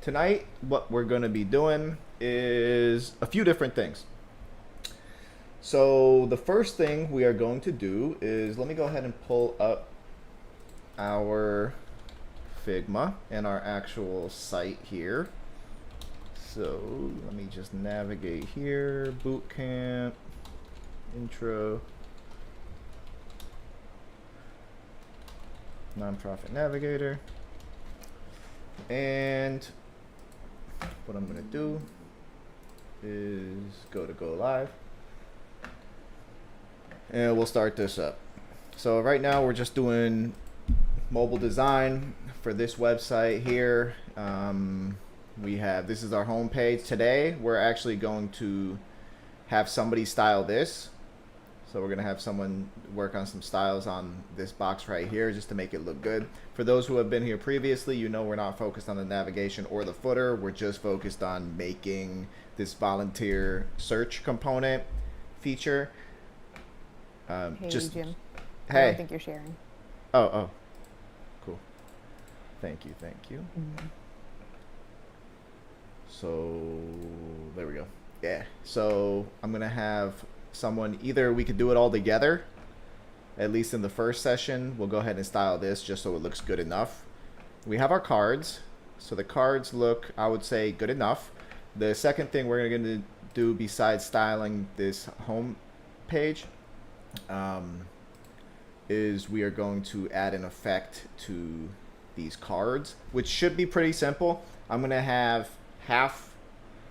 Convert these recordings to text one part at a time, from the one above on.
tonight what we're going to be doing is a few different things. So the first thing we are going to do is, let me go ahead and pull up our Figma and our actual site here. So let me just navigate here, bootcamp, intro, nonprofit navigator. And what I'm going to do is go live. And we'll start this up. So right now we're just doing mobile design for this website here. This is our home page. Today we're actually going to have somebody style this. So we're going to have someone work on some styles on this box right here just to make it look good. For those who have been here previously, you know we're not focused on the navigation or the footer. We're just focused on making this volunteer search component feature. Hey, Jim. Hey. I don't think you're sharing. Oh. Cool. Thank you. So there we go. Yeah. So I'm going to have someone, either we could do it all together, at least in the first session. We'll go ahead and style this just so it looks good enough. We have our cards. So the cards look, I would say, good enough. The second thing we're going to do besides styling this home page is we are going to add an effect to these cards, which should be pretty simple. I'm going to have half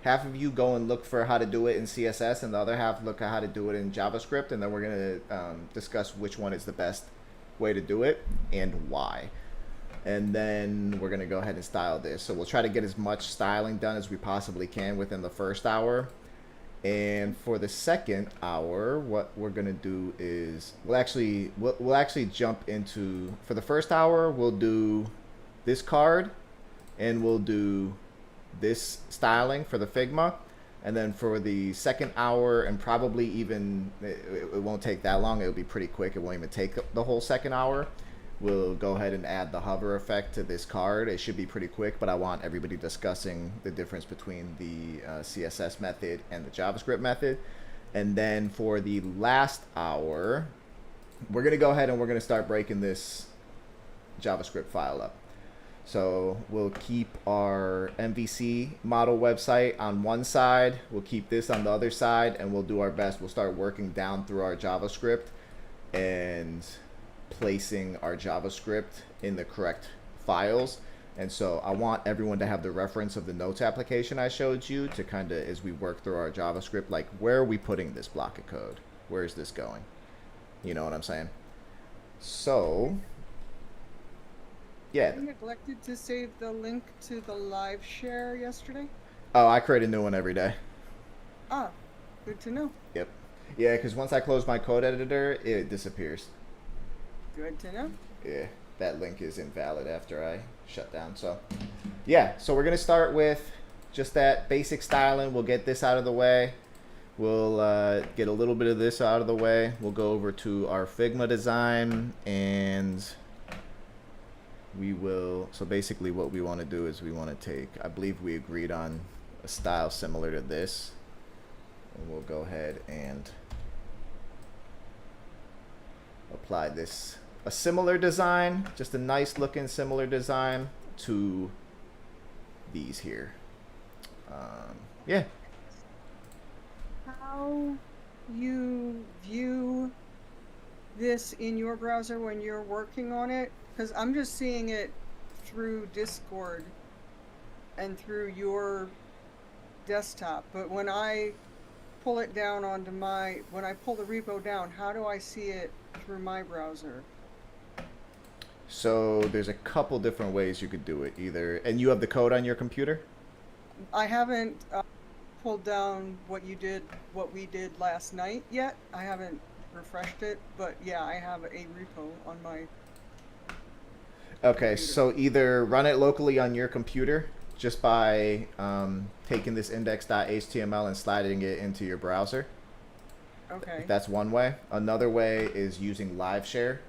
of you go and look for how to do it in CSS, and the other half look at how to do it in JavaScript, and then we're going to discuss which one is the best way to do it and why. And then we're going to go ahead and style this. So we'll try to get as much styling done as we possibly can within the first hour. And for the second hour, what we're going to do is we'll actually jump into, for the first hour, we'll do this card and we'll do this styling for the Figma. And then for the second hour, and probably even, it won't take that long, it'll be pretty quick, it won't even take the whole second hour, we'll go ahead and add the hover effect to this card. It should be pretty quick, but I want everybody discussing the difference between the CSS method and the JavaScript method. And then for the last hour, we're going to go ahead and we're going to start breaking this JavaScript file up. So we'll keep our MVC model website on one side, we'll keep this on the other side, and we'll do our best. We'll start working down through our JavaScript and placing our JavaScript in the correct files. And so I want everyone to have the reference of the notes application I showed you to kind of, as we work through our JavaScript, like, where are we putting this block of code? Where is this going? You know what I'm saying? So yeah. I neglected to save the link to the live share yesterday. Oh, I create a new one every day. Ah, good to know. Yep. Yeah, because once I close my code editor, it disappears. Good to know. Yeah, that link is invalid after I shut down. So yeah, so we're going to start with just that basic styling. We'll get this out of the way. We'll get a little bit of this out of the way. We'll go over to our Figma design, and we will, so basically what we want to do is we want to take, I believe we agreed on a style similar to this, and we'll go ahead and apply this, a similar design, just a nice looking similar design to these here. Yeah. How you view this in your browser when you're working on it? Because I'm just seeing it through Discord and through your desktop. But when I pull it down onto when I pull the repo down, how do I see it through my browser? So there's a couple different ways you could do it. Either, and you have the code on your computer? I haven't pulled down what we did last night yet. I haven't refreshed it, but yeah, I have a repo on my Okay, computer. so either run it locally on your computer just by taking this index.html and sliding it into your browser. Okay. That's one way. Another way is using live share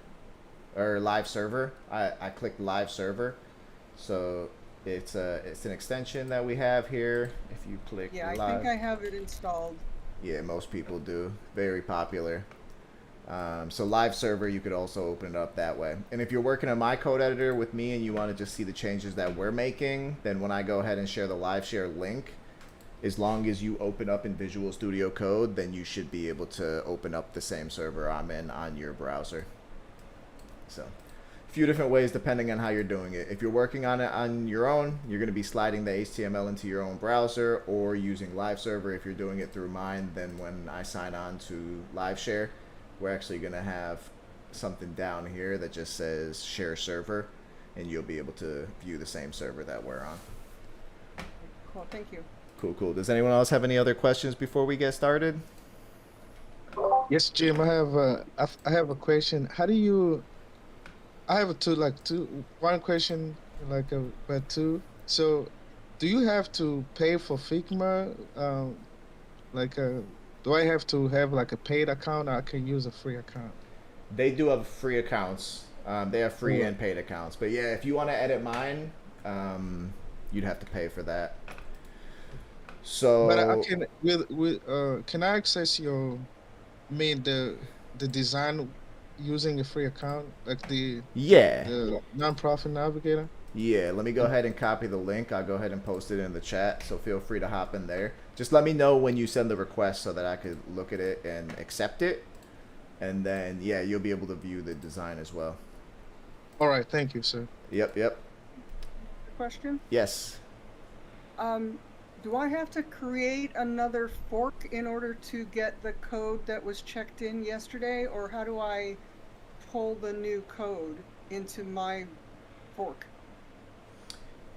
or live server. I clicked live server. So It's an extension that we have here. If you click Yeah, I live, think I have it installed. yeah, most people do. Very popular. So live server, you could also open it up that way. And if you're working on my code editor with me and you want to just see the changes that we're making, then when I go ahead and share the live share link, as long as you open up in Visual Studio Code, then you should be able to open up the same server I'm in on your browser. So a few different ways depending on how you're doing it. If you're working on it on your own, you're going to be sliding the HTML into your own browser or using live server. If you're doing it through mine, then when I sign on to live share, we're actually going to have something down here that just says share server, and you'll be able to view the same server that we're on. Cool, thank you. Cool, cool. Does anyone else have any other questions before we get started? Yes, Jim, I have a question. How do you, I have one question, but two. So do you have to pay for Figma? Do I have to have like a paid account, or I can use a free account? They do have free accounts. They have free Cool. and paid accounts. But yeah, if you want to edit mine, you'd have to pay for that. So, But I can can I access your, the design using a free account, like yeah. the nonprofit navigator? Yeah, let me go ahead and copy the link. I'll go ahead and post it in the chat, so feel free to hop in there. Just let me know when you send the request so that I could look at it and accept it. And then, yeah, you'll be able to view the design as well. All right, thank you, sir. Yep, yep. Question? Yes. Do I have to create another fork in order to get the code that was checked in yesterday, or how do I pull the new code into my fork?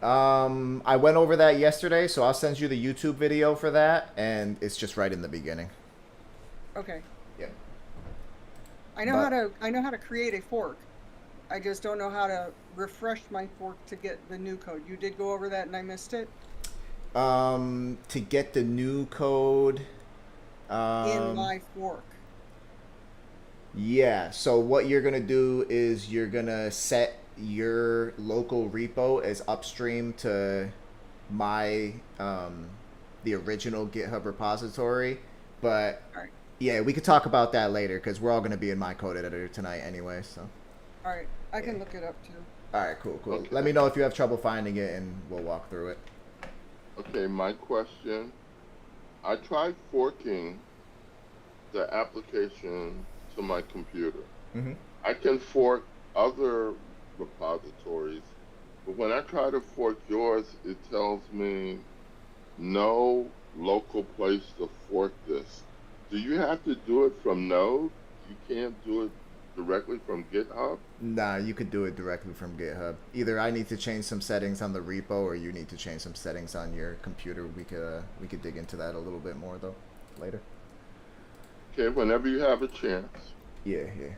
I went over that yesterday, so I'll send you the YouTube video for that, and it's just right in the beginning. Okay. Yeah. I know how to create a fork. I just don't know how to refresh my fork to get the new code. You did go over that and I missed it? To get the new code In my fork. Yeah, so what you're gonna do is you're gonna set your local repo as upstream to my the original GitHub repository. But All right. yeah, we could talk about that later because we're all gonna be in my code editor tonight anyway. So All right. I can look it up too. all right, cool, cool. Okay. Let me know if you have trouble finding it, and we'll walk through it. Okay, my question. I tried forking the application to my computer. Mm-hmm. I can fork other repositories, but when I try to fork yours, it tells me no local place to fork this. Do you have to do it from Node? You can't do it directly from GitHub? Nah, you could do it directly from GitHub. Either I need to change some settings on the repo, or you need to change some settings on your computer. We could dig into that a little bit more though later. Okay, whenever you have a chance. Yeah, yeah.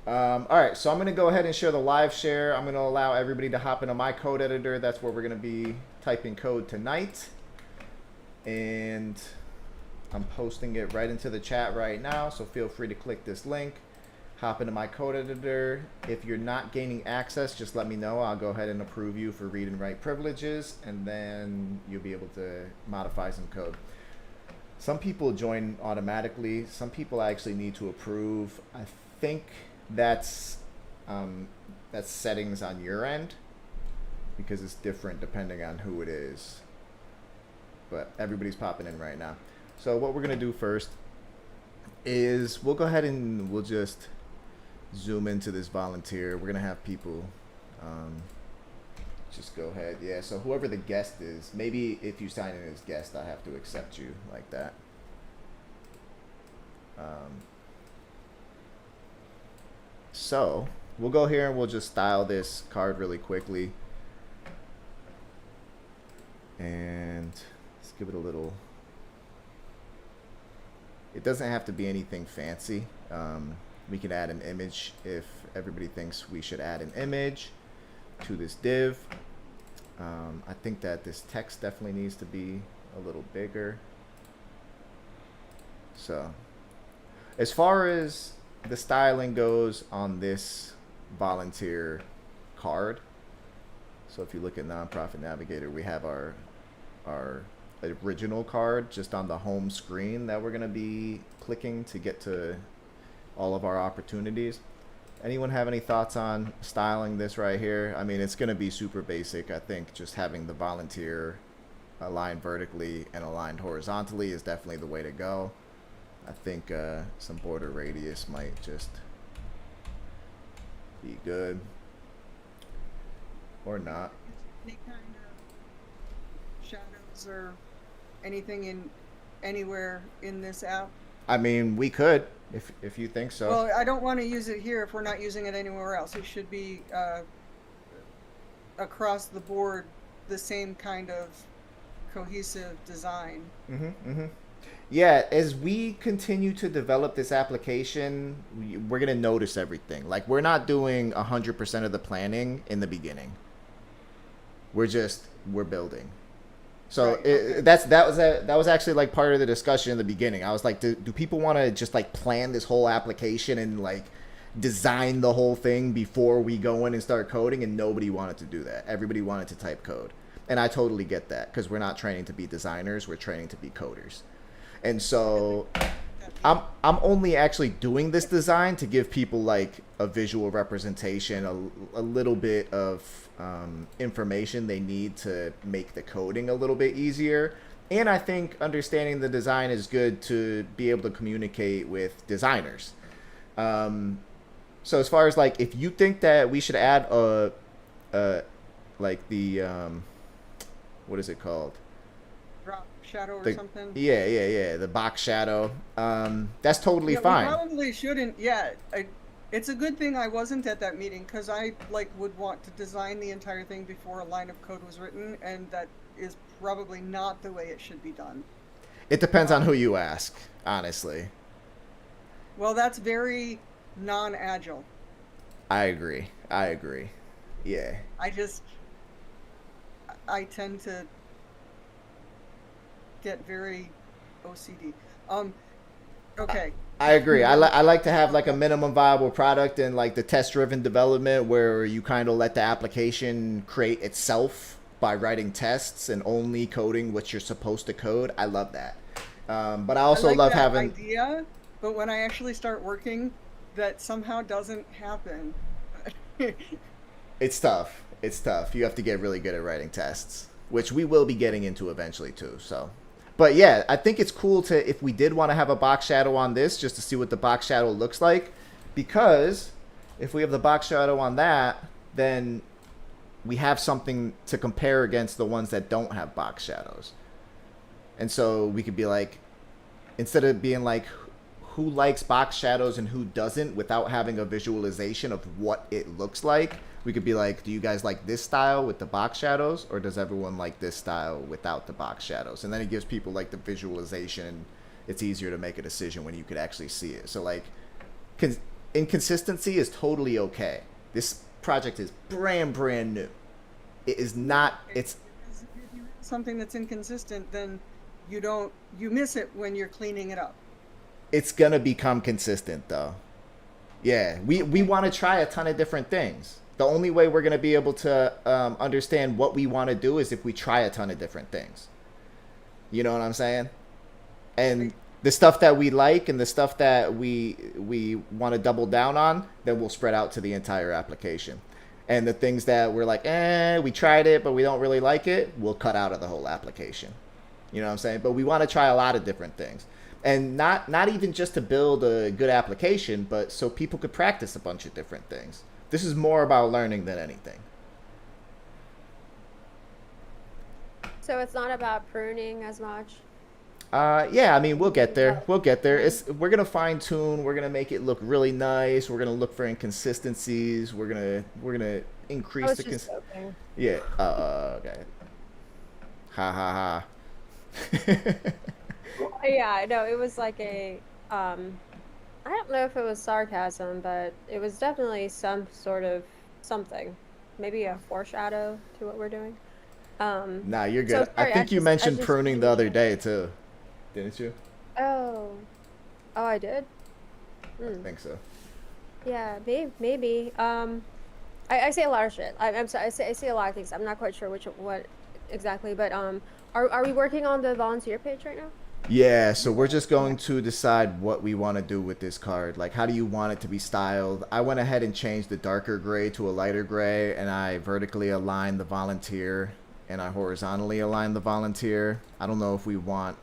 All right, so I'm gonna go ahead and share the live share. I'm gonna allow everybody to hop into my code editor. That's where we're gonna be typing code tonight, and I'm posting it right into the chat right now. So feel free to click this link. Hop into my code editor. If you're not gaining access, just let me know. I'll go ahead and approve you for read and write privileges, and then you'll be able to modify some code. Some people join automatically. Some people I actually need to approve. I think that's settings on your end because it's different depending on who it is. But everybody's popping in right now. So what we're gonna do first is we'll go ahead and we'll just zoom into this volunteer. We're gonna have people just go ahead. Yeah, so whoever the guest is, maybe if you sign in as guest, I have to accept you like that. So we'll go here and we'll just style this card really quickly, and let's give it a little. It doesn't have to be anything fancy. We can add an image if everybody thinks we should add an image to this div. I think that this text definitely needs to be a little bigger. So as far as the styling goes on this volunteer card, So if you look at Nonprofit Navigator, we have our original card just on the home screen that we're going to be clicking to get to all of our opportunities. Anyone have any thoughts on styling this right here? I mean, it's going to be super basic. I think just having the volunteer aligned vertically and aligned horizontally is definitely the way to go. I think some border radius might just be good. Or not. Any kind of shadows or anything in anywhere in this app? I mean, we could, if you think so. Well, I don't want to use it here if we're not using it anywhere else. It should be across the board the same kind of cohesive design. Yeah, as we continue to develop this application, we're going to notice everything. Like, we're not doing 100% of the planning in the beginning. We're building. So Right, okay. that was actually like part of the discussion in the beginning. I was like, do people want to just like plan this whole application and like design the whole thing before we go in and start coding? And nobody wanted to do that. Everybody wanted to type code. And I totally get that, because we're not training to be designers, we're training to be coders. And so I'm only actually doing this design to give people like a visual representation, a little bit of information they need to make the coding a little bit easier. And I think understanding the design is good to be able to communicate with designers. So as far as like, if you think that we should add like the what is it called? Drop shadow or something. Yeah. The box shadow. That's totally Yeah, fine. we probably shouldn't. Yeah, it's a good thing I wasn't at that meeting, because I like would want to design the entire thing before a line of code was written, and that is probably not the way it should be done. It depends on who you ask, honestly. Well, that's very non-agile. I agree. Yeah. I tend to get very OCD. Okay. I agree. I like to have like a minimum viable product and like the test-driven development where you kind of let the application create itself by writing tests and only coding what you're supposed to code. I love that. But I also I like love that having idea, but when I actually start working, that somehow doesn't happen. It's tough. You have to get really good at writing tests, which we will be getting into eventually too. So, but yeah, I think it's cool to, if we did want to have a box shadow on this, just to see what the box shadow looks like, because if we have the box shadow on that, then we have something to compare against the ones that don't have box shadows. And so we could be like, instead of being like, who likes box shadows and who doesn't, without having a visualization of what it looks like, we could be like, do you guys like this style with the box shadows, or does everyone like this style without the box shadows? And then it gives people like the visualization, and it's easier to make a decision when you could actually see it. So like, inconsistency is totally okay. This project is brand new. It is not, it's If you have something that's inconsistent, then you miss it when you're cleaning it up. it's gonna become consistent though. Yeah, we want to try a ton of different things. The only way we're gonna be able to understand what we want to do is if we try a ton of different things. You know what I'm saying? And the stuff that we like and the stuff that we want to double down on, then we'll spread out to the entire application. And the things that we're like, we tried it, but we don't really like it, we'll cut out of the whole application. You know what I'm saying? But we want to try a lot of different things. And not even just to build a good application, but so people could practice a bunch of different things. This is more about learning than anything. So it's not about pruning as much. Yeah, I mean, we'll get there. We're gonna fine tune. We're gonna make it look really nice. We're gonna look for inconsistencies. We're gonna increase the joking. Yeah. Okay. Ha ha ha. Yeah, no, it was like a I don't know if it was sarcasm, but it was definitely some sort of something. Maybe a foreshadow to what we're doing. Nah, you're good. So, I sorry, think you I mentioned just pruning the other day too, didn't you? Oh, I did. I think so. Yeah, maybe. I say a lot of shit. I'm sorry. I say a lot of things. I'm not quite sure what exactly, but are we working on the volunteer page right now? Yeah, so we're just going to decide what we want to do with this card. Like, how do you want it to be styled? I went ahead and changed the darker gray to a lighter gray, and I vertically aligned the volunteer, and I horizontally aligned the volunteer. I don't know if we want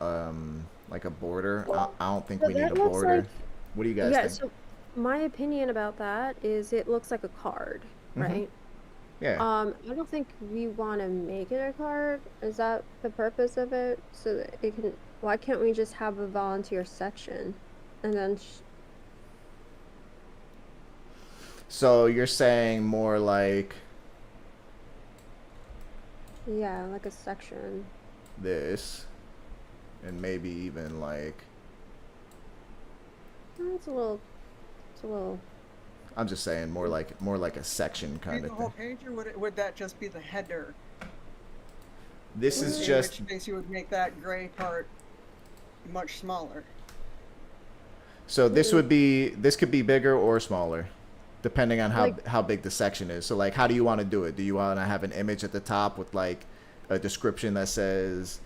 like a border. I don't think So we need a that looks border. like What do you guys yeah. think? So my opinion about that is it looks like a card, right? Yeah. I don't think we want to make it a card. Is that the purpose of it? So that it can. Why can't we just have a volunteer section, and then? So you're saying more like Yeah, like a section. this, and maybe even like, It's a little. It's a little. I'm just saying more like a section Be kind the of whole thing. page, or would that just be the header? This In is which just case you would make that gray part much smaller. so this would be this could be bigger or smaller, depending on Like- how big the section is. So like, how do you want to do it? Do you want to have an image at the top with like a description that says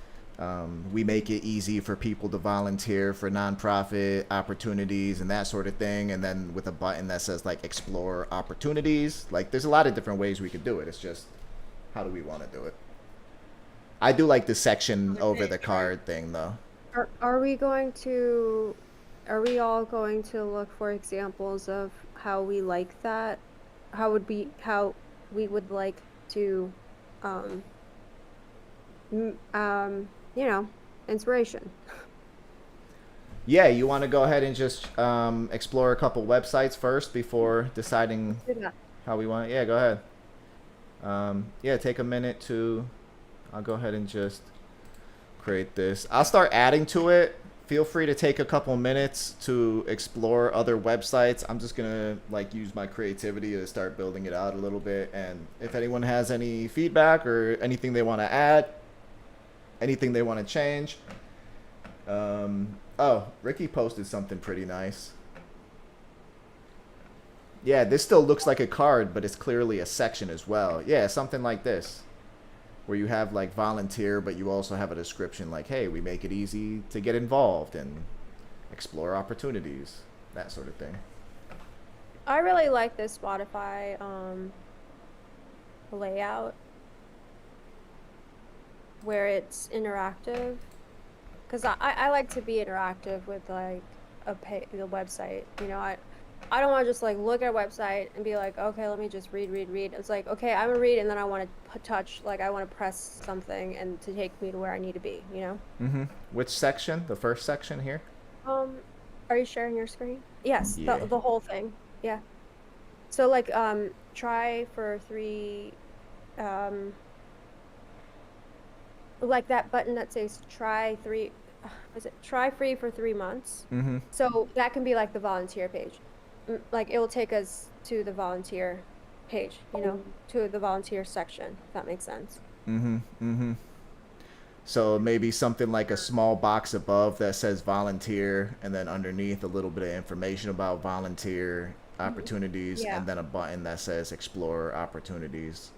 we make it easy for people to volunteer for nonprofit opportunities and that sort of thing, and then with a button that says like explore opportunities? Like, there's a lot of different ways we could do it. It's just, how do we want to do it? I do like the section over the card thing though. Are we going to? Are we all going to look for examples of how we like that? How we would like to, you know, inspiration. Yeah, you want to go ahead and just explore a couple websites first before deciding Yeah. how we want it. Yeah, go ahead. Yeah, take a minute to. I'll go ahead and just create this. I'll start adding to it. Feel free to take a couple minutes to explore other websites. I'm just gonna like use my creativity to start building it out a little bit. And if anyone has any feedback or anything they want to add, anything they want to change. Oh, Ricky posted something pretty nice. Yeah, this still looks like a card, but it's clearly a section as well. Yeah, something like this, where you have like volunteer, but you also have a description like, hey, we make it easy to get involved and explore opportunities, that sort of thing. I really like this Spotify layout where it's interactive, because I like to be interactive with like the website. You know, I don't want to just like look at a website and be like, okay, let me just read. It's like, okay, I'm gonna read, and then I want to touch, like I want to press something and to take me to where I need to be. You know. Mm-hmm. Which section? The first section here? Are you sharing your screen? Yes, Yeah. the whole thing. Yeah. So like try for 3 like that button that says try free for 3 months. Mm-hmm. So that can be like the volunteer page. Like it will take us to the volunteer page, you know, to the volunteer section, if that makes sense. Mm-hmm. Mm-hmm. So maybe something like a small box above that says volunteer, and then underneath a little bit of information about volunteer opportunities, Yeah. and then a button that says explore opportunities.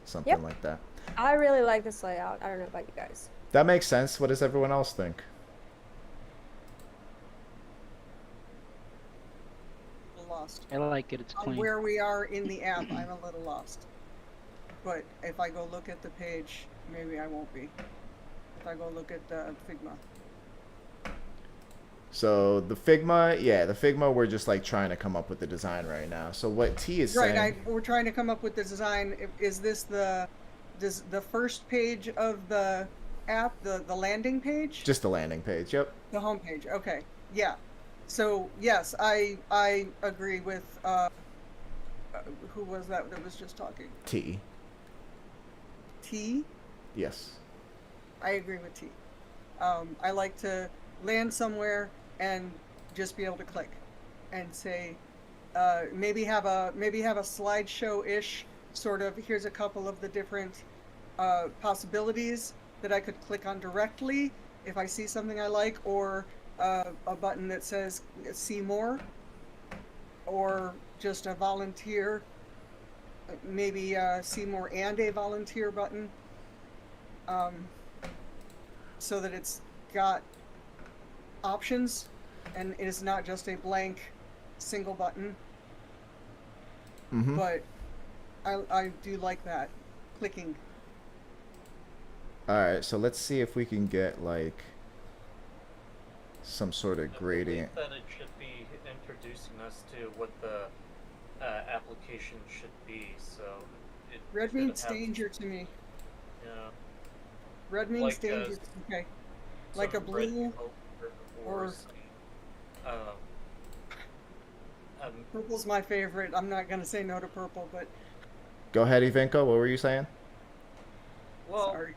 Something Yep. like that. I really like this layout. I don't know about you guys. That makes sense. What does everyone else think? Lost. I like it. It's On clean. where we are in the app, I'm a little lost. But if I go look at the page, maybe I won't be. If I go look at the Figma. So the Figma, we're just like trying to come up with the design right now. So what T is Right, saying, we're trying to come up with the design. Is this the first page of the app, the landing page? just the landing page. Yep. The home page. Okay. Yeah. So yes, I agree with who was that was just talking? T. T. Yes. I agree with T. I like to land somewhere and just be able to click and say, maybe have a slideshow-ish sort of. Here's a couple of the different possibilities that I could click on directly if I see something I like, or a button that says see more, or just a volunteer maybe see more and a volunteer button, so that it's got options and it is not just a blank single button. Mm-hmm. But I do like that clicking. All right, so let's see if we can get like some sort of gradient. I believe that it should be introducing us to what the application should be. So it Red should means have- danger to me. Yeah. Red means Like, danger. Okay. Like a some red blue color or- some, purple's my favorite. I'm not gonna say no to purple, but Go ahead, Ivanko. What were you saying? well, sorry.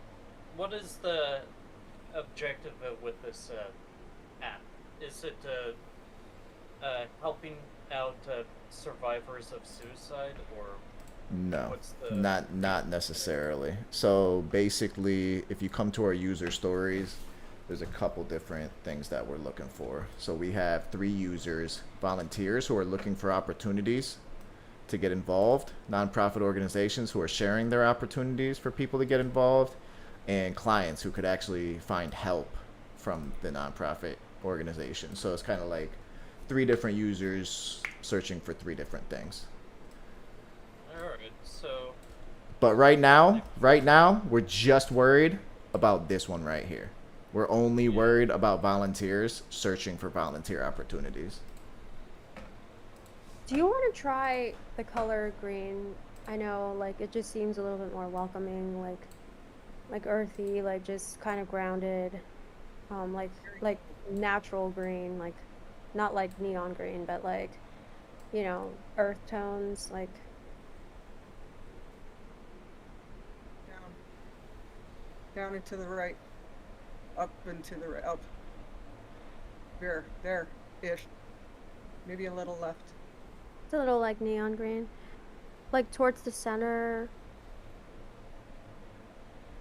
what is the objective with this app? Is it helping out survivors of suicide, or No, what's the not necessarily. So basically, if you come to our user stories, there's a couple different things that we're looking for. So we have 3 users, volunteers who are looking for opportunities to get involved, nonprofit organizations who are sharing their opportunities for people to get involved, and clients who could actually find help from the nonprofit organization. So it's kind of like 3 different users searching for 3 different things. Alright, so But right now, we're just worried about this one right here. We're only worried about volunteers searching for volunteer opportunities. Do you want to try the color green? I know, like, it just seems a little bit more welcoming, like earthy, like just kind of grounded, like natural green, like not like neon green, but like, you know, earth tones, like. Down and to the right. Up and to the right. Up. There-ish. Maybe a little left. It's a little like neon green, like towards the center.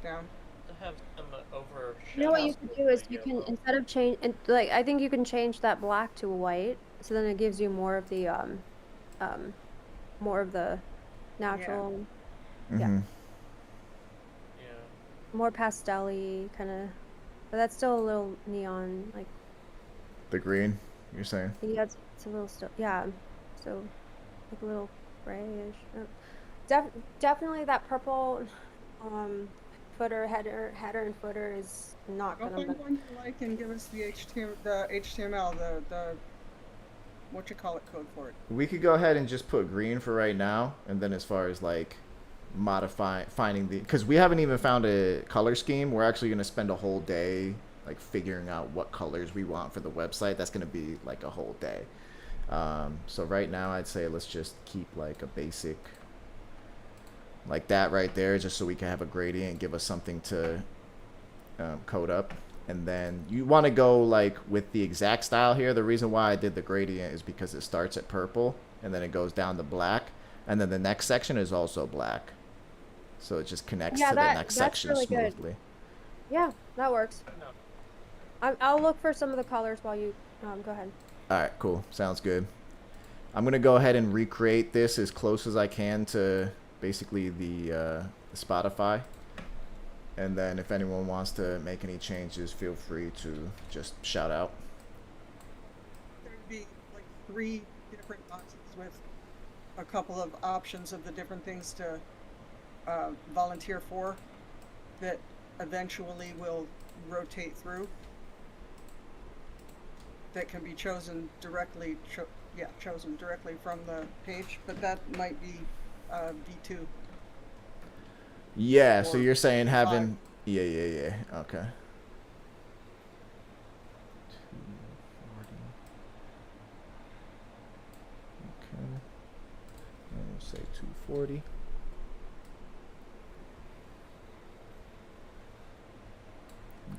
Down. to have some overshadow. You know what you could do is you can, instead of change, like, I think you can change that black to white, so then it gives you more of the natural, Mm-hmm. Yeah. Yeah. more pastel-y kind of, but that's still a little neon, like, The green, you're saying? yeah, it's a little still, yeah, so like a little grayish. Definitely that purple footer, header and footer is not Go gonna find one you like and give us the HTML, the what you call it code for it. We could go ahead and just put green for right now, and then as far as like finding the, because we haven't even found a color scheme. We're actually going to spend a whole day like figuring out what colors we want for the website. That's going to be like a whole day. So right now I'd say let's just keep like a basic like that right there, just so we can have a gradient and give us something to code up. And then you want to go like with the exact style here. The reason why I did the gradient is because it starts at purple and then it goes down to black, and then the next section is also black, so it just connects to the next section really good. smoothly. Yeah, that works. No. I'll look for some of the colors while you go ahead. All right, cool, sounds good. I'm gonna go ahead and recreate this as close as I can to basically the Spotify, and then if anyone wants to make any changes, feel free to just shout out. There'd be like 3 different boxes with a couple of options of the different things to volunteer for that eventually will rotate through, that can be chosen directly chosen directly from the page, but that might be V2. Yeah, so Or you're saying having 5. yeah, okay. 240. Okay. And we'll say 240.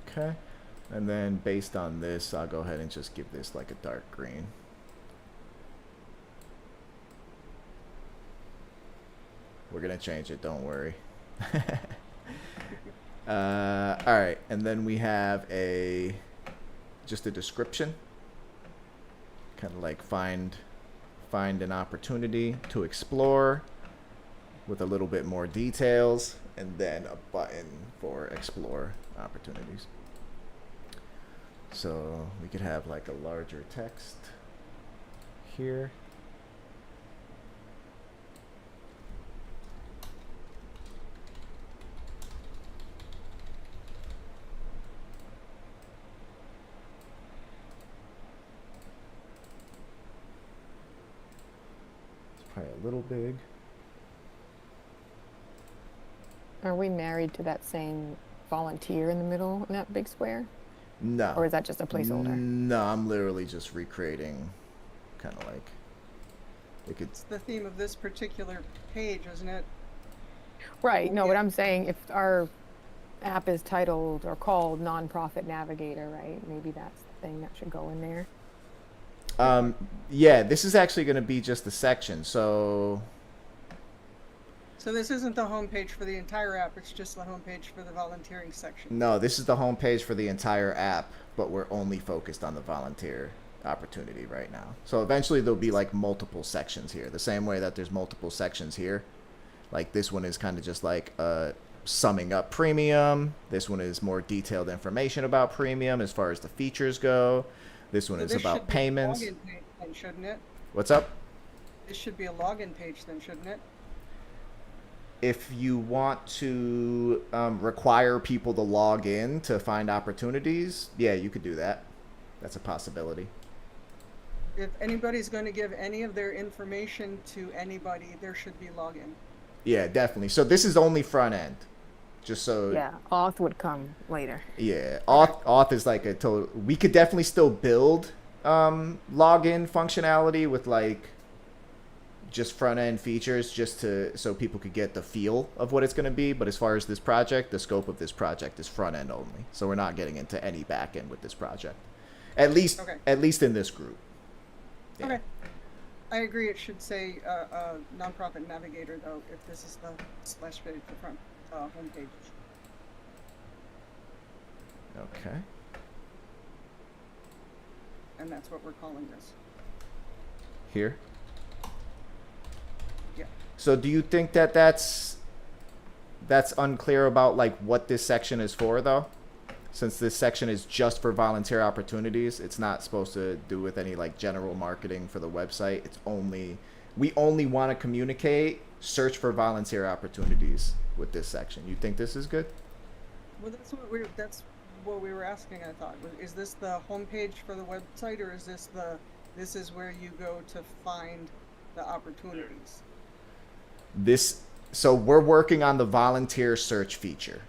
Okay. And then based on this, I'll go ahead and just give this like a dark green. We're gonna change it, don't worry. All right, and then we have just a description, kind of like find an opportunity to explore, with a little bit more details, and then a button for explore opportunities. So we could have like a larger text here. It's probably a little big. Are we married to that same volunteer in the middle in that big square? No. Or is that just a placeholder? No, I'm literally just recreating kind of like it could. It's the theme of this particular page, isn't it? Right. No, but I'm saying if our app is titled or called Nonprofit Navigator, right? Maybe that's the thing that should go in there. Yeah, this is actually going to be just a section. So this isn't the homepage for the entire app, it's just the homepage for the volunteering section. no, this is the homepage for the entire app, but we're only focused on the volunteer opportunity right now. So eventually there'll be like multiple sections here, the same way that there's multiple sections here. Like this one is kind of just like summing up premium. This one is more detailed information about premium as far as the features go. This one So is this about should be a payments. login page then, shouldn't it? What's up? This should be a login page then, shouldn't it? If you want to require people to log in to find opportunities, yeah, you could do that. That's a possibility. If anybody's going to give any of their information to anybody, there should be login. Yeah, definitely. So this is only front end. Just so Yeah, auth would come later. yeah, auth is like a total. We could definitely still build login functionality with like just front end features, just to so people could get the feel of what it's going to be. But as far as this project, the scope of this project is front end only. So we're not getting into any back end with this project, at least in this group. Yeah. Okay. I agree. It should say nonprofit navigator though, if this is the splash page, the front homepage. Okay. And that's what we're calling this. Here. Yeah. So do you think that that's unclear about like what this section is for though? Since this section is just for volunteer opportunities, it's not supposed to do with any like general marketing for the website. It's only, we only want to communicate, search for volunteer opportunities with this section. You think this is good? Well, that's what we were asking. I thought, is this the homepage for the website, or is this is where you go to find the opportunities? So we're working on the volunteer search feature.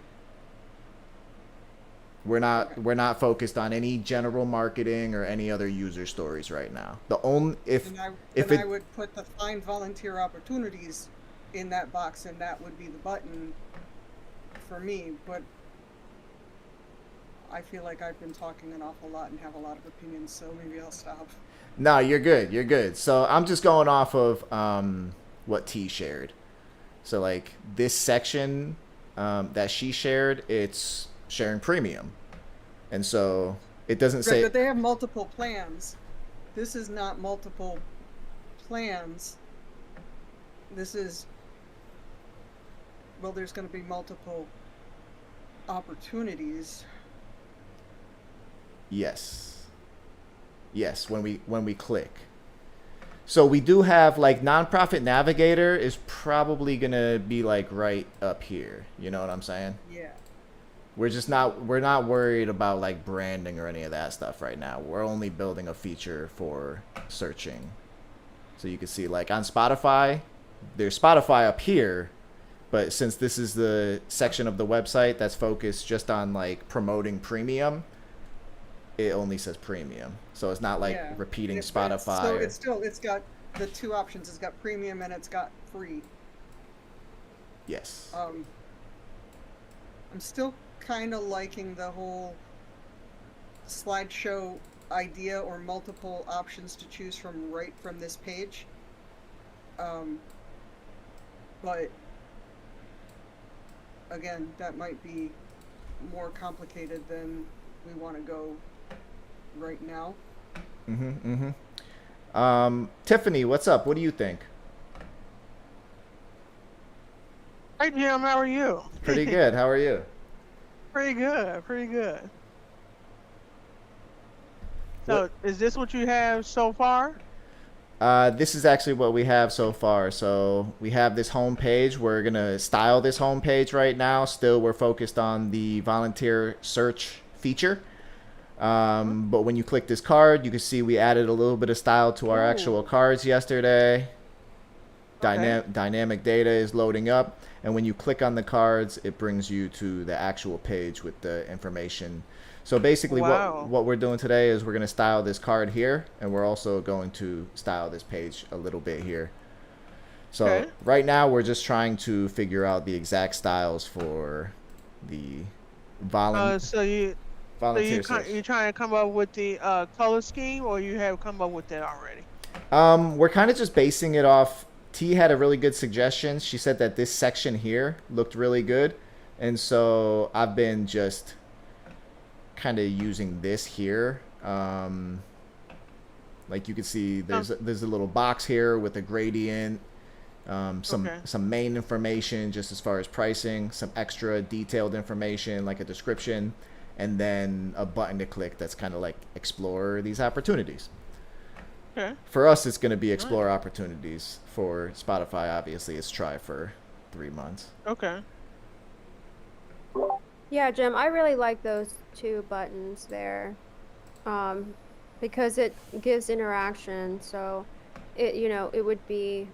We're not focused on any general marketing or any other user stories right now. The only I would put the find volunteer opportunities in that box, and that would be the button for me. But I feel like I've been talking an awful lot and have a lot of opinions, so maybe I'll stop. No, you're good. You're good. So I'm just going off of what T shared. So like this section that she shared, it's sharing premium, and so it doesn't say. But they have multiple plans. This is not multiple plans. This is, well, there's going to be multiple opportunities. Yes, when we click. So we do have like Nonprofit Navigator is probably gonna be like right up here. You know what I'm saying? Yeah. We're not worried about like branding or any of that stuff right now. We're only building a feature for searching. So you can see like on Spotify, there's Spotify up here, but since this is the section of the website that's focused just on like promoting premium, it only says premium. So it's not like repeating Spotify. It's got the two options. It's got premium and it's got free. Yes. I'm still kind of liking the whole slideshow idea, or multiple options to choose from right from this page. But again, that might be more complicated than we want to go right now. Tiffany, what's up? What do you think? Hi, Jim. How are you? Pretty good. How are you? Pretty good. Pretty good. What? So, is this what you have so far? This is actually what we have so far. So we have this home page. We're gonna style this home page right now. Still, we're focused on the volunteer search feature. But when you click this card, you can see we added a little bit of style to our actual cards yesterday. Okay. Dynamic data is loading up, and when you click on the cards, it brings you to the actual page with the information. So basically, Wow. what we're doing today is we're going to style this card here, and we're also going to style this page a little bit here. So Okay. right now, we're just trying to figure out the exact styles for the So you volunteer search. you trying to come up with the color scheme, or you have come up with that already? We're kind of just basing it off. T had a really good suggestion. She said that this section here looked really good, and so I've been just kind of using this here. Like you can see, there's a little box here with a gradient, some main information just as far as pricing, some extra detailed information like a description, and then a button to click that's kind of like explore these opportunities. Okay. For us, it's going to be explore opportunities. For Spotify, obviously, it's try for 3 months. Okay. Yeah, Jim, I really like those two buttons there, because it gives interaction. So, it would be.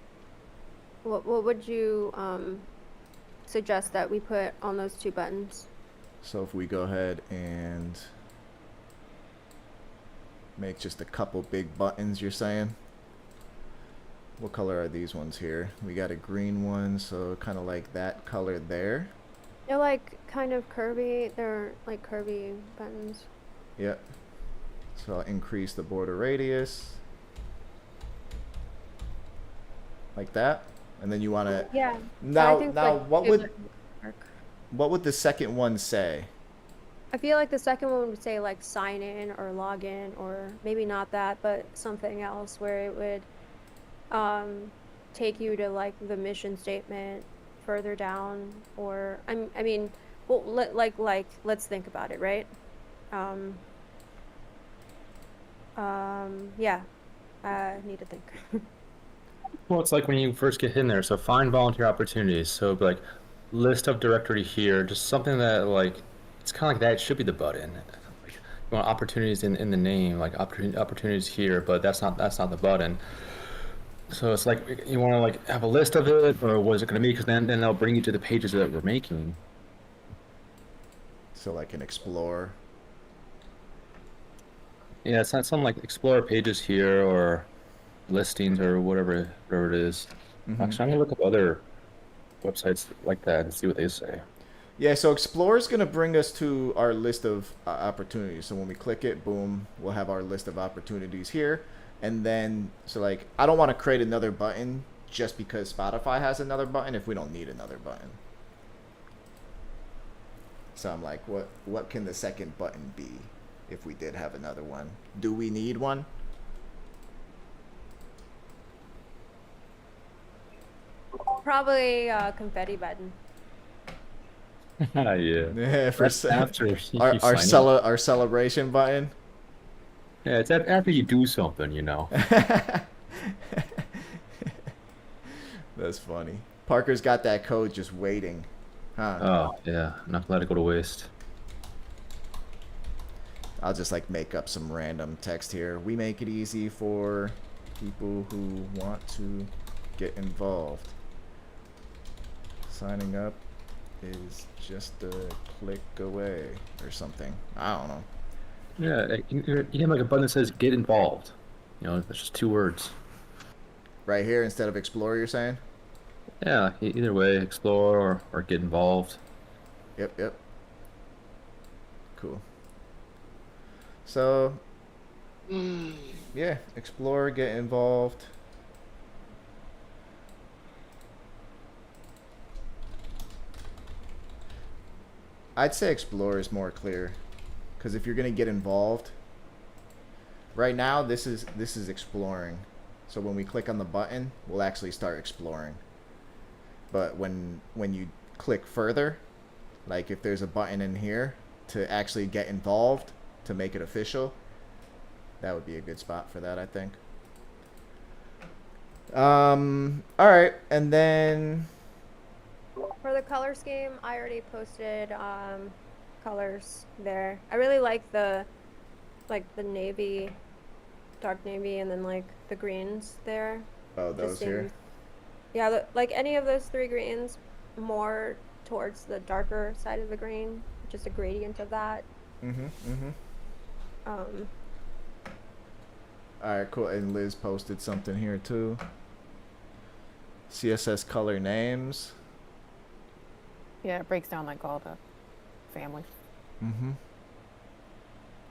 What would you suggest that we put on those two buttons? So if we go ahead and make just a couple big buttons, you're saying? What color are these ones here? We got a green one, so kind of like that color there. They're like kind of curvy. They're like curvy buttons. Yep. So I'll increase the border radius. Like that. And then you want to... Yeah. Now, I think what would the second one say? I feel like the second one would say like sign in or log in, or maybe not that, but something else where it would take you to like the mission statement further down, or I mean, well, let's think about it, right? Yeah, I need to think. Well, it's like when you first get in there. So find volunteer opportunities. So like list of directory here, just something that like it's kind of like that. It should be the button. You want opportunities in the name, like opportunities here, but that's not the button. So it's like you want to like have a list of it, or what is it going to be? Because then they'll bring you to the pages that we're making. So like an explore. Yeah, it's not some like explore pages here or listings or whatever it is. Actually, I'm gonna look up other websites like that and see what they say. Yeah, so Explore is going to bring us to our list of opportunities. So when we click it, boom, we'll have our list of opportunities here. And then, so like, I don't want to create another button just because Spotify has another button if we don't need another button. So I'm like, what can the second button be if we did have another one? Do we need one? Probably a confetti button. Yeah. Yeah, for That's after you our sign up. our celebration button. Yeah, it's after you do something, you know. That's funny. Parker's got that code just waiting. Huh. Oh yeah, not to let it go to waste. I'll just like make up some random text here. We make it easy for people who want to get involved. Signing up is just a click away or something. I don't know. Yeah, you have like a button that says "Get involved." You know, that's just 2 words. Right here instead of explore, you're saying? Yeah, either way, explore or get involved. Yep. Cool. So, yeah, explore, get involved. I'd say explore is more clear, because if you're gonna get involved, right now this is exploring. So when we click on the button, we'll actually start exploring. but when you click further, like if there's a button in here to actually get involved to make it official, that would be a good spot for that, I think. All right, and then For the color scheme, I already posted colors there. I really like the navy, dark navy, and then like the greens there. oh, those here. Yeah, like any of those three greens, more towards the darker side of the green, just a gradient of that. All right, cool. And Liz posted something here too. CSS color names. Yeah, it breaks down like all the families.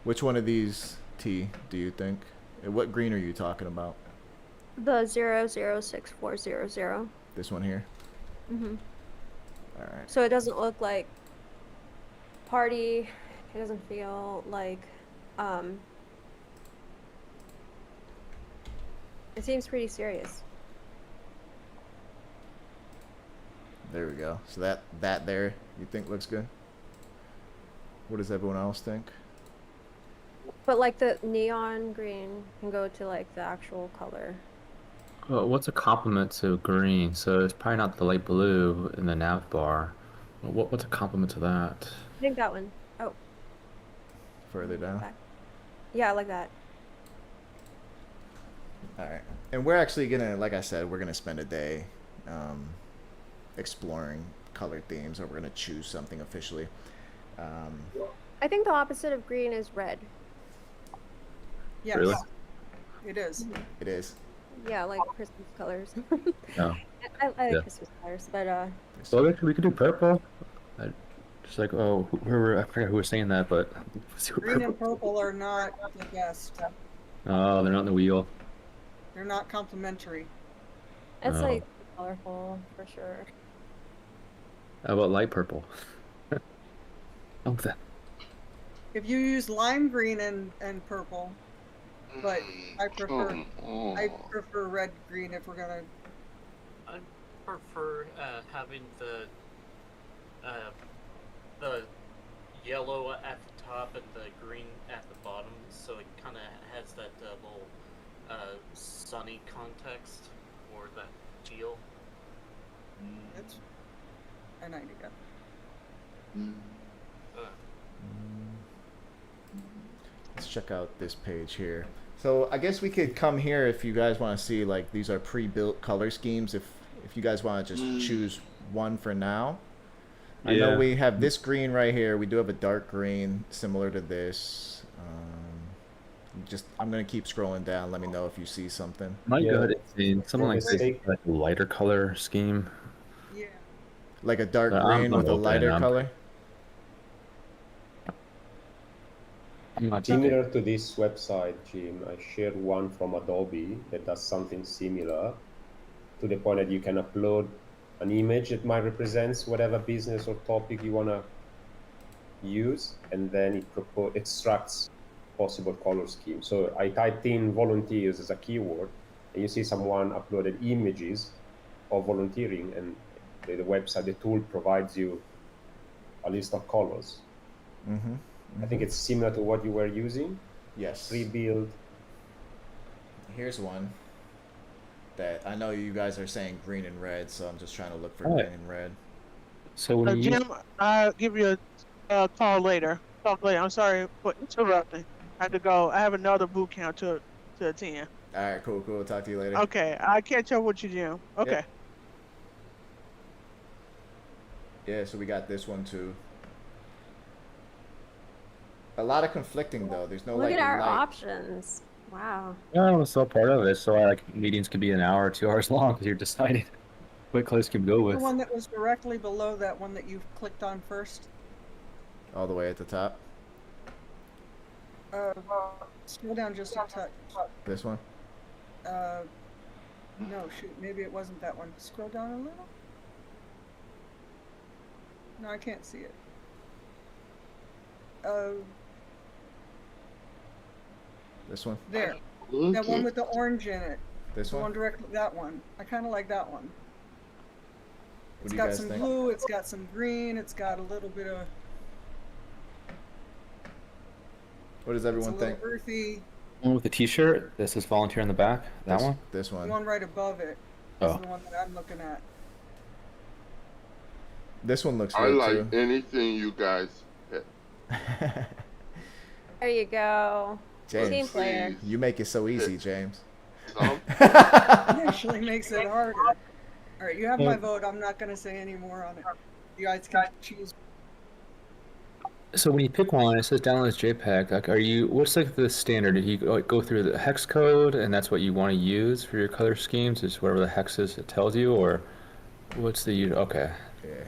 Which one of these, T, do you think? And what green are you talking about? The 006400. This one here? Mm-hmm. All right. So it doesn't look like party. It doesn't feel like it seems pretty serious. There we go. So that there, you think looks good? What does everyone else think? But like the neon green can go to like the actual color. Well, what's a complement to green? So it's probably not the light blue in the nav bar. What's a complement to that? I think that one. Oh, Further down. back. Yeah, like that. All right. And we're actually gonna, like I said, we're gonna spend a day exploring color themes, or we're gonna choose something officially. I think the opposite of green is red. Yes. Really? It is. It is. Yeah, like Christmas colors. No. I like Yeah. Christmas colors, but Well, we could do purple. Just like, oh, I forgot who was saying that, but Green and purple are not the best. oh, they're not in the wheel. They're not complementary. it's Oh. like colorful for sure. How about light purple? Oh, that. If you use lime green and purple, but I prefer red green if we're gonna. I prefer having the yellow at the top and the green at the bottom, so it kind of has that little sunny context or that feel. That's an idea. Let's check out this page here. So I guess we could come here if you guys want to see, like, these are pre-built color schemes. If you guys want to just choose one for now. I know Yeah. we have this green right here. We do have a dark green similar to this. I'm gonna keep scrolling down. Let me know if you see something. My Yeah. good is something like this, Mistake. like a lighter color scheme. Yeah. Like a dark I'm green with a open, lighter color. I'm not Similar to this website, Jim, I shared one from Adobe that does something similar, to the point that you can upload an image that might represents whatever business or topic you want to use, and then it extracts possible color scheme. So I typed in volunteers as a keyword, and you see someone uploaded images of volunteering, and the website, the tool provides you a list of colors. I think it's similar to what you were using. Yes. Pre-built. Here's one that I know you guys are saying green and red, so I'm just trying to look for Alright. green and red. So when you Jim, I'll give you a call later. Talk later. I'm sorry for interrupting. I have to go. I have another boot camp to attend. All right, cool. Talk to you later. Okay, I'll catch up with you, Jim. Okay. Yeah, so we got this one too. A lot of conflicting though. There's no Look like at our light. options. Wow. yeah, it's all part of it. So like meetings could be an hour or 2 hours long because you're deciding what colors can go The with. one that was directly below that one that you clicked on first. All the way at the top. Scroll down just a touch. This one. No, shoot, maybe it wasn't that one. Scroll down a little. No, I can't see it. This one. There. That one with the orange in it. This The one one. directly, that one. I kind of like that one. What It's do you got guys some think? blue, it's got some green, it's got a little bit of, What does it's a everyone little think? earthy. One with the T-shirt that says volunteer on the back. That This, one. this The one. one right above it is Oh. the one that I'm looking at. This one looks I good like too. anything you guys pick. There you go. Team James, player. you make it so easy, James. Some It actually makes it harder. All right, you have my vote. I'm not going to say any more on it. You guys can choose. So when you pick one, it says download as JPEG. Like, are you? What's like the standard? Do you go through the hex code, and that's what you want to use for your color schemes? Is whatever the hex is it tells you, or what's the? Okay. Yeah.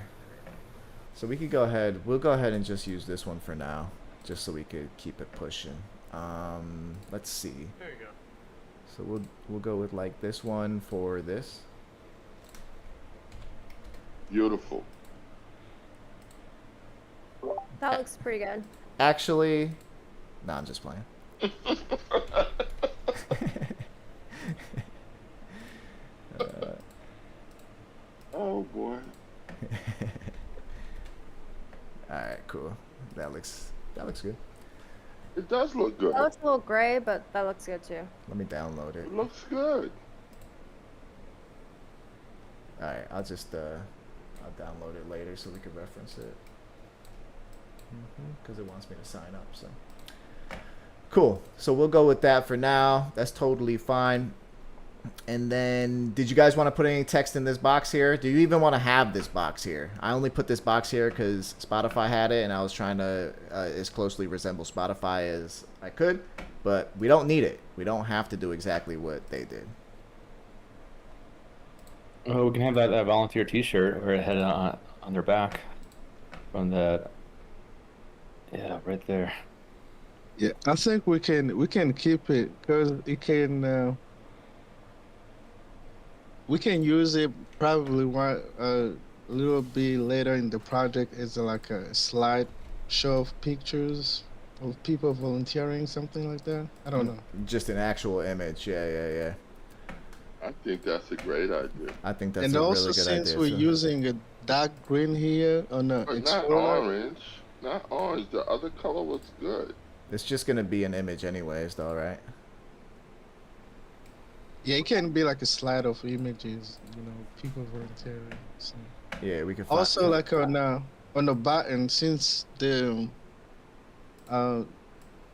So we could go ahead. We'll go ahead and just use this one for now, just so we could keep it pushing. Let's see. There you go. So we'll go with like this one for this. beautiful. That looks pretty good. Actually, no, I'm just playing. Oh boy. All right, cool. That looks good. It does look good. That looks a little gray, but that looks good too. Let me download it. It looks good. All right, I'll download it later so we can reference it. Because it wants me to sign up. So cool. So we'll go with that for now. That's totally fine. And then, did you guys want to put any text in this box here? Do you even want to have this box here? I only put this box here because Spotify had it, and I was trying to as closely resemble Spotify as I could. But we don't need it. We don't have to do exactly what they did. Oh, we can have that volunteer T-shirt where it had on their back from that. Yeah, right there. Yeah, I think we can keep it because it can. We can use it probably a little bit later in the project as like a slide show of pictures of people volunteering, something like that. I don't know. Just an actual image. Yeah. I think that's a great idea. I think that's And a also, really good since idea. we're too. using a dark green here on the But not Explorer, orange. Not orange. The other color was good. It's just gonna be an image anyways, though, right? yeah, it can be like a slide of images, people volunteering. So. Yeah, we can. Also, like on the button, since the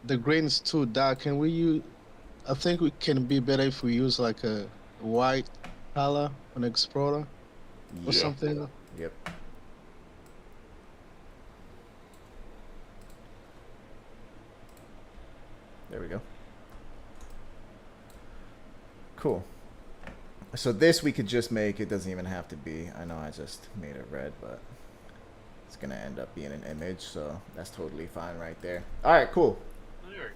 green is too dark, can we use? I think we can be better if we use like a white color on Explorer or Yeah. something. Yep. There we go. Cool. So this we could just make, it doesn't even have to be, I know I just made it red, but it's gonna end up being an image, so that's totally fine right there. Alright, cool. There.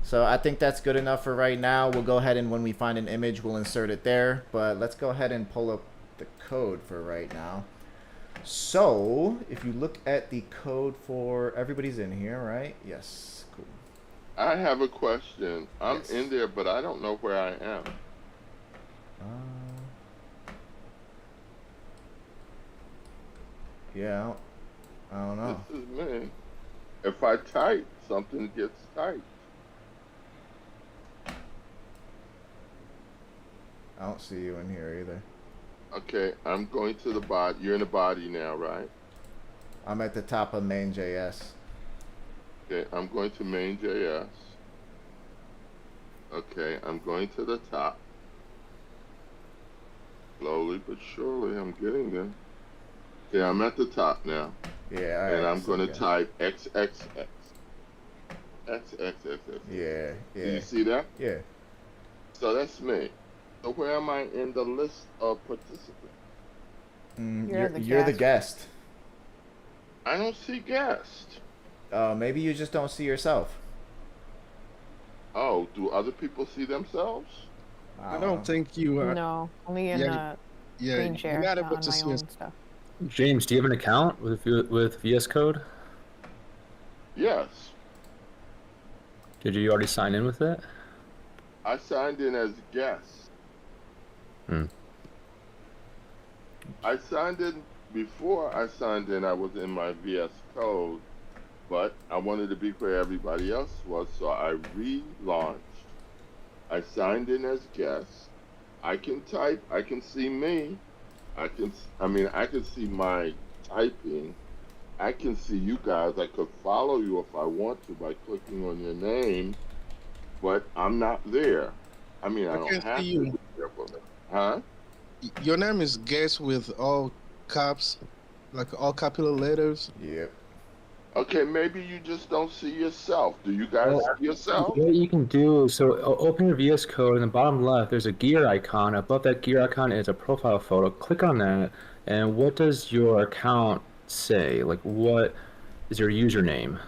So I think that's good enough for right now. We'll go ahead and when we find an image, we'll insert it there, but let's go ahead and pull up the code for right now. So if you look at the code for, everybody's in here, right? Yes, cool. I have a question. I'm Yes. in there, but I don't know where I am. Yeah, I don't know. This is me. If I type, something gets typed. I don't see you in here either. Okay, I'm going to the body. You're in the body now, right? I'm at the top of main.js. Okay, I'm going to main.js. Okay, I'm going to the top. Slowly but surely, I'm getting there. Okay, I'm at the top now. Yeah, alright. And I'm so going to good. type XXX. XXX. Yeah, Do yeah, you see that? yeah. So that's me. So where am I in the list of participants? You're the guest. I don't see guest. Maybe you just don't see yourself. Oh, do other people see themselves? I don't think you are. No, only in Yeah, the Yeah, screen share, you're not not able on to my see own us. stuff. James, do you have an account with VS Code? Yes. Did you already sign in with it? I signed in as guest. I signed in before I signed in. I was in my VS Code, but I wanted to be where everybody else was, so I relaunched. I signed in as guest. I can type. I can see me. I can see my typing. I can see you guys. I could follow you if I want to by clicking on your name, but I'm not there. I mean, I I don't can't have see to you. be there, huh? Your name is Guess with all caps, like all capital letters. Yep. Okay, maybe you just don't see yourself. Do you guys Well, see yourself? what you can do, so open your VS Code in the bottom left, there's a gear icon. Above that gear icon is a profile photo. Click on that, and what does your account say? Like, what is your username?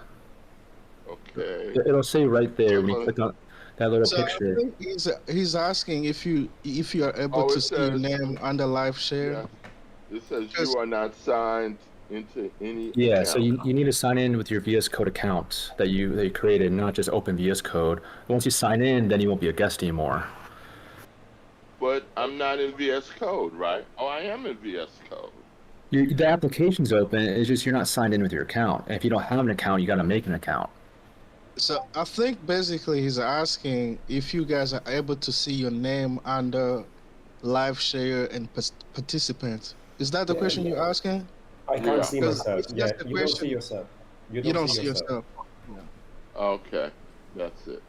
Okay. It'll say right there when you So, click on that little So I picture. think he's asking if you are able oh, to it see your says, name under live share. yes, it says 'Cause- you are not signed into any Yeah, so account. you need to sign in with your VS Code account that you created, not just open VS Code. Once you sign in, then you won't be a guest anymore. But I'm not in VS Code, right? Oh, I am in VS Code. The application's open, it's just you're not signed in with your account. And if you don't have an account, you got to make an account. So I think basically he's asking if you guys are able to see your name under live share and participants. Is that the Yeah, question yeah. you're asking? I can't Yeah. see Because myself. if Yeah, that's the you don't see question, yourself. you don't see yourself. Okay, that's it.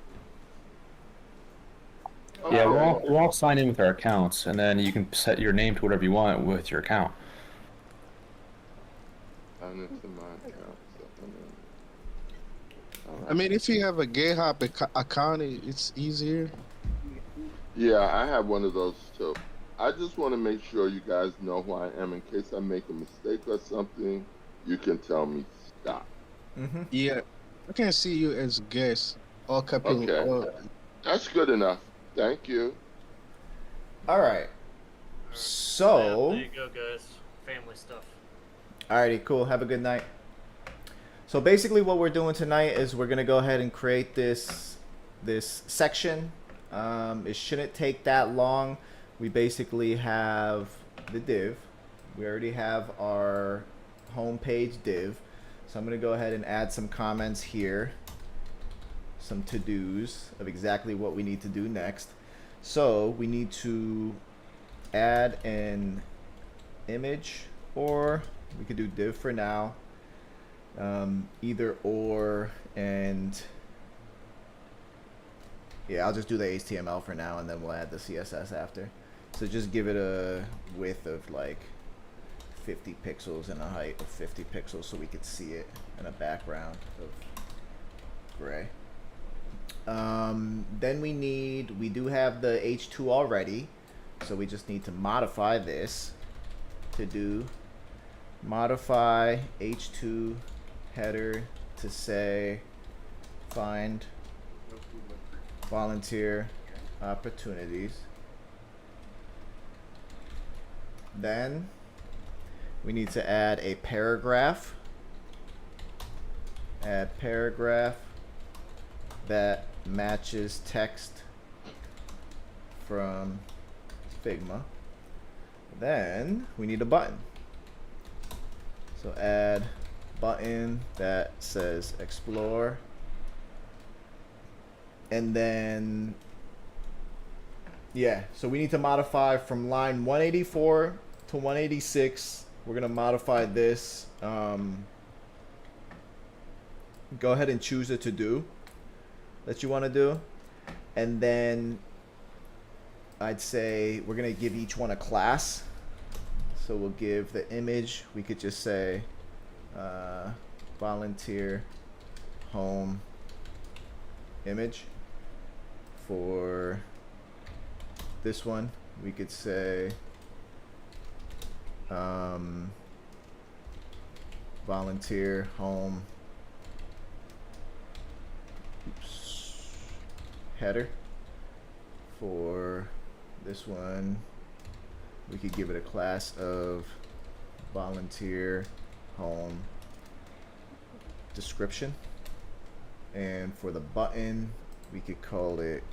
Yeah, Okay. we're all signed in with our accounts, and then you can set your name to whatever you want with your account. Sign into my account. All I mean, if you have a GitHub account, it's easier. Yeah, I have one of those too. I just want to make sure you guys know who I am in case I make a mistake or something. You can tell me stop. Mm-hmm. Yeah, I can see you as guest, all capital. Okay. That's good enough. Thank you. All right. Yeah, So, there you go, guys. Family stuff. alrighty, cool. Have a good night. So basically, what we're doing tonight is we're gonna go ahead and create this section. It shouldn't take that long. We basically have the div. We already have our homepage div. So I'm gonna go ahead and add some comments here, some to-dos of exactly what we need to do next. So we need to add an image, or we could do div for now. Either or, and yeah, I'll just do the HTML for now, and then we'll add the CSS after. So just give it a width of like 50 pixels and a height of 50 pixels so we could see it, and a background of gray. Then we do have the H2 already, so we just need to modify this to do modify H2 header to say find volunteer opportunities. Then we need to add a paragraph. Add paragraph that matches text from Figma. Then we need a button. So add button that says explore. And then, yeah, so we need to modify from line 184 to 186. We're going to modify this. Go ahead and choose a to-do that you want to do. And then I'd say we're going to give each one a class. So we'll give the image, we could just say volunteer home image. For this one, we could say volunteer home header. For this one, we could give it a class of volunteer home description. And for the button, we could call it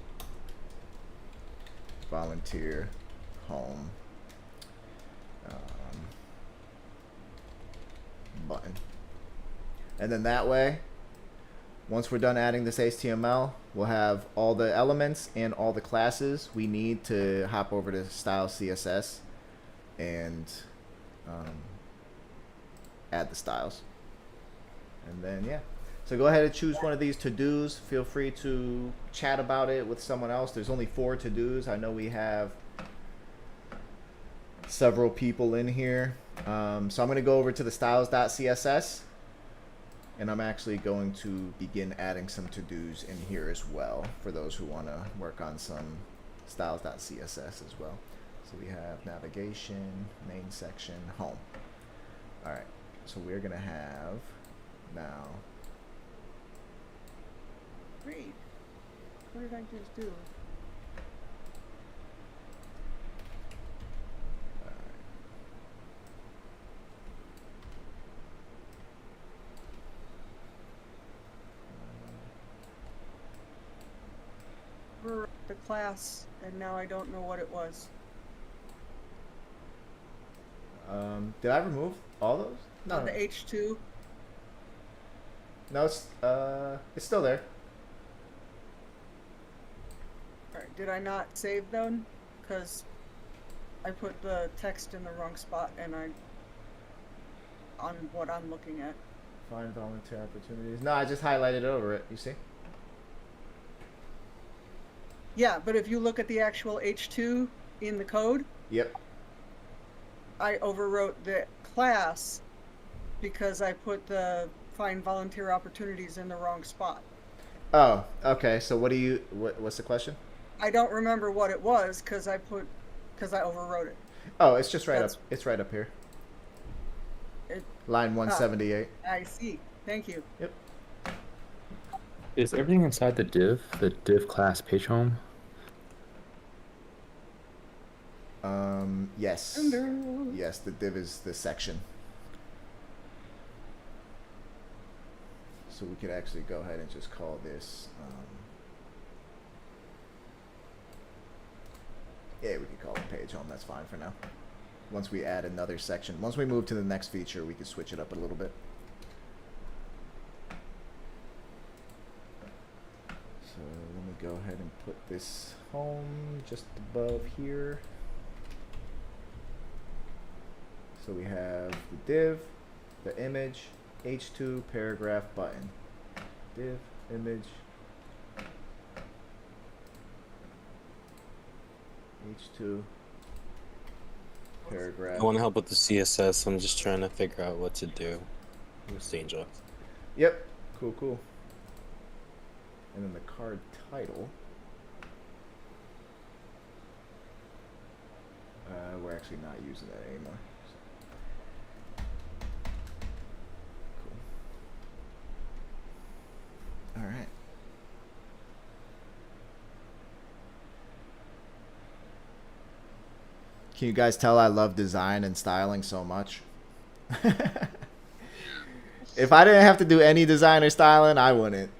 volunteer home Button. And then that way, once we're done adding this HTML, we'll have all the elements and all the classes we need to hop over to style CSS and add the styles. And then, yeah. So go ahead and choose one of these to-dos. Feel free to chat about it with someone else. There's only 4 to-dos. I know we have several people in here. So I'm going to go over to the styles.css. And I'm actually going to begin adding some to-dos in here as well for those who want to work on some styles.css as well. So we have navigation, main section, home. All right. So we're going to have now. Great. What did I just do? The class, and now I don't know what it was. Did I remove all those? No. The H2. No, it's still there. Alright, did I not save them? Because I put the text in the wrong spot and on what I'm looking at. Find volunteer opportunities. No, I just highlighted over it, you see? Yeah, but if you look at the actual H2 in the code, Yep. I overwrote the class because I put the find volunteer opportunities in the wrong spot. Oh, okay. So what's the question? I don't remember what it was because I overwrote it. Oh, it's just right up. It's right up here. Line 178. I see. Thank you. Yep. Is everything inside the div class page home? Yes. Hello. Yes, the div is the section. So we could actually go ahead and just call this. Yeah, we could call it page home. That's fine for now. Once we add another section, once we move to the next feature, we can switch it up a little bit. So let me go ahead and put this home just above here. So we have the div, the image, H2, paragraph, button. Div, image, H2, paragraph. I want to help with the CSS. I'm just trying to figure out what to do. It's Angel. Yep. Cool, cool. And then the card title. We're actually not using that anymore. All right. Can you guys tell I love design and styling so much? If I didn't have to do any design or styling, I wouldn't.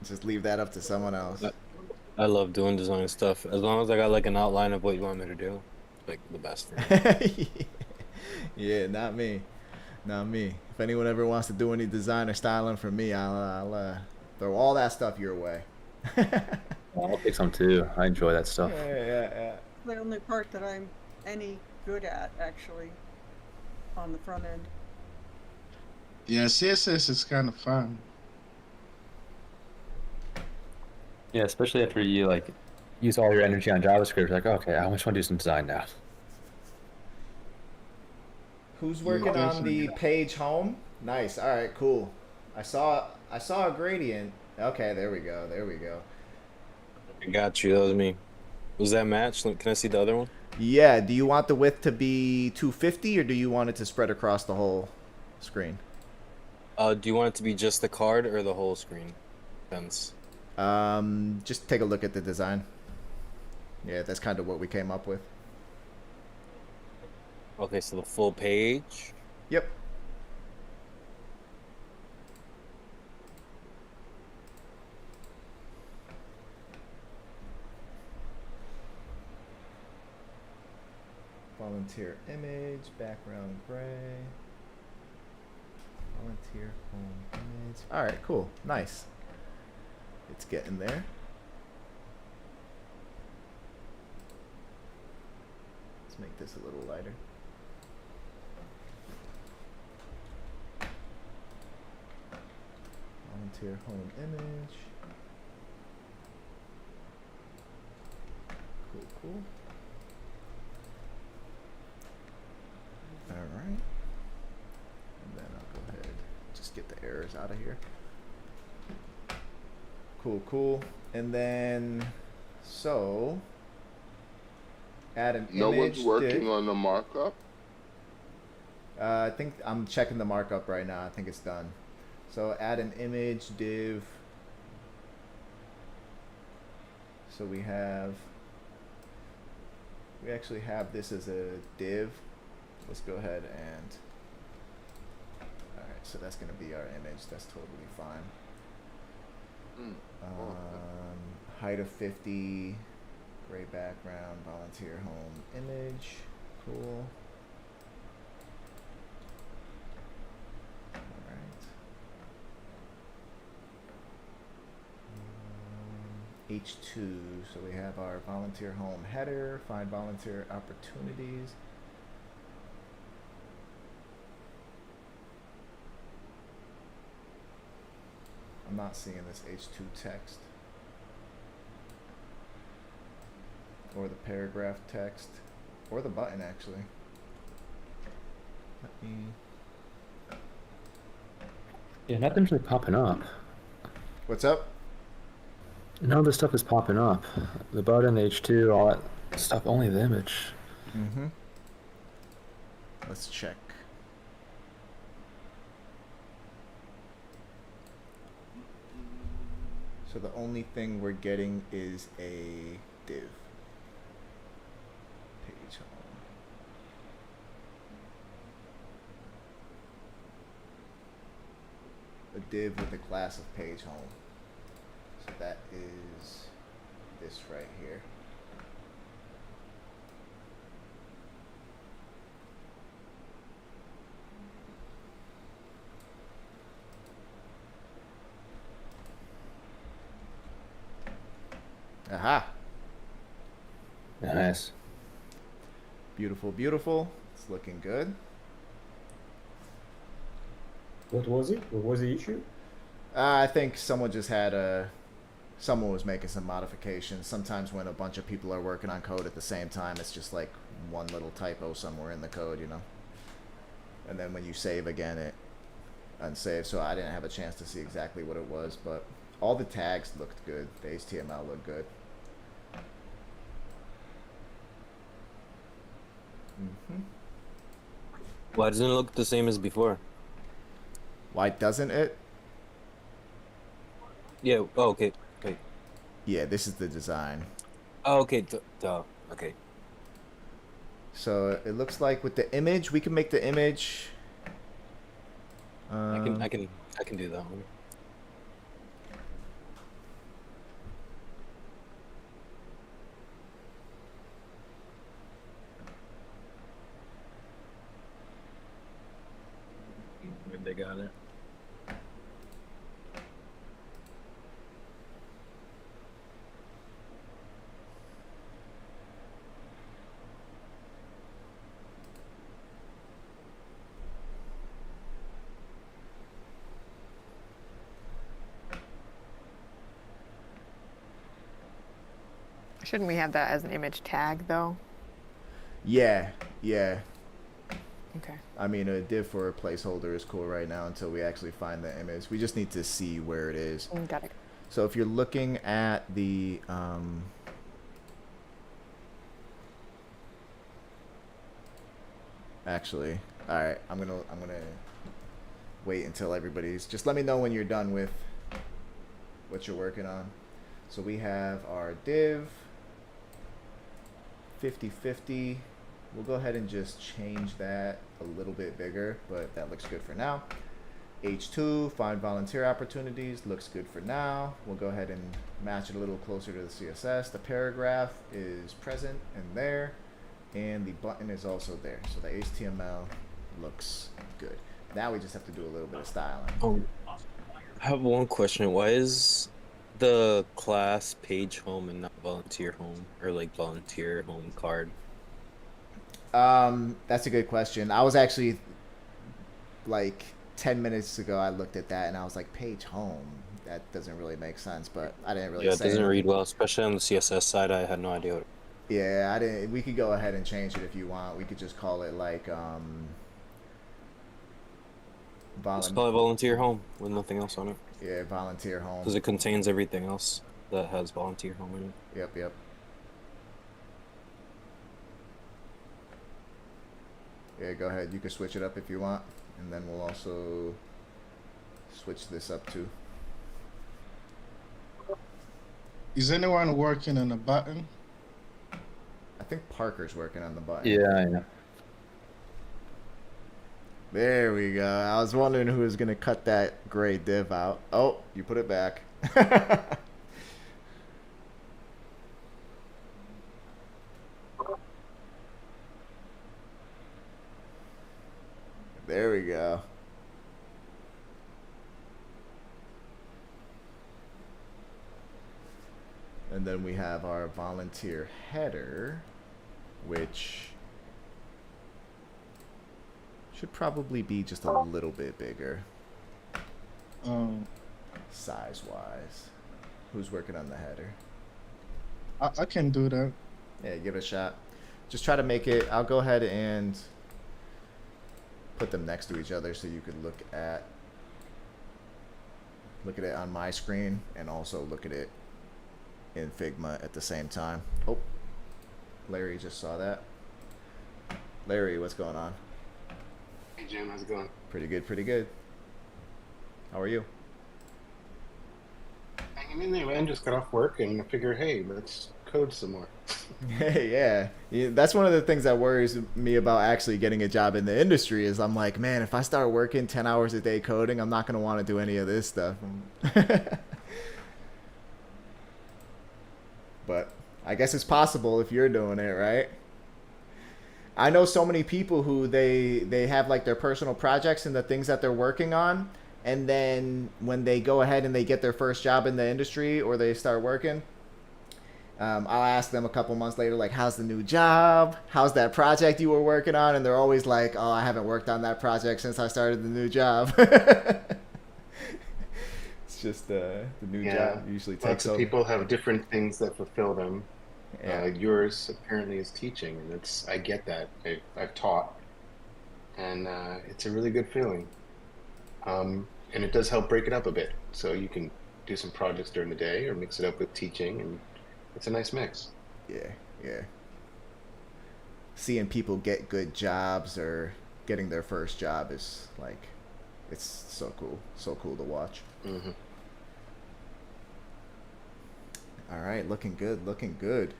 Just leave that up to someone else. I love doing design stuff. As long as I got like an outline of what you want me to do, like the best for me. Yeah, not me. Not me. If anyone ever wants to do any design or styling for me, I'll throw all that stuff your way. I'll take some too. I enjoy that stuff. Yeah. The only part that I'm any good at, actually, on the front end. Yeah, CSS is kind of fun. Yeah, especially after you like use all your energy on JavaScript. You're like, okay, I just want to do some design now. Who's working on the page home? Nice. All right, cool. I saw a gradient. Okay, there we go. I got you. That was me. Was that matched? Can I see the other one? Yeah. Do you want the width to be 250 or do you want it to spread across the whole screen? Do you want it to be just the card or the whole screen? Depends. Just take a look at the design. Yeah, that's kind of what we came up with. Okay, so the full page. Yep. volunteer image, background gray. Volunteer home image. All right, cool, nice. It's getting there. Let's make this a little lighter. Volunteer home image. Cool, cool. All right. And then I'll go ahead, just get the errors out of here. Cool, cool. And then, so, add an No image one's working div. on the markup? I think I'm checking the markup right now. I think it's done. So add an image div. So we actually have this as a div. Let's go ahead and, all right, so that's gonna be our image. That's totally fine. Height of 50, gray background, volunteer home image, cool. All right. H2, so we have our volunteer home header, find volunteer opportunities. I'm not seeing this H2 text or the paragraph text or the button actually. Let me. Yeah, nothing's really popping up. What's up? None of this stuff is popping up. The button, the H2, all that stuff, only the image. Mm-hmm. Let's check. So the only thing we're getting is a div. Page home. A div with the class of page home. So that is this right here. Aha. Nice. Beautiful, beautiful. It's looking good. What was it? What was the issue? I think someone just had someone was making some modifications. Sometimes when a bunch of people are working on code at the same time, it's just like one little typo somewhere in the code, you know. And then when you save again, it unsaves. So I didn't have a chance to see exactly what it was, but all the tags looked good. The HTML looked good. Mm-hmm. Why doesn't it look the same as before? Why doesn't it? Yeah. Oh, okay. Wait. Yeah, this is the design. Oh, okay. Duh. Okay. So it looks like with the image, we can make the image. I can do that one. They got it. Shouldn't we have that as an image tag though? Yeah. Okay. I mean, a div for a placeholder is cool right now until we actually find the image. We just need to see where it is. Got it. So if you're looking at the actually, all right, I'm gonna wait until everybody's. Just let me know when you're done with what you're working on. So we have our div 50/50. We'll go ahead and just change that a little bit bigger, but that looks good for now. H2, find volunteer opportunities, looks good for now. We'll go ahead and match it a little closer to the CSS. The paragraph is present and there. And the button is also there. So the HTML looks good. Now we just have to do a little bit of styling. I have one question. Why is the class page home and not volunteer home, or like volunteer home card? That's a good question. I was actually like 10 minutes ago, I looked at that and I was like, page home. That doesn't really make sense, but I didn't really Yeah, it say doesn't anything. read well, especially on the CSS side. I had no idea what. Yeah, I didn't. We could go ahead and change it if you want. We could just call it like Just call it volunteer home with nothing else on it. Yeah, volunteer home. Because it contains everything else that has volunteer home in it. Yep, yep. Yeah, go ahead. You can switch it up if you want, and then we'll also switch this up too. Is anyone working on a button? I think Parker's working on the button. Yeah, I know. There we go. I was wondering who was gonna cut that gray div out. Oh, you put it back. There we go. And then we have our volunteer header, which should probably be just a little bit bigger. Size-wise. Who's working on the header? I can do that. Yeah, give it a shot. Just try to make it. I'll go ahead and put them next to each other so you could look at it on my screen and also look at it in Figma at the same time. Oh, Larry just saw that. Larry, what's going on? Hey Jim, how's it going? Pretty good, pretty good. How are you? Hanging in there, man. Just got off work and I figured, hey, let's code some more. Hey, yeah. That's one of the things that worries me about actually getting a job in the industry is I'm like, man, if I start working 10 hours a day coding, I'm not going to want to do any of this stuff. But I guess it's possible if you're doing it, right? I know so many people who they have like their personal projects and the things that they're working on, and then when they go ahead and they get their first job in the industry or they start working, I'll ask them a couple months later, like, how's the new job? How's that project you were working on? And they're always like, oh, I haven't worked on that project since I started the new job. It's just the new job usually takes Lots of over. people have different things that fulfill them. Yeah. Yours apparently is teaching, and I get that. I've taught, and it's a really good feeling. And it does help break it up a bit, so you can do some projects during the day or mix it up with teaching, and it's a nice mix. Yeah, yeah. Seeing people get good jobs or getting their first job is like, it's so cool to watch. Mm-hmm. All right, looking good, looking good.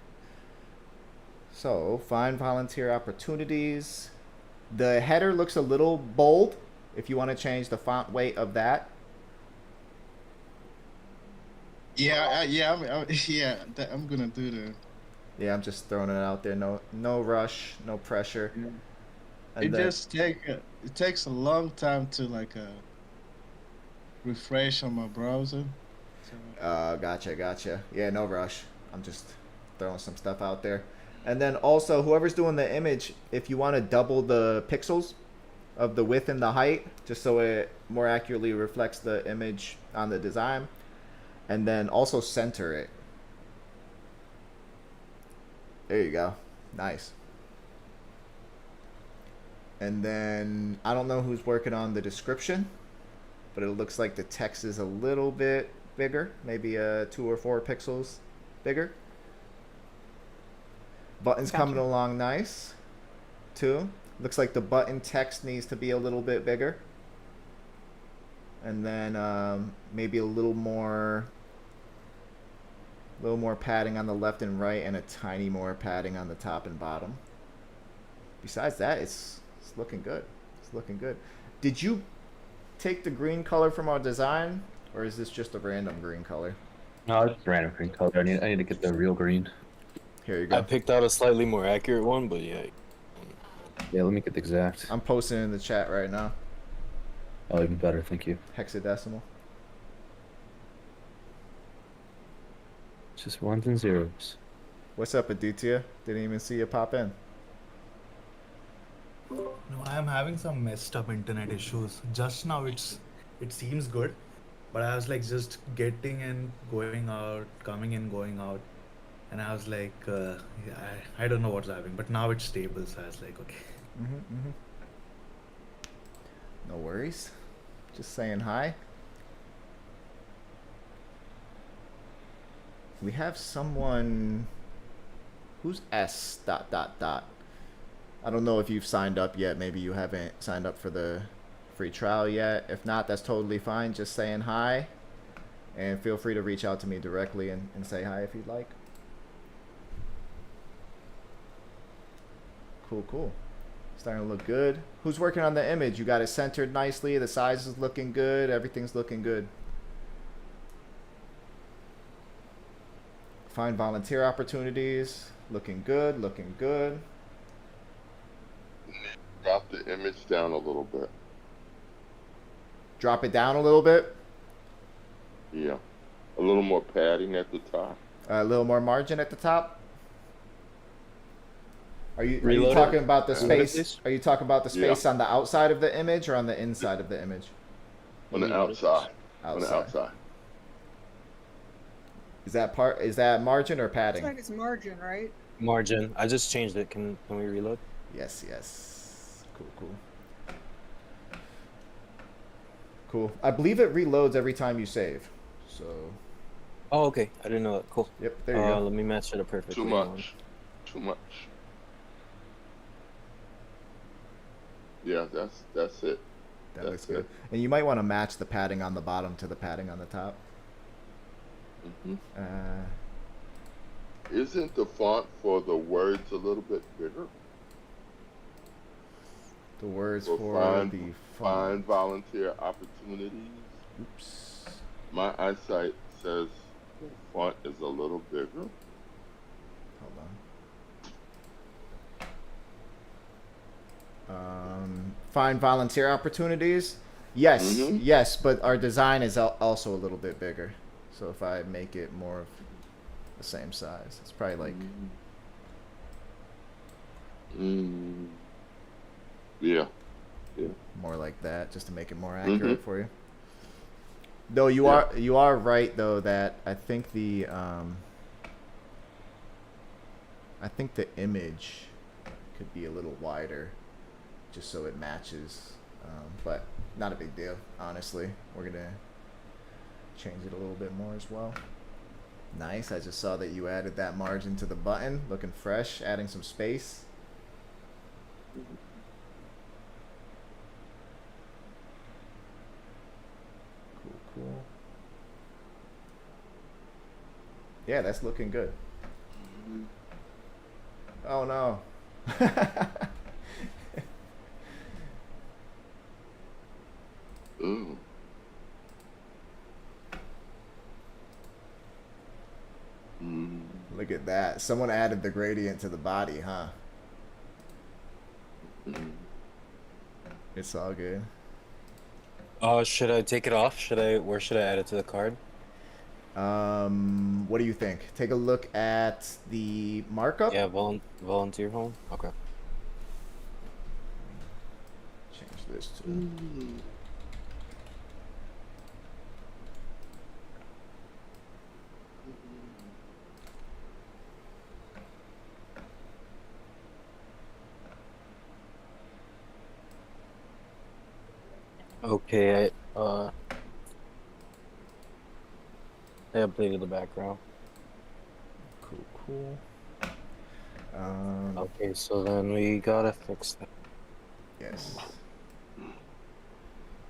So, find volunteer opportunities. The header looks a little bold. If you want to change the font weight of that. Yeah, I'm gonna do that. Yeah, I'm just throwing it out there. No rush, no pressure. Yeah. And It takes a long time to like refresh on my browser. So. Gotcha. Yeah, no rush. I'm just throwing some stuff out there. And then also, whoever's doing the image, if you want to double the pixels of the width and the height, just so it more accurately reflects the image on the design. And then also center it. There you go. Nice. And then, I don't know who's working on the description, but it looks like the text is a little bit bigger, maybe 2 or 4 pixels bigger. Buttons coming along nice, too. Looks like the button text needs to be a little bit bigger. And then maybe a little more padding on the left and right, and a tiny more padding on the top and bottom. Besides that, it's looking good. It's looking good. Did you take the green color from our design, or is this just a random green color? No, it's random green color. I need to get the real green. Here you I go. picked out a slightly more accurate one, but yeah. Yeah, let me get the exact. I'm posting in the chat right now. Oh, even better. Thank you. Hexadecimal. Just ones and zeros. What's up, Aditya? Didn't even see you pop in. No, I am having some messed up internet issues. Just now it seems good, but I was like just getting in, going out, coming in, going out, and I was like, yeah, I don't know what's happening. But now it's stable, so I was like, okay. No worries. Just saying hi. We have someone who's S dot dot dot. I don't know if you've signed up yet. Maybe you haven't signed up for the free trial yet. If not, that's totally fine. Just saying hi. And feel free to reach out to me directly and say hi if you'd like. Cool, cool. Starting to look good. Who's working on the image? You got it centered nicely. The size is looking good. Everything's looking good. Find volunteer opportunities. Looking good, looking good. Drop the image down a little bit. Drop it down a little bit. Yeah. A little more padding at the top. A little more margin at the top. Are you Reload talking it. about the Reload it, space? please. Are you talking about the Yeah. space on the outside of the image or on the inside of the image? On the outside. On the Outside. outside. Is that margin or padding? It's like it's margin, right? Margin. I just changed it. Can we reload? Yes, yes. Cool, cool. Cool. I believe it reloads every time you save. So. Oh, okay. I didn't know that. Cool. Yep, there you go. Let me match it up perfectly. Too much. Too much. Yeah, that's it. That looks good. And you might want to match the padding on the bottom to the padding on the top. Isn't the font for the words a little bit bigger? The words For for find, the find volunteer opportunities. Oops. My eyesight says the font is a little bigger. Hold on. Find volunteer opportunities. Yes, yes, but our design is also a little bit bigger. So if I make it more of the same size, it's probably like. Yeah. Yeah. More like that, just to make it more accurate for you. Though you are right though that I think the image could be a little wider, just so it matches. But not a big deal, honestly. We're gonna change it a little bit more as well. Nice. I just saw that you added that margin to the button, looking fresh, adding some space. Cool. Yeah, that's looking good. Oh no. Ooh. Look at that. Someone added the gradient to the body, huh? It's all good. Should I take it off? Where should I add it to the card? What do you think? Take a look at the markup. Yeah, volunteer home. Okay. Change this to. Okay, I updated the background. Cool. Okay, so then we gotta fix that. Yes.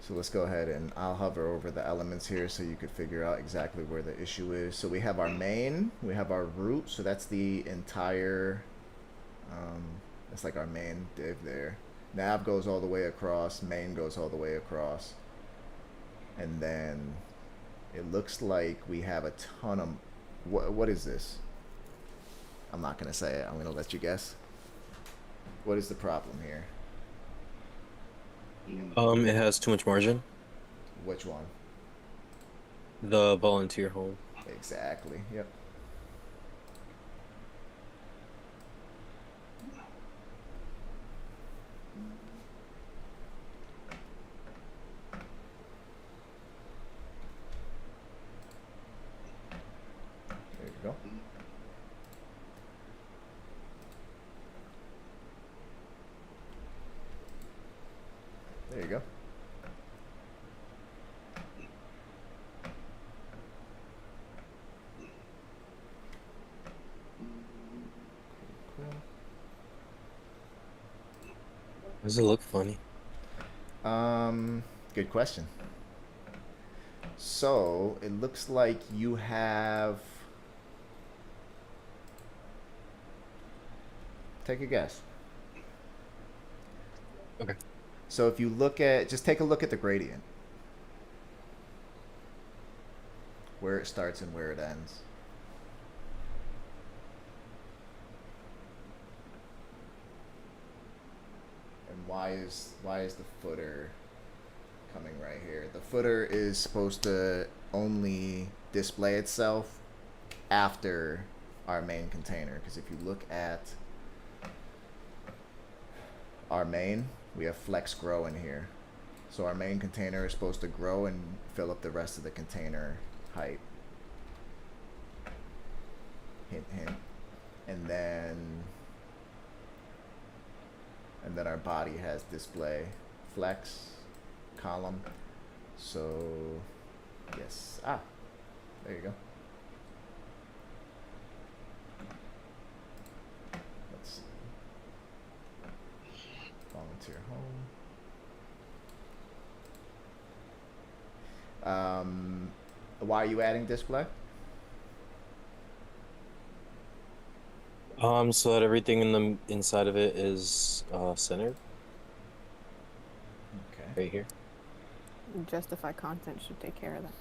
So let's go ahead and I'll hover over the elements here so you could figure out exactly where the issue is. So we have our main, we have our root, so that's the entire, that's like our main div there. Nav goes all the way across, main goes all the way across. And then it looks like we have a ton of, what is this? I'm not gonna say it. I'm gonna let you guess. What is the problem here? It has too much margin. Which one? The volunteer home. Exactly. Yep. There you go. There you go. Does it look funny? Good question. So it looks like you have. Take a guess. Okay. So if you look at, just take a look at the gradient. Where it starts and where it ends. And why is the footer coming right here? The footer is supposed to only display itself after our main container, because if you look at our main, we have flex grow in here. So our main container is supposed to grow and fill up the rest of the container height. Hint, hint. And then our body has display flex column. So yes, there you go. Let's see. Volunteer home. Why are you adding display? So that everything in the inside of it is centered. Okay. Right here. Justify content should take care of that.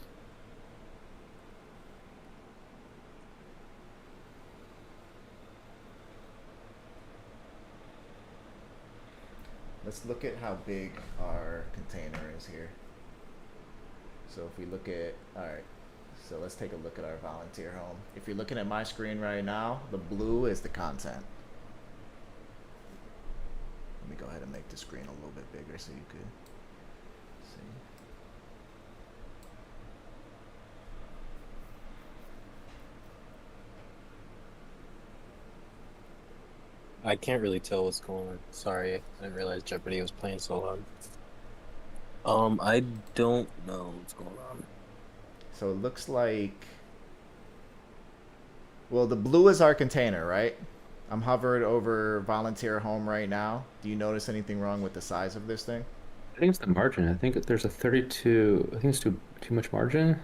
Let's look at how big our container is here. So if we look at, all right, so let's take a look at our volunteer home. If you're looking at my screen right now, the blue is the content. Let me go ahead and make the screen a little bit bigger so you could see. I can't really tell what's going on. Sorry, I didn't realize Jeopardy was playing so loud. I don't know what's going on. So it looks like, well, the blue is our container, right? I'm hovered over volunteer home right now. Do you notice anything wrong with the size of this thing? I think it's the margin. I think there's a 32. I think it's too much margin.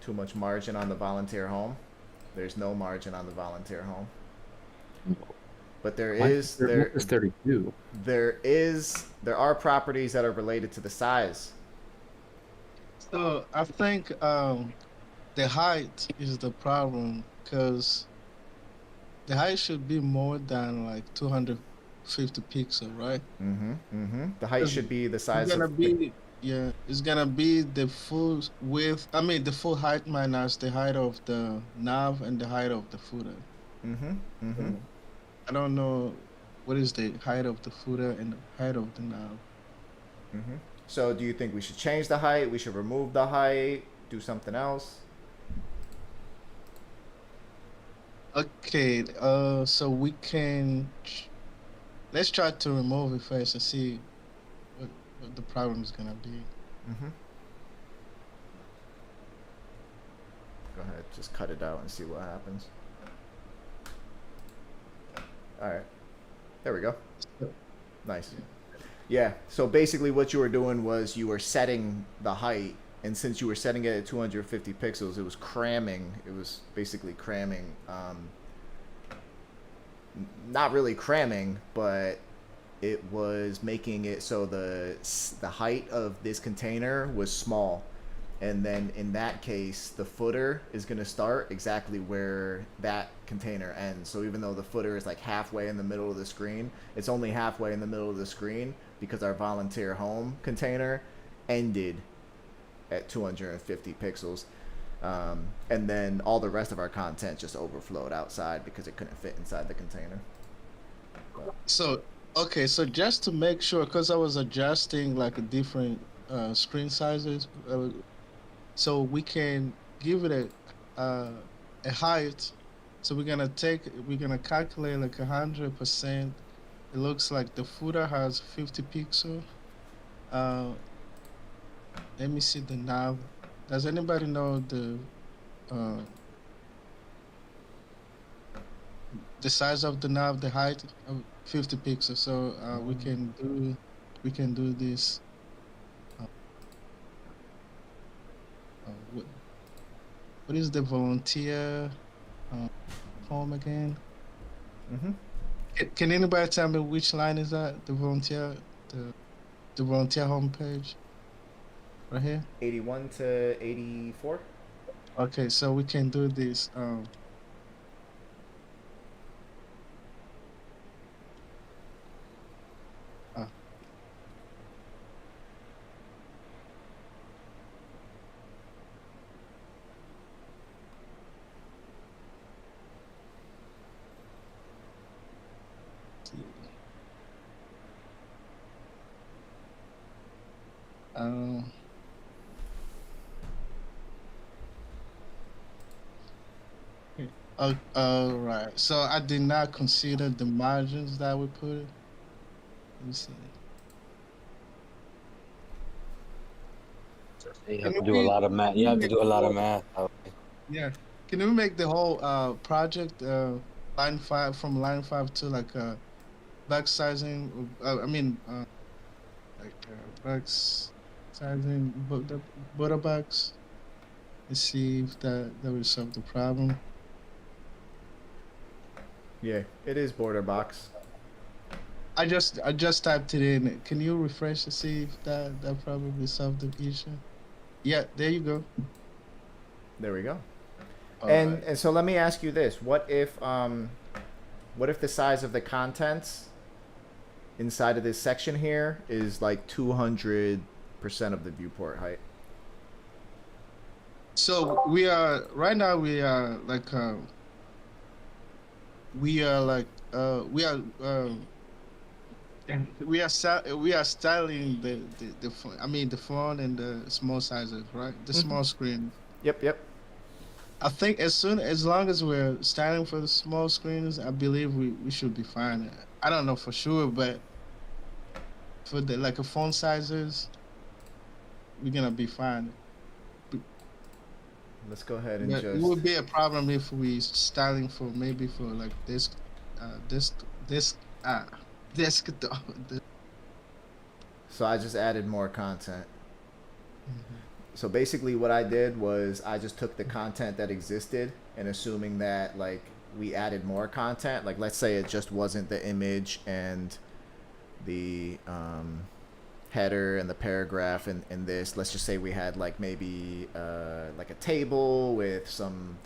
Too much margin on the volunteer home. There's no margin on the volunteer home. But there is 32. There are properties that are related to the size. So I think the height is the problem, because the height should be more than like 250 pixels, right? The height should be the size It's gonna of be it's gonna be the full width. I mean the full height minus the height of the nav and the height of the footer. I don't know what is the height of the footer and the height of the nav. So do you think we should change the height? We should remove the height? Do something else? Okay, so we can let's try to remove it first and see what the problem is gonna be. Go ahead, just cut it out and see what happens. All right, there we go. Nice. Yeah, so basically what you were doing was you were setting the height, and since you were setting it at 250 pixels, it was cramming. It was basically cramming. Not really cramming, but it was making it so the height of this container was small, And then in that case, the footer is going to start exactly where that container ends. So even though the footer is like halfway in the middle of the screen, it's only halfway in the middle of the screen because our volunteer home container ended at 250 pixels. And then all the rest of our content just overflowed outside because it couldn't fit inside the container. So, okay, so just to make sure, because I was adjusting like a different screen sizes, so we can give it a height. So we're gonna calculate like 100%. It looks like the footer has 50 pixel. Let me see the nav. Does anybody know the size of the nav, the height of 50 pixels? So we can do this. What is the volunteer form again? Can anybody tell me which line is that? The volunteer homepage, right here. 81 to 84. Okay, so we can do this. All right. So I did not consider the margins that we put. Let me see. You have to do a lot of math. You have to do a lot of math. Yeah. Can we make the whole project line 5 from line 5 to like back sizing? Back sizing the border box. Let's see if that will solve the problem. Yeah, it is border box. I just typed it in. Can you refresh to see if that probably solved the issue? Yeah, there you go. There we go. All and right. so let me ask you this: what if the size of the contents inside of this section here is like 200% of the viewport height? So we are right now. We are styling the font and the small sizes, right? The small screen. Yep. I think as long as we're styling for the small screens, I believe we should be fine. I don't know for sure, but for the font sizes, we're gonna be fine. Let's go ahead and It would be a problem if we styling for maybe for like desktop. So I just added more content. So basically what I did was I just took the content that existed and assuming that like we added more content, like let's say it just wasn't the image and the header and the paragraph in this. Let's just say we had like maybe like a table with some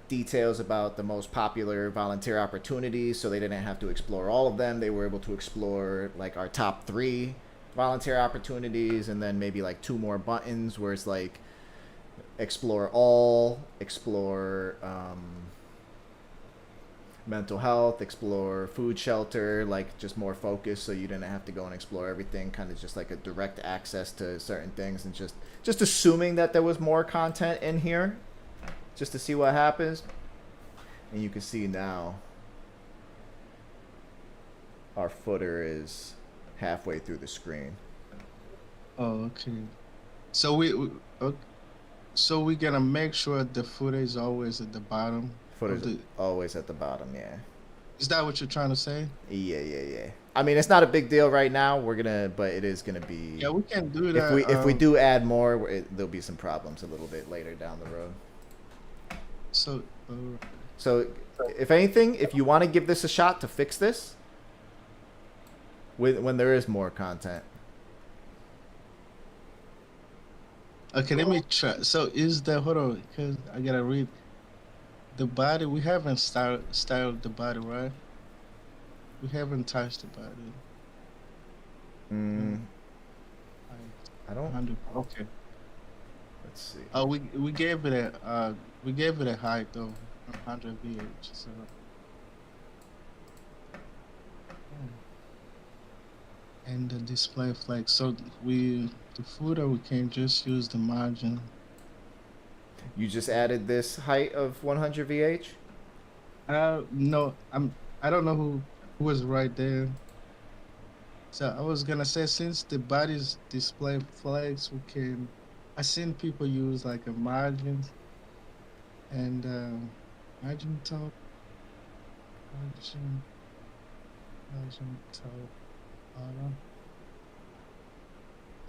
details about the most popular volunteer opportunities, so they didn't have to explore all of them. They were able to explore like our top 3 volunteer opportunities, and then maybe like 2 more buttons where it's like explore all, explore mental health, explore food shelter, like just more focused, so you didn't have to go and explore everything, kind of just like a direct access to certain things, and just assuming that there was more content in here just to see what happens. And you can see now our footer is halfway through the screen. Oh, okay. So we're gonna make sure the footer is always at the bottom. Footer's always at the bottom, yeah. Is that what you're trying to say? Yeah. I mean, it's not a big deal right now. But it is gonna be. Yeah, we can do that. If we do add more, there'll be some problems a little bit later down the road. So, if anything, if you want to give this a shot to fix this, when there is more content. Okay, let me try. So is the hold on, because I gotta read the body. We haven't styled the body, right? We haven't touched the body. Mm, I don't. 100. Okay. Let's see. We gave it a height of 100 VH. So. And the display flag. So the footer we can just use the margin. You just added this height of 100 VH. No, I don't know who was right there. So I was gonna say, since the body's display flags, we can. I seen people use like a margin and margin top, margin top, bottom.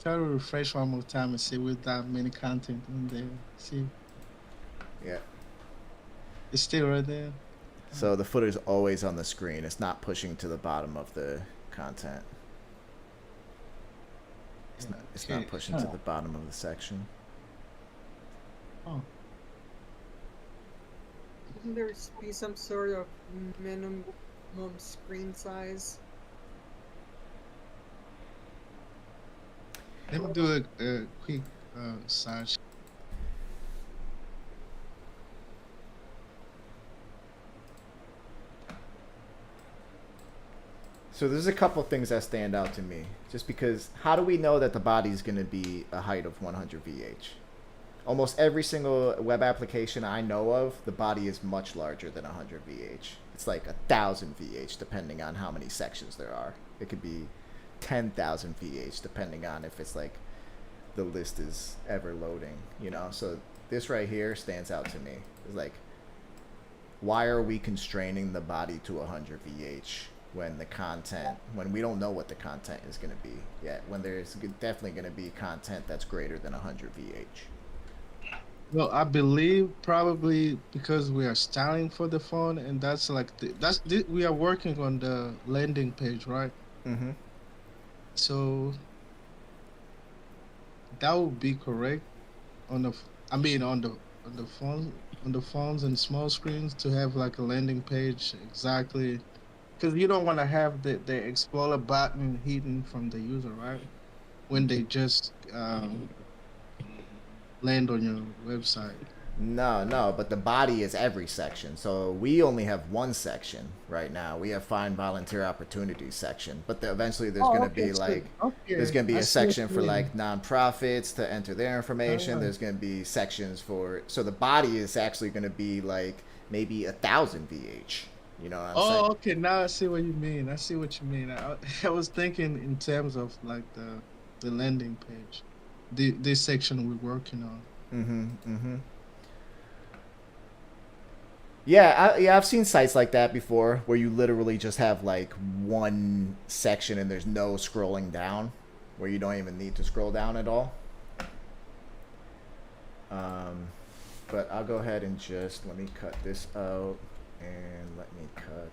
Try to refresh one more time and see with that many content in there. See, Yeah. it's still right there. So the footer's always on the screen. It's not pushing to the bottom of the content. It's not pushing to the bottom of the section. Oh. Wouldn't there be some sort of minimum screen size? Let me do a quick search. So there's a couple things that stand out to me. Just because, how do we know that the body is going to be a height of 100 VH? Almost every single web application I know of, the body is much larger than 100 VH. It's like 1,000 VH, depending on how many sections there are. It could be 10,000 VH, depending on if it's like the list is ever loading, you know? So this right here stands out to me. It's like, why are we constraining the body to 100 VH when the content, when we don't know what the content is going to be yet, when there's definitely going to be content that's greater than 100 VH? Well, I believe probably because we are styling for the phone, and that's like we are working on the landing page, right? Mm-hmm. So that would be correct on the, I mean on the phone, on the phones and small screens, to have like a landing page exactly, because you don't want to have the Explorer button hidden from the user, right? When they just land on your website. No, but the body is every section. So we only have one section right now. We have find volunteer opportunities section, but eventually there's going to be like, there's going to be a section for like nonprofits to enter their information. There's going to be sections for, so the body is actually going to be like maybe 1,000 VH. You know what I'm saying? Oh, okay. Now I see what you mean. I see what you mean. I was thinking in terms of like the landing page, this section we're working on. Yeah, I've seen sites like that before, where you literally just have like one section and there's no scrolling down, where you don't even need to scroll down at all. But I'll go ahead and just let me cut this out, and let me cut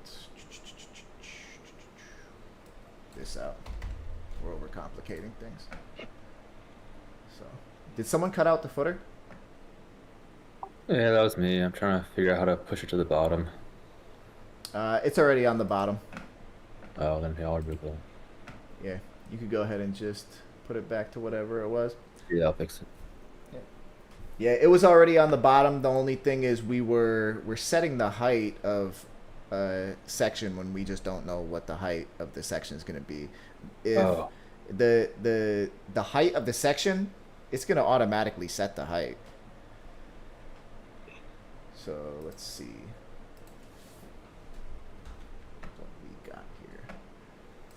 this out. We're overcomplicating things. So, did someone cut out the footer? Yeah, that was me. I'm trying to figure out how to push it to the bottom. It's already on the bottom. Oh, then I'll remove it. Yeah, you could go ahead and just put it back to whatever it was. Yeah, I'll fix it. Yeah, it was already on the bottom. The only thing is we're setting the height of a section when we just don't know what the height of the section is going to be. If the height of the section, it's going to automatically set the height. So let's see what we got here.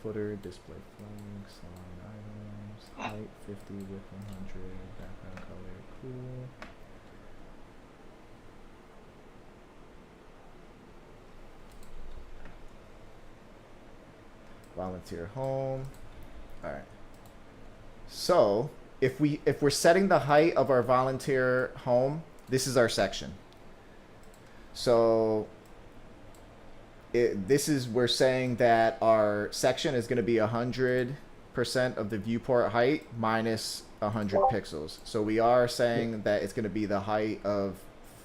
Footer, display flags, line items, height 50, width 100, background color, cool. Volunteer home. All right. So if we're setting the height of our volunteer home, this is our section. So we're saying that our section is going to be 100% of the viewport height minus 100 pixels. So we are saying that it's going to be the height of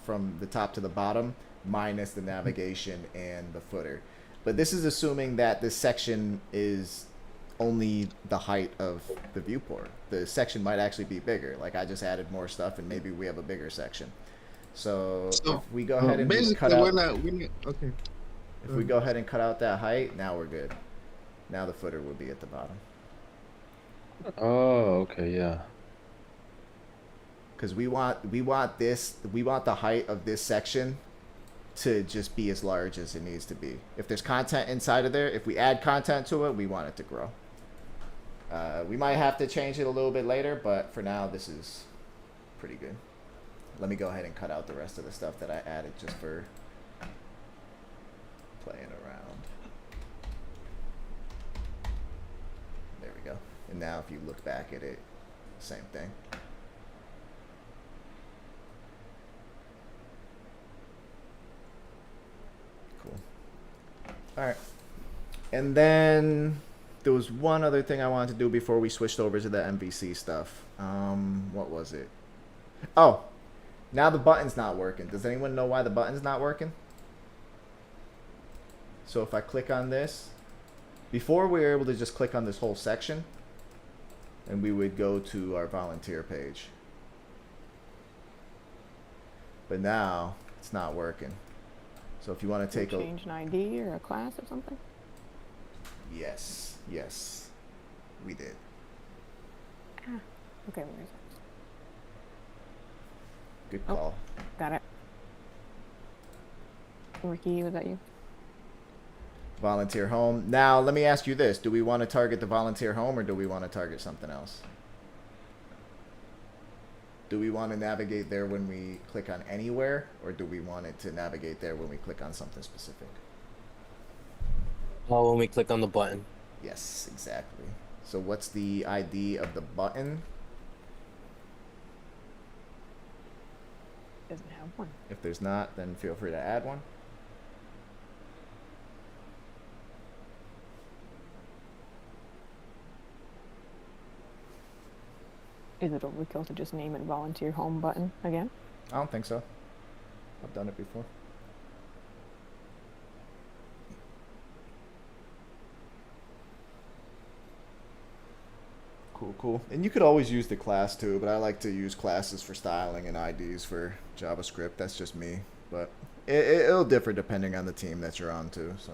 from the top to the bottom minus the navigation and the footer. But this is assuming that this section is only the height of the viewport. The section might actually be bigger. Like I just added more stuff and maybe we have a bigger section. So if we go ahead and basically cut out, okay. if we go ahead and cut out that height, now we're good. Now the footer will be at the bottom. Oh, okay, yeah. Because we want the height of this section to just be as large as it needs to be. If there's content inside of there, if we add content to it, we want it to grow. We might have to change it a little bit later, but for now, this is pretty good. Let me go ahead and cut out the rest of the stuff that I added just for playing around. There we go. And now if you look back at it, same thing. Cool. All right. And then there was one other thing I wanted to do before we switched over to the MVC stuff. What was it? Oh, now the button's not working. Does anyone know why the button's not working? So if I click on this, before we were able to just click on this whole section, and we would go to our volunteer page. But now it's not working. So if you want to take change an ID or a class or something? Yes, we did. Ah, okay, where is it? Good call. Got it. Ricky, was that you? Volunteer home. Now, let me ask you this. Do we want to target the volunteer home or do we want to target something else? Do we want to navigate there when we click on anywhere or do we want it to navigate there when we click on something specific? Oh, when we click on the button. Yes, exactly. So what's the ID of the button? Doesn't have one. If there's not, then feel free to add one. Is it overkill to just name it volunteer home button again? I don't think so. I've done it before. Cool. And you could always use the class too, but I like to use classes for styling and IDs for JavaScript. That's just me. But it'll differ depending on the team that you're on too. So,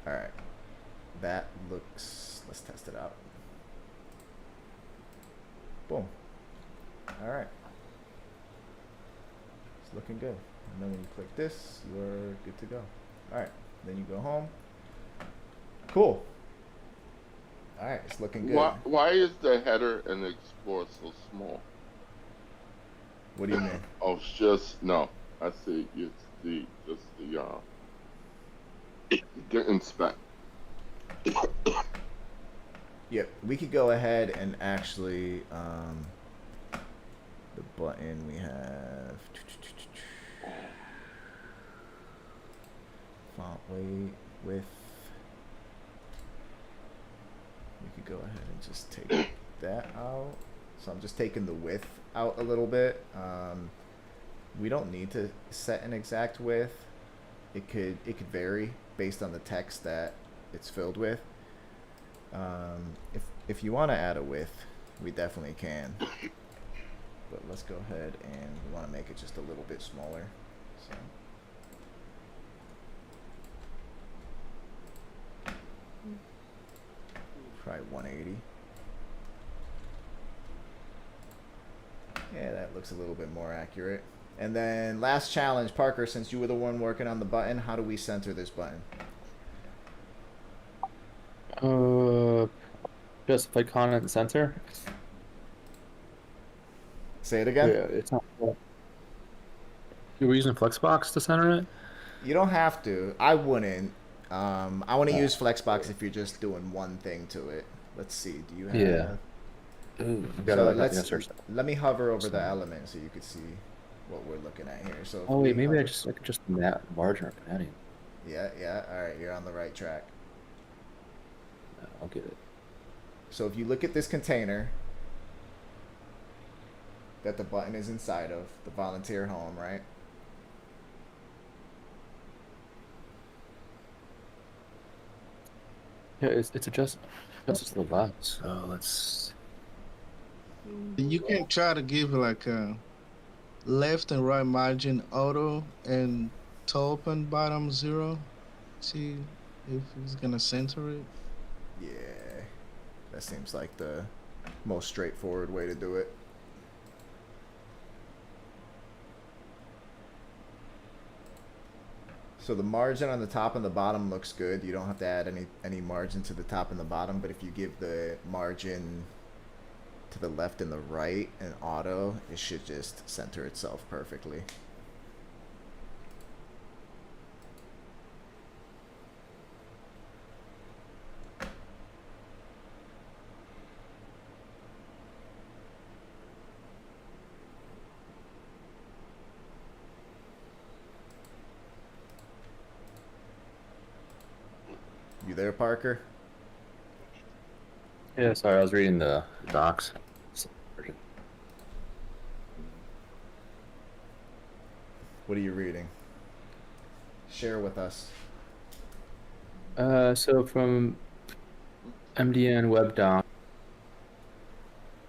all right, that looks. Let's test it out. Boom. All right. It's looking good. And then when you click this, you're good to go. All right. Then you go home. Cool. All right. It's looking good. Why is the header and the Explorer so small? What do you mean? Oh, it's just, no. I see. It's the inspect. Yep, we could go ahead and actually, the button we have, font weight, width, we could go ahead and just take that out. So I'm just taking the width out a little bit. We don't need to set an exact width. It could vary based on the text that it's filled with. If you want to add a width, we definitely can. But let's go ahead and we want to make it just a little bit smaller. So. Try 180. Yeah, that looks a little bit more accurate. And then last challenge, Parker, since you were the one working on the button, how do we center this button? Just click on it and center. Say it again. Yeah, it's not. You were using Flexbox to center it? You don't have to. I wouldn't. I want to use Flexbox if you're just doing one thing to it. Let's see. Do you have? Yeah. Ooh, So let me hover over the element so you could see what we're looking at here. So. Oh wait, maybe I could just that larger padding. Yeah. All right, you're on the right track. I'll get it. So if you look at this container that the button is inside of, the volunteer home, right? Yeah, it's adjusted to the left. So let's. You can try to give like a left and right margin auto and top and bottom 0. See if it's gonna center it. Yeah, that seems like the most straightforward way to do it. So the margin on the top and the bottom looks good. You don't have to add any margin to the top and the bottom, but if you give the margin to the left and the right and auto, it should just center itself perfectly. You there, Parker? Yeah, sorry, I was reading the docs. What are you reading? Share with us. So from MDN web doc,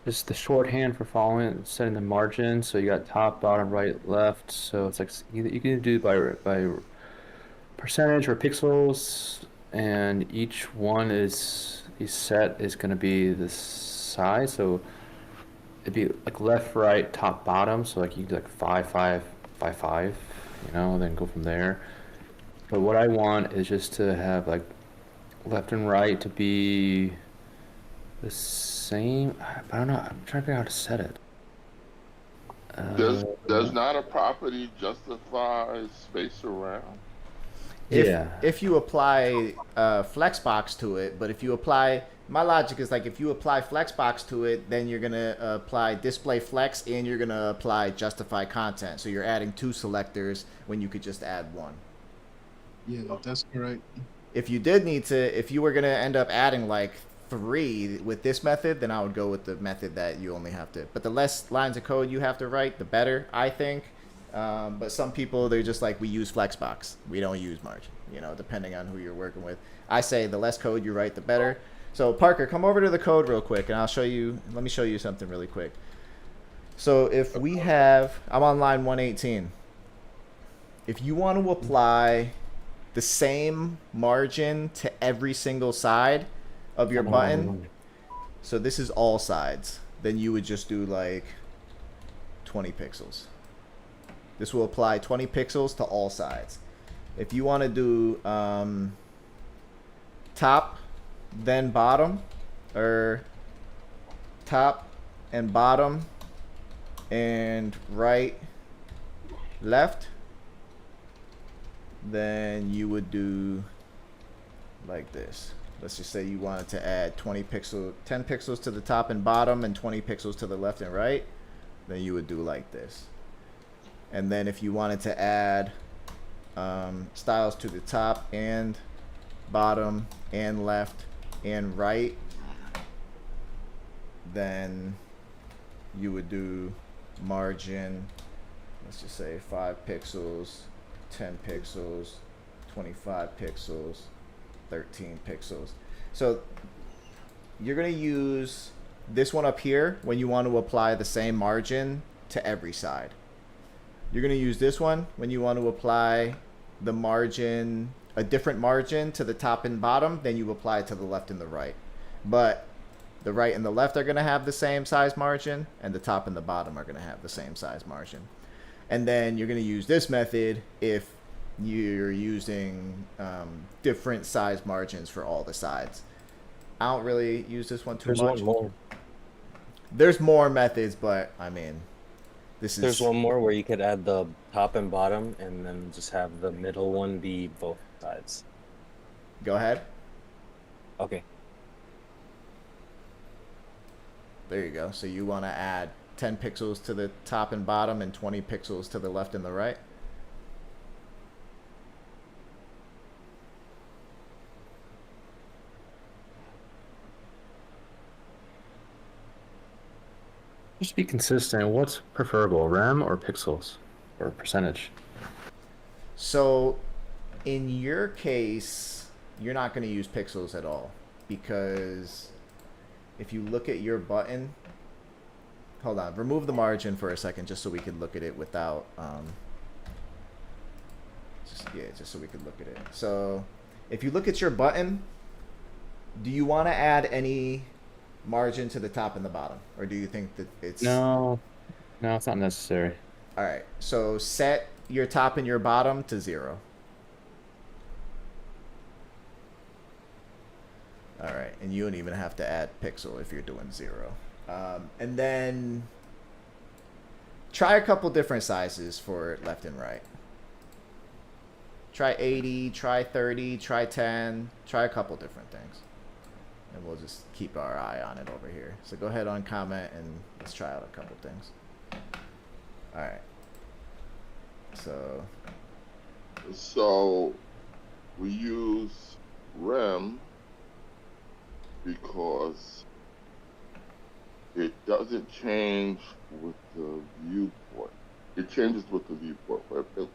just the shorthand for following, setting the margin. So you got top, bottom, right, left. So it's like you can do by percentage or pixels, and each one is set is going to be the size. So it'd be like left, right, top, bottom. So like you do like 5, 5, 5, 5, you know, then go from there. But what I want is just to have like left and right to be the same. I don't know. I'm trying to figure out how to set it. Does not a property justify space around? If you apply flexbox to it, but if you apply, my logic is like if you apply flexbox to it, then you're gonna apply display flex and you're gonna apply justify content. So you're adding 2 selectors when you could just add 1. Yeah, that's correct. If you did need to, if you were gonna end up adding like 3 with this method, then I would go with the method that you only have to. But the less lines of code you have to write, the better, I think. But some people, they're just like, we use flexbox, we don't use margin, you know, depending on who you're working with. I say the less code you write, the better. So Parker, come over to the code real quick and I'll show you, let me show you something really quick. So if we have, I'm on line 118. If you want to apply the same margin to every single side of your button, so this is all sides, then you would just do like 20 pixels. This will apply 20 pixels to all sides. If you want to do top, then bottom, or top and bottom, and right, left, then you would do like this. Let's just say you wanted to add 10 pixels to the top and bottom and 20 pixels to the left and right, then you would do like this. And then if you wanted to add styles to the top and bottom and left and right, then you would do margin, let's just say 5 pixels, 10 pixels, 25 pixels, 13 pixels. So you're going to use this one up here when you want to apply the same margin to every side. You're going to use this one when you want to apply the margin, a different margin to the top and bottom than you apply to the left and the right. But the right and the left are going to have the same size margin, and the top and the bottom are going to have the same size margin. And then you're going to use this method if you're using different size margins for all the sides. I don't really use this one too much. There's one more. There's more methods, but I mean, this is... There's one more where you could add the top and bottom and then just have the middle one be both sides. Go ahead. Okay. There you go. So you want to add 10 pixels to the top and bottom and 20 pixels to the left and the right. Just to be consistent, what's preferable, rem or pixels or percentage? So in your case, you're not going to use pixels at all, because if you look at your button, hold on, remove the margin for a second just so we can look at it without just so we can look at it. So if you look at your button, do you want to add any margin to the top and the bottom, or do you think that it's No, it's not necessary. all right? So set your top and your bottom to 0. All right, and you don't even have to add pixel if you're doing 0. And then try a couple different sizes for left and right. Try 80, try 30, try 10, try a couple different things. And we'll just keep our eye on it over here. So go ahead on comment and let's try out a couple things. All right. So we use rem because it doesn't change with the viewport. It changes with the viewport, but pixels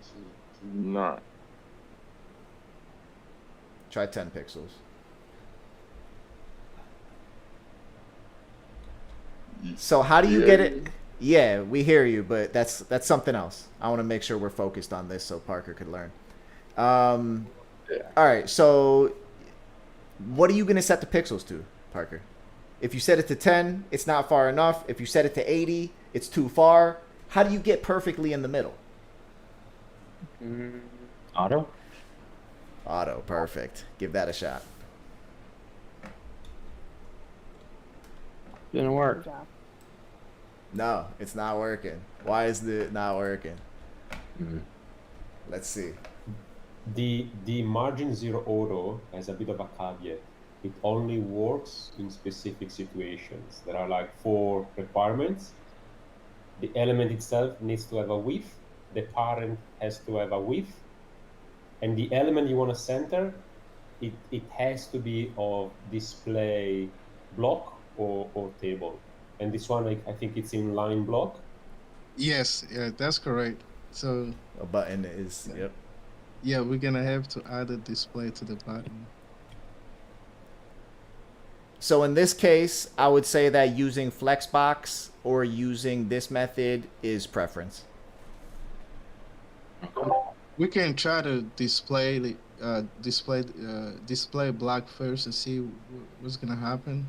do not. Try 10 pixels. So how do you get it? Yeah, we hear you, but that's something else. I want to make sure we're focused on this so Parker could learn. All right, so what are you going to set the pixels to, Parker? If you set it to 10, it's not far enough. If you set it to 80, it's too far. How do you get perfectly in the middle? Auto? Auto, perfect. Give that a shot. Didn't work. Good job. No, it's not working. Why is it not working? Let's see. The margin 0 auto has a bit of a caveat. It only works in specific situations. There are like 4 requirements. The element itself needs to have a width. The parent has to have a width. And the element you want to center, it has to be of display block or table. And this one, I think it's in line block. Yes, yeah, that's correct. So a button is, yep. Yeah, we're gonna have to add a display to the button. So in this case, I would say that using Flexbox or using this method is preference. We can try to display block first and see what's gonna happen.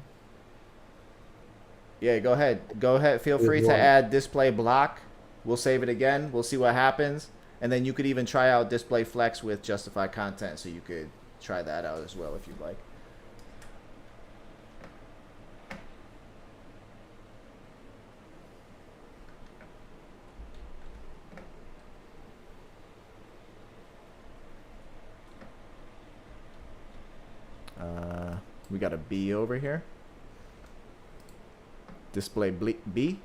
Yeah, go ahead. Go ahead. Feel free to add display block. We'll save it again. We'll see what happens. And then you could even try out display flex with justify content, so you could try that out as well if you'd like. We got a B over here. Display B.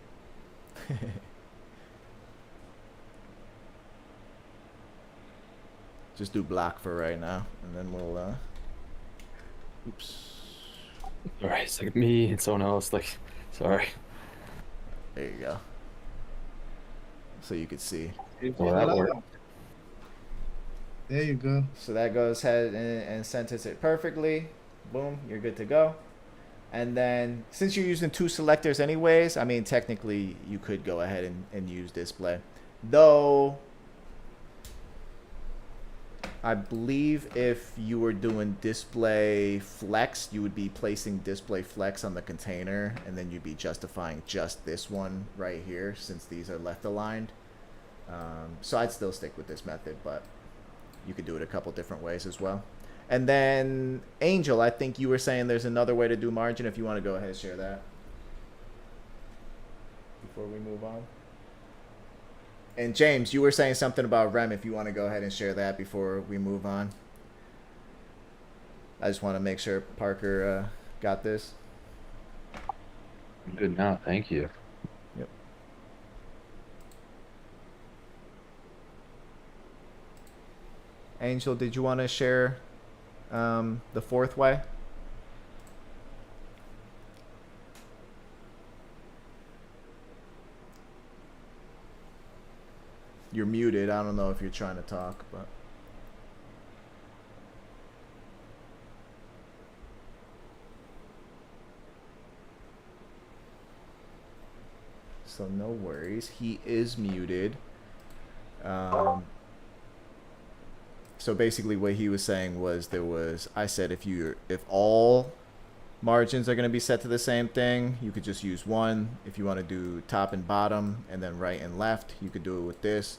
Just do block for right now, and then we'll oops. All right, it's like me and someone else. Like, sorry. There you go. So you could see. Well, that worked. There you go. So that goes ahead and sentence it perfectly. Boom, you're good to go. And then since you're using 2 selectors anyways, I mean, technically you could go ahead and use display. Though, I believe if you were doing display flex, you would be placing display flex on the container, and then you'd be justifying just this one right here, since these are left aligned. So I'd still stick with this method, but you could do it a couple different ways as well. And then Angel, I think you were saying there's another way to do margin. If you want to go ahead and share that before we move on. And James, you were saying something about rem. If you want to go ahead and share that before we move on. I just want to make sure Parker got this. I'm good now, thank you. Yep. Angel, did you want to share the 4th way? You're muted. I don't know if you're trying to talk, but. So no worries. He is muted. So basically what he was saying was I said if all margins are going to be set to the same thing, you could just use one. If you want to do top and bottom and then right and left, you could do it with this.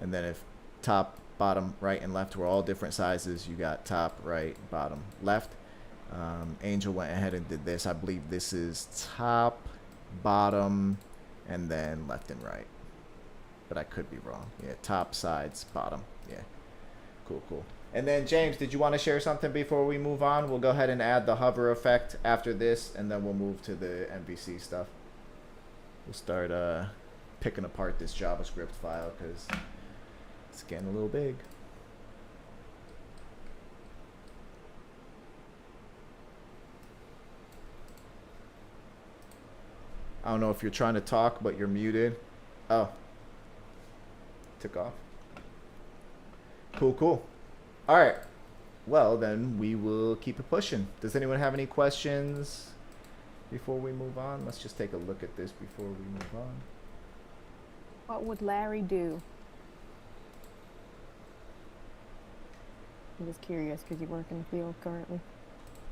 And then if top, bottom, right, and left were all different sizes, you got top, right, bottom, left. Angel went ahead and did this. I believe this is top, bottom, and then left and right. But I could be wrong. Yeah, top, sides, bottom. Yeah. Cool. And then James, did you want to share something before we move on? We'll go ahead and add the hover effect after this, and then we'll move to the MVC stuff. We'll start picking apart this JavaScript file because it's getting a little big. I don't know if you're trying to talk, but you're muted. Oh. Took off. Cool. All right. Well, then we will keep it pushing. Does anyone have any questions before we move on? Let's just take a look at this before we move on. What would Larry do? I'm just curious because you work in the field currently.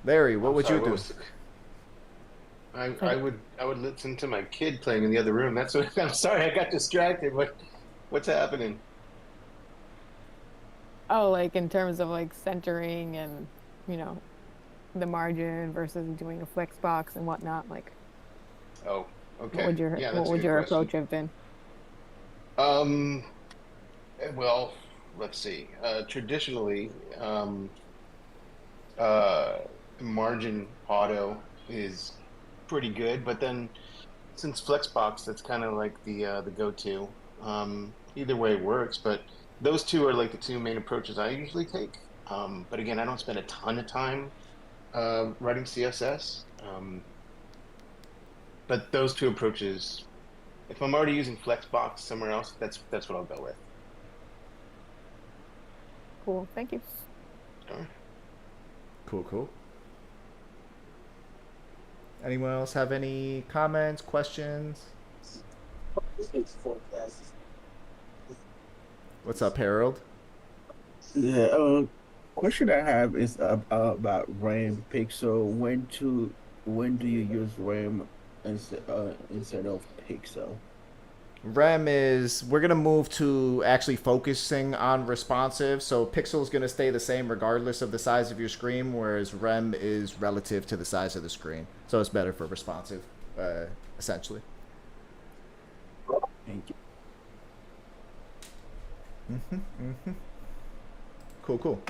Larry, what would you do? I would listen to my kid playing in the other room. That's what I'm sorry, I got distracted. What's happening? Oh, like in terms of like centering and, you know, the margin versus doing a flex box and whatnot, like. Oh, okay. What would your approach have been? Well, let's see. Traditionally, margin auto is pretty good, but then since Flexbox, that's kind of like the go-to. Either way works, but those two are like the two main approaches I usually take. But again, I don't spend a ton of time writing CSS. But those two approaches, if I'm already using Flexbox somewhere else, that's what I'll go with. Cool. Thank you. Sure. Cool. Anyone else have any comments, questions? What's up, Harold? Yeah, question I have is about RAM pixel. When do you use RAM instead of pixel? RAM is, we're going to move to actually focusing on responsive. So pixel is going to stay the same regardless of the size of your screen, whereas RAM is relative to the size of the screen. So it's better for responsive, essentially. Thank you. Cool.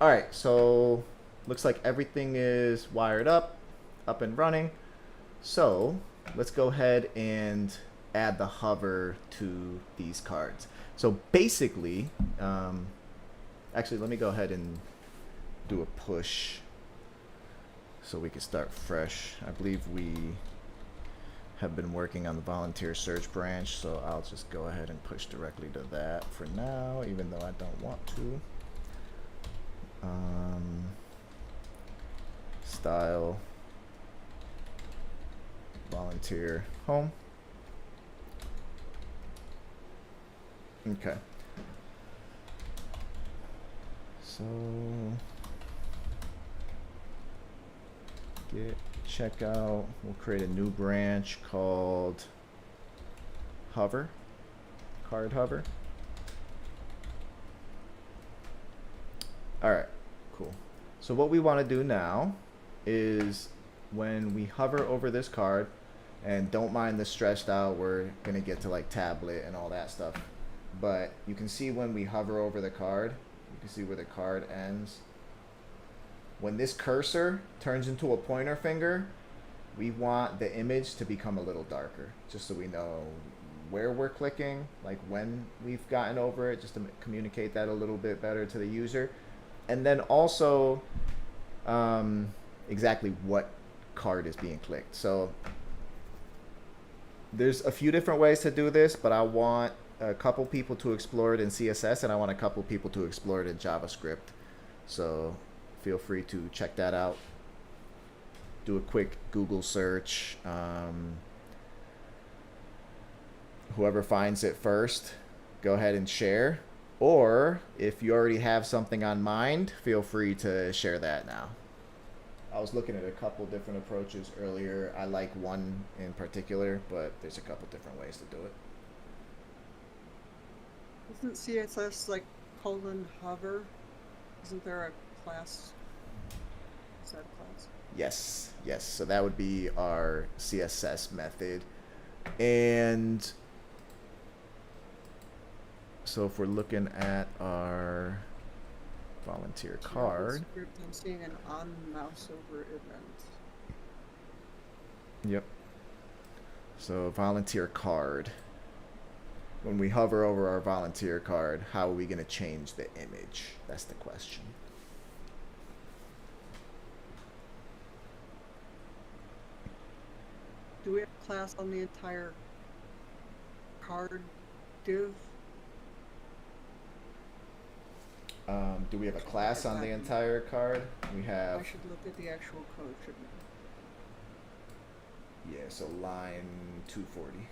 All right, so looks like everything is wired up and running. So let's go ahead and add the hover to these cards. So basically, actually, let me go ahead and do a push so we can start fresh. I believe we have been working on the volunteer search branch, so I'll just go ahead and push directly to that for now, even though I don't want to. Style, volunteer, home. Okay. So get checkout. We'll create a new branch called hover, card hover. All right, cool. So what we want to do now is when we hover over this card, and don't mind the stretched out, we're gonna get to like tablet and all that stuff. But you can see when we hover over the card, you can see where the card ends. When this cursor turns into a pointer finger, we want the image to become a little darker, just so we know where we're clicking, like when we've gotten over it, just to communicate that a little bit better to the user. And then also exactly what card is being clicked. So there's a few different ways to do this, but I want a couple people to explore it in CSS, and I want a couple people to explore it in JavaScript. So feel free to check that out. Do a quick Google search. Whoever finds it first, go ahead and share. Or if you already have something on mind, feel free to share that now. I was looking at a couple different approaches earlier. I like one in particular, but there's a couple different ways to do it. Isn't CSS like :hover? Isn't there a class? Is that a class? Yes, yes. So that would be our CSS method. And so if we're looking at our volunteer card. I'm seeing an on mouse over event. Yep. So volunteer card. When we hover over our volunteer card, how are we going to change the image? That's the question. Do we have a class on the entire card div? Do we have a class on the entire card? We have. I should look at the actual code, shouldn't I? Yeah, so line 240.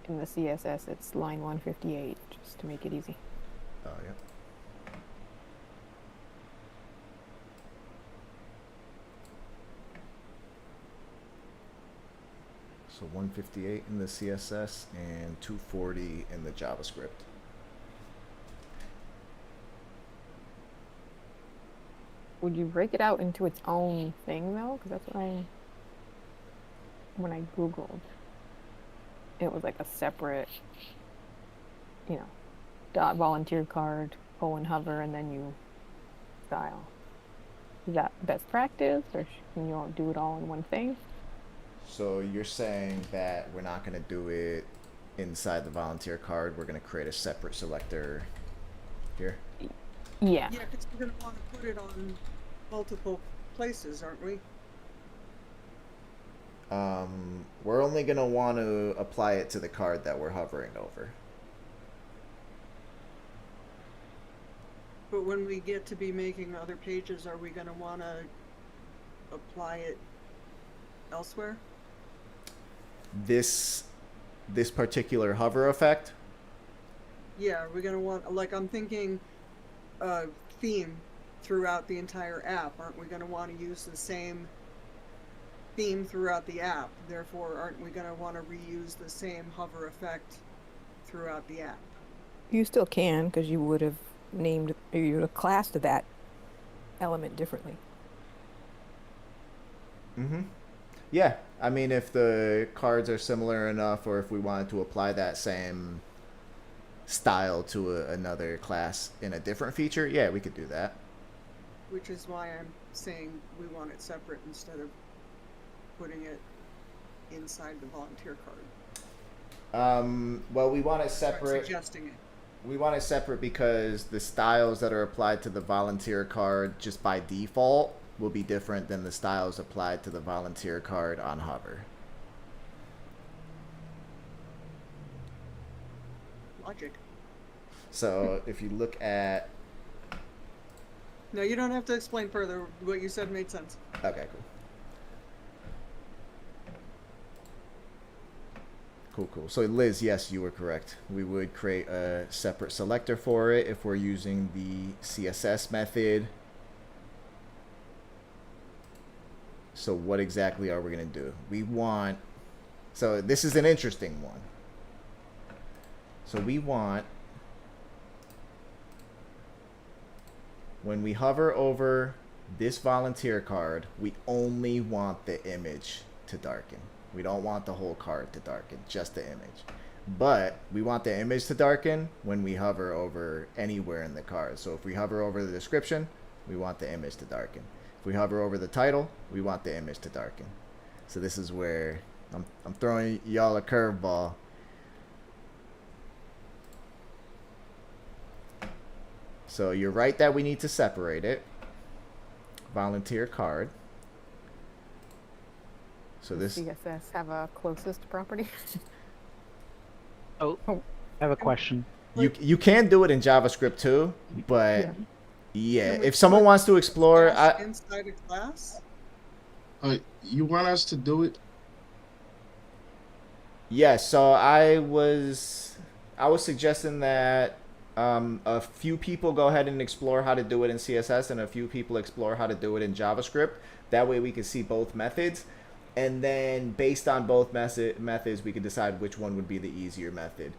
In the CSS, it's line 158, just to make it easy. Oh, yeah. So 158 in the CSS and 240 in the JavaScript. Would you break it out into its own thing though? Because that's what when I Googled, it was like a separate, dot volunteer card, :hover, and then you style. Is that best practice, or can you all do it all in one thing? So you're saying that we're not going to do it inside the volunteer card. We're going to create a separate selector here? Yeah. Yeah, because we're going to want to put it on multiple places, aren't we? We're only going to want to apply it to the card that we're hovering over. But when we get to be making other pages, are we going to want to apply it elsewhere? This particular hover effect? Yeah, we're going to want, like, I'm thinking theme throughout the entire app. Aren't we going to want to use the same theme throughout the app? Therefore, aren't we going to want to reuse the same hover effect throughout the app? You still can, because you would have named, or you would have classed that element differently. Mm-hmm. Yeah, I mean, if the cards are similar enough, or if we wanted to apply that same style to another class in a different feature, yeah, we could do that. Which is why I'm saying we want it separate instead of putting it inside the volunteer card. Well, we want it separate. Suggesting it. We want it separate because the styles that are applied to the volunteer card just by default will be different than the styles applied to the volunteer card on hover. Logic. So if you look at... No, you don't have to explain further. What you said made sense. Okay, cool. Cool. So Liz, yes, you were correct. We would create a separate selector for it if we're using the CSS method. So what exactly are we going to do? We want... So this is an interesting one. So we want... When we hover over this volunteer card, we only want the image to darken. We don't want the whole card to darken, just the image. But we want the image to darken when we hover over anywhere in the card. So if we hover over the description, we want the image to darken. If we hover over the title, we want the image to darken. So this is where I'm throwing y'all a curveball. So you're right that we need to separate it. Volunteer card. So Does this CSS have a closest property? Oh, I have a question. you can do it in JavaScript too, but yeah, Can we if someone put wants to explore, dash inside a class? You want us to do it? yeah. So I was suggesting that a few people go ahead and explore how to do it in CSS, and a few people explore how to do it in JavaScript. That way we can see both methods, and then based on both methods, we can decide which one would be the easier method.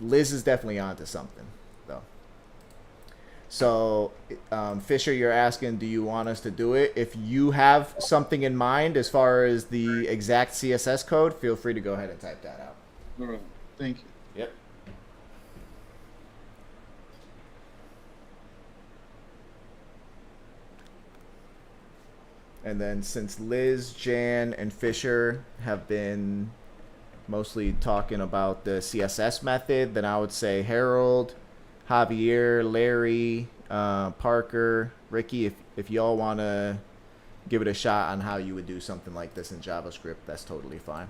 Liz is definitely onto something, though. So, Fisher, you're asking, do you want us to do it? If you have something in mind as far as the exact CSS code, feel free to go ahead and type that out. All right. Thank you. Yep. And then since Liz, Jan, and Fisher have been mostly talking about the CSS method, then I would say Harold, Javier, Larry, Parker, Ricky, if y'all want to give it a shot on how you would do something like this in JavaScript, that's totally fine.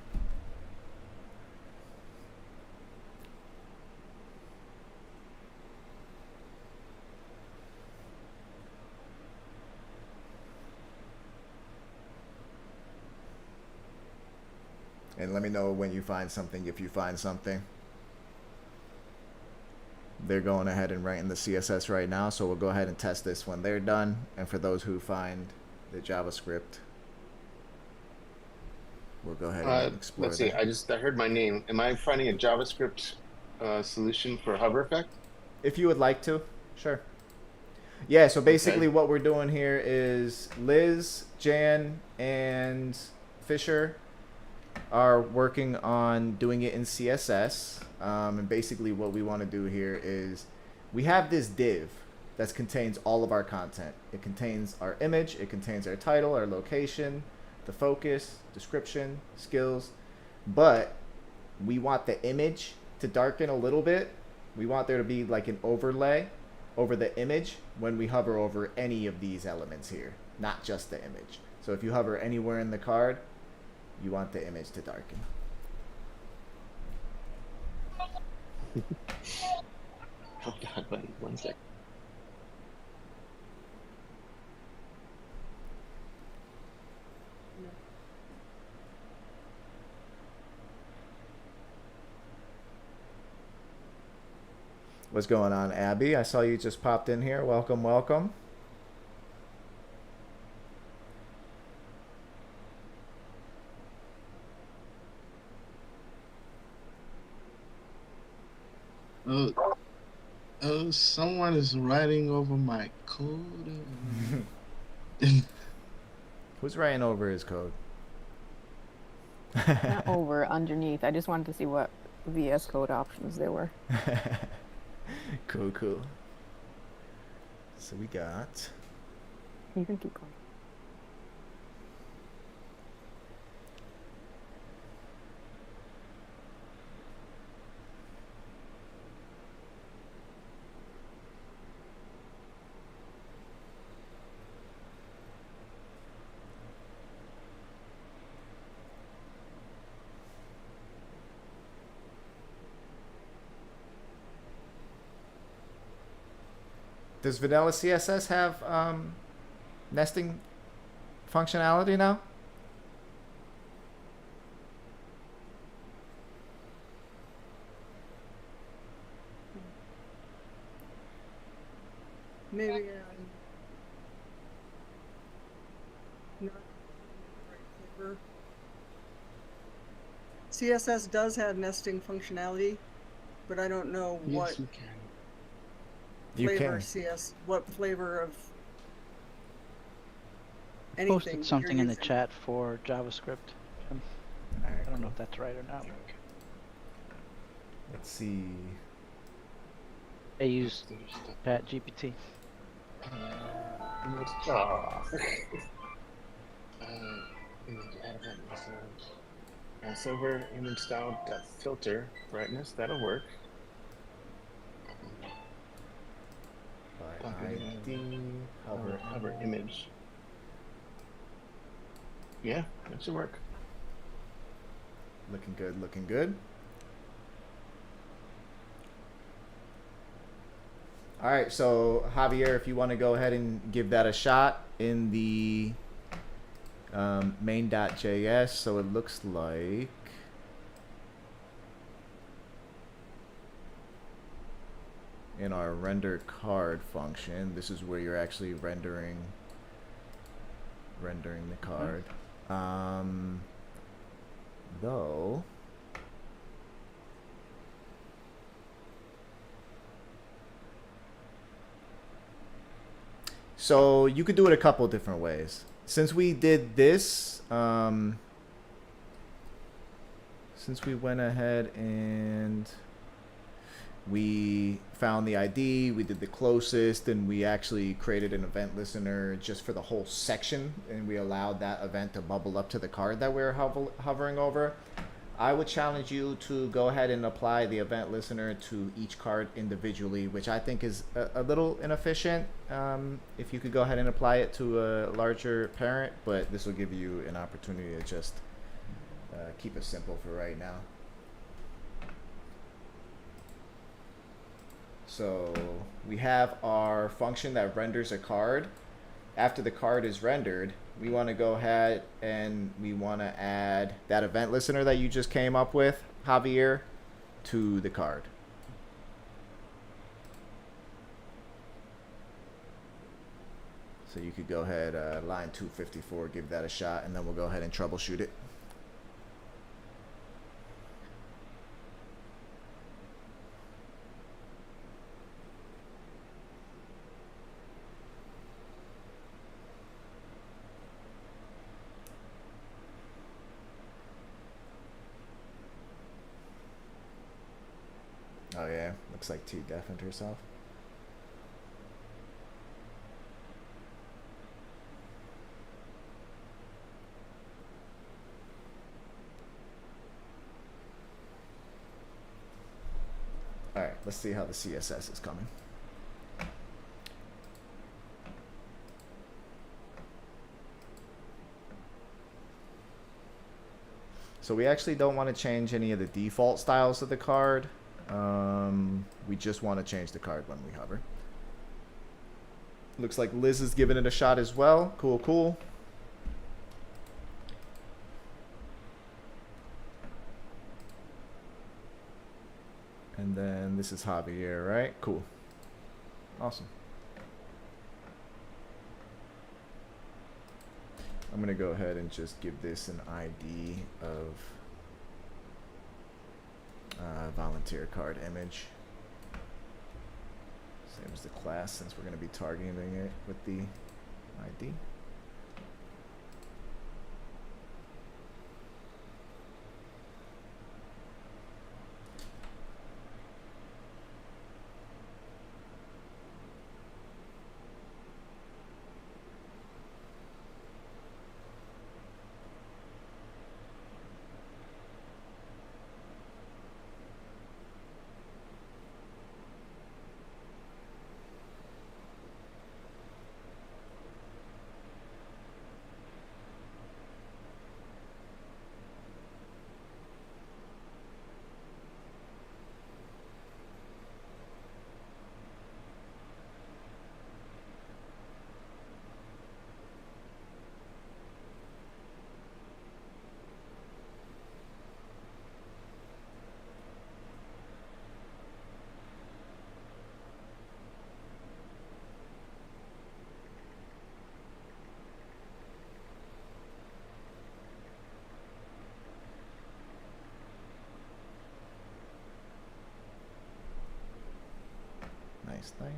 And let me know when you find something, if you find something. They're going ahead and writing the CSS right now, so we'll go ahead and test this when they're done. And for those who find the JavaScript, we'll go ahead and explore Let's see, that. I heard my name. Am I finding a JavaScript solution for hover effect? If you would like to, sure. Yeah, so basically what we're doing here is Liz, Jan, and Fisher are working on doing it in CSS. And basically what we want to do here is we have this div that contains all of our content. It contains our image, it contains our title, our location, the focus, description, skills, but we want the image to darken a little bit. We want there to be like an overlay over the image when we hover over any of these elements here, not just the image. So if you hover anywhere in the card, you want the image to darken. Oh God, buddy, 1 sec. What's going on, Abby? I saw you just popped in here. Welcome, welcome. Someone is writing over my code. Who's writing over his code? Not over, underneath. I just wanted to see what VS Code options there were. Cool, cool. So we got... You can keep going. Does vanilla CSS have nesting functionality now? Maybe not the right flavor. CSS does have nesting functionality, but I don't know what you can. flavor what flavor of anything. Posted something you're in the using. chat for JavaScript. I don't know if that's right or not. Let's see. I use Chat GPT. Image add event message. Silver image style filter brightness. That'll work. ID hover image. Yeah, that should work. Looking good, looking good. All right, so Javier, if you want to go ahead and give that a shot in the main.js. So it looks like in our render card function, this is where you're actually rendering the card. Though so you could do it a couple different ways. Since we did this, since we went ahead and we found the ID, we did the closest, and we actually created an event listener just for the whole section, and we allowed that event to bubble up to the card that we're hovering over. I would challenge you to go ahead and apply the event listener to each card individually, which I think is a little inefficient. If you could go ahead and apply it to a larger parent, but this will give you an opportunity to just keep it simple for right now. So we have our function that renders a card. After the card is rendered, we want to go ahead and we want to add that event listener that you just came up with, Javier, to the card. So you could go ahead, line 254, give that a shot, and then we'll go ahead and troubleshoot it. Oh yeah, looks like T deafened herself. All right, let's see how the CSS is coming. So we actually don't want to change any of the default styles of the card. We just want to change the card when we hover. Looks like Liz is giving it a shot as well. Cool, cool. And then this is Javier, right? Cool. Awesome. I'm going to go ahead and just give this an ID of volunteer card image. Same as the class, since we're going to be targeting it with the ID. Nice, nice.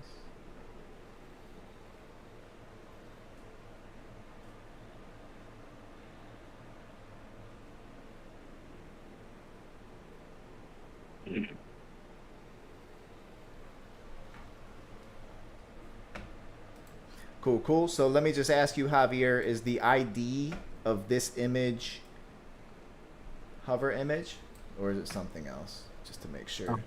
Cool, cool. So let me just ask you, Javier, is the ID of this image hover image, or is it something else? Just to make sure.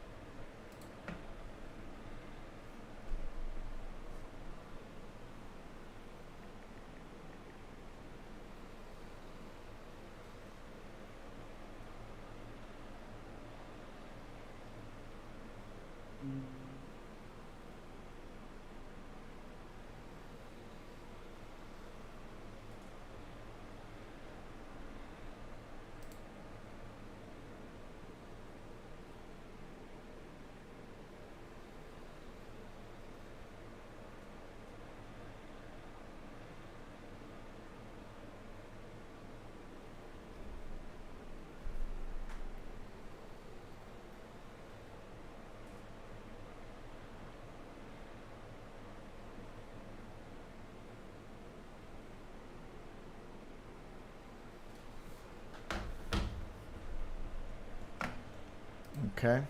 Okay.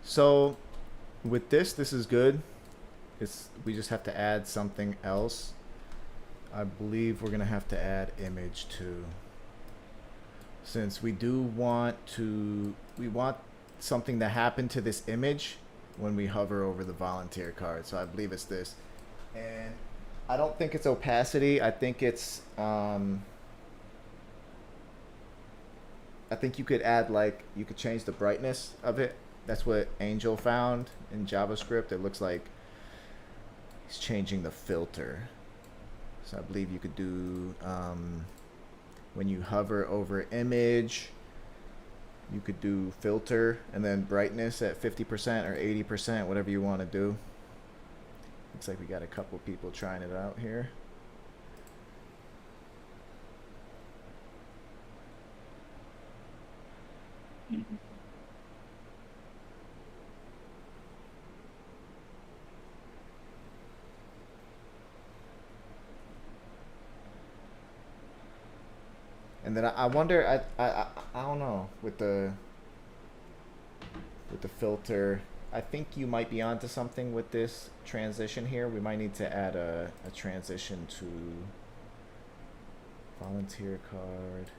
So with this is good. We just have to add something else. I believe we're gonna have to add image too. Since we want something to happen to this image when we hover over the volunteer card. So I believe it's this. And I don't think it's opacity. I think it's I think you could add, like, you could change the brightness of it. That's what Angel found in JavaScript. It looks like he's changing the filter. So I believe you could do, when you hover over image, you could do filter and then brightness at 50% or 80%, whatever you want to do. Looks like we got a couple people trying it out here. And then I wonder, I don't know, with the filter, I think you might be onto something with this transition here. We might need to add a transition to volunteer card.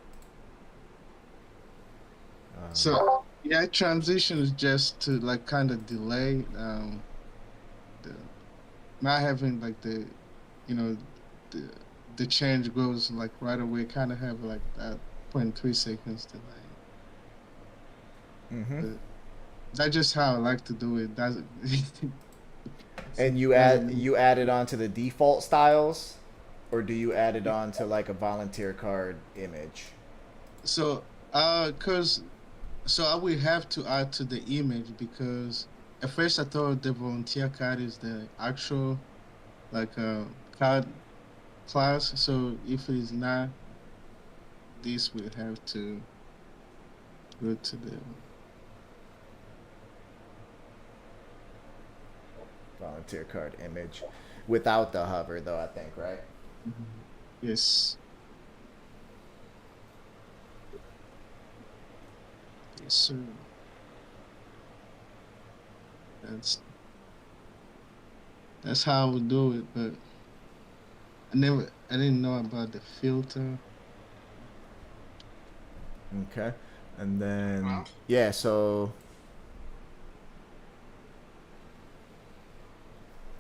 So yeah, transition is just to like kind of delay not having like the, you know, the change goes like right away. Kind of have like that 0.3 seconds delay. Mm-hmm. That's just how I like to do it. That's And you add it onto the default styles, or do you add it onto like a volunteer card image? So I will have to add to the image because at first I thought the volunteer card is the actual like card class. So if it is not, this will have to go to the volunteer card image without the hover though, I think, right? Mm-hmm. Yes. Yes, sir. That's how I would do it, but I didn't know about the filter. Okay. And then yeah, so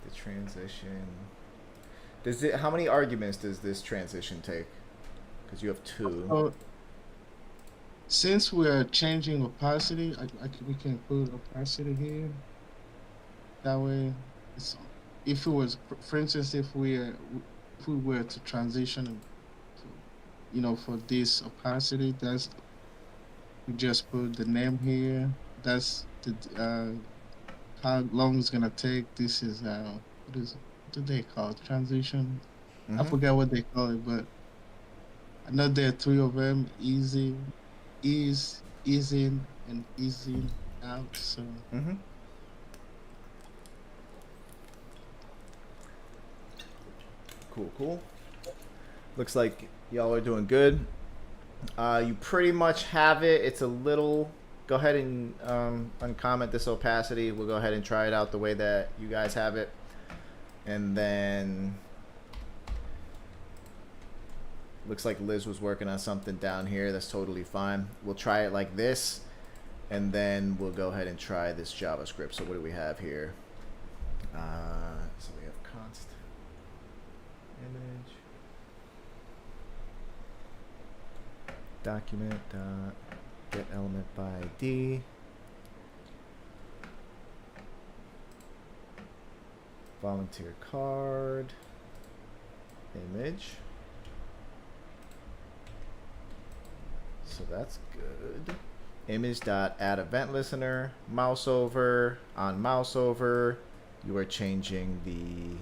the transition, how many arguments does this transition take? Because you have 2. Since we're changing opacity, we can put opacity here. That way, if it was, for instance, if we were to transition, for this opacity, we just put the name here. That's the how long it's gonna take. This is what do they call it? Transition? Mm-hmm. I forgot what they call it, but I know there are 3 of them: easy, ease in, and easing out. So. Mm-hmm. Cool. Looks like y'all are doing good. You pretty much have it. It's a little. Go ahead and uncomment this opacity. We'll go ahead and try it out the way that you guys have it, and then looks like Liz was working on something down here. That's totally fine. We'll try it like this, and then we'll go ahead and try this JavaScript. So what do we have here? So we have const image document dot get element by ID volunteer card image. So that's good. Image dot add event listener, mouse over, on mouse over, you are changing the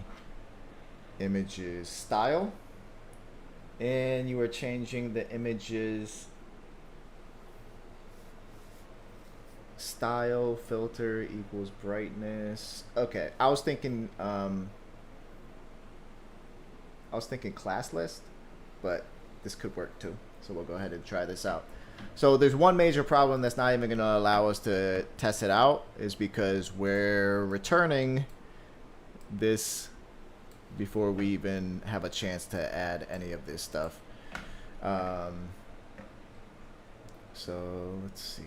image's style, and you are changing the image's style filter equals brightness. Okay, I was thinking class list, but this could work too. So we'll go ahead and try this out. So there's one major problem that's not even going to allow us to test it out, is because we're returning this before we even have a chance to add any of this stuff. So let's see.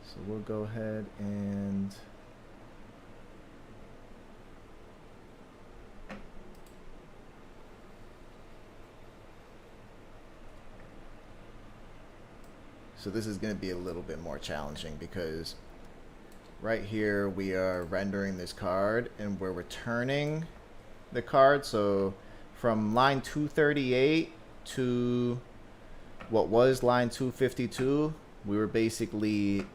So we'll go ahead and so this is going to be a little bit more challenging, because right here we are rendering this card and we're returning the card. So from line 238 to what was line 252, we were basically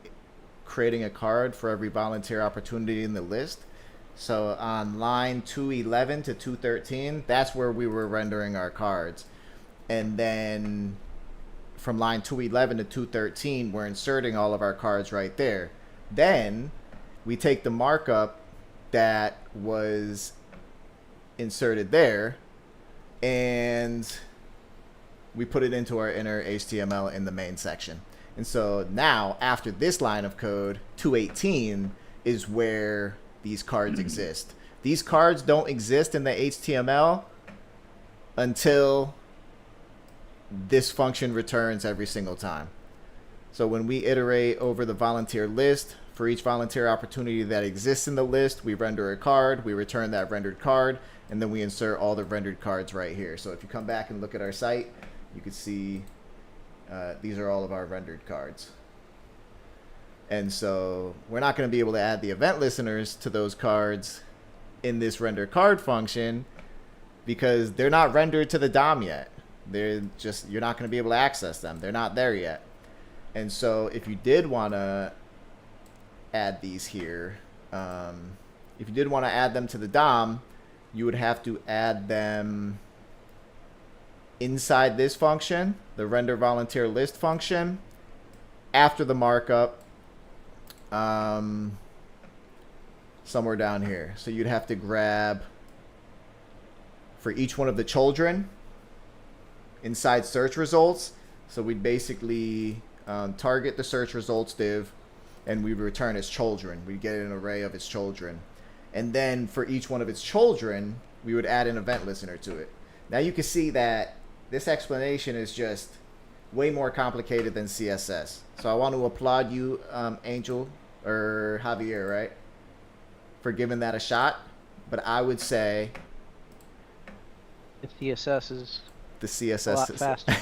creating a card for every volunteer opportunity in the list. So on line 211 to 213, that's where we were rendering our cards. And then from line 211 to 213, we're inserting all of our cards right there. Then we take the markup that was inserted there and we put it into our inner HTML in the main section. And so now, after this line of code, 218 is where these cards exist. These cards don't exist in the HTML until this function returns every single time. So when we iterate over the volunteer list, for each volunteer opportunity that exists in the list, we render a card, we return that rendered card, and then we insert all the rendered cards right here. So if you come back and look at our site, you can see these are all of our rendered cards. And so we're not going to be able to add the event listeners to those cards in this render card function because they're not rendered to the DOM yet. They're just, you're not going to be able to access them. They're not there yet. And so if you did want to add these here, if you did want to add them to the DOM, you would have to add them inside this function, the render volunteer list function, after the markup, somewhere down here. So you'd have to grab for each one of the children inside search results. So we'd basically target the search results div and we return its children. We'd get an array of its children. And then for each one of its children, we would add an event listener to it. Now you can see that this explanation is just way more complicated than CSS. So I want to applaud you, Angel, or Javier, right, for giving that a shot. But I would say The CSS is the CSS a lot is faster.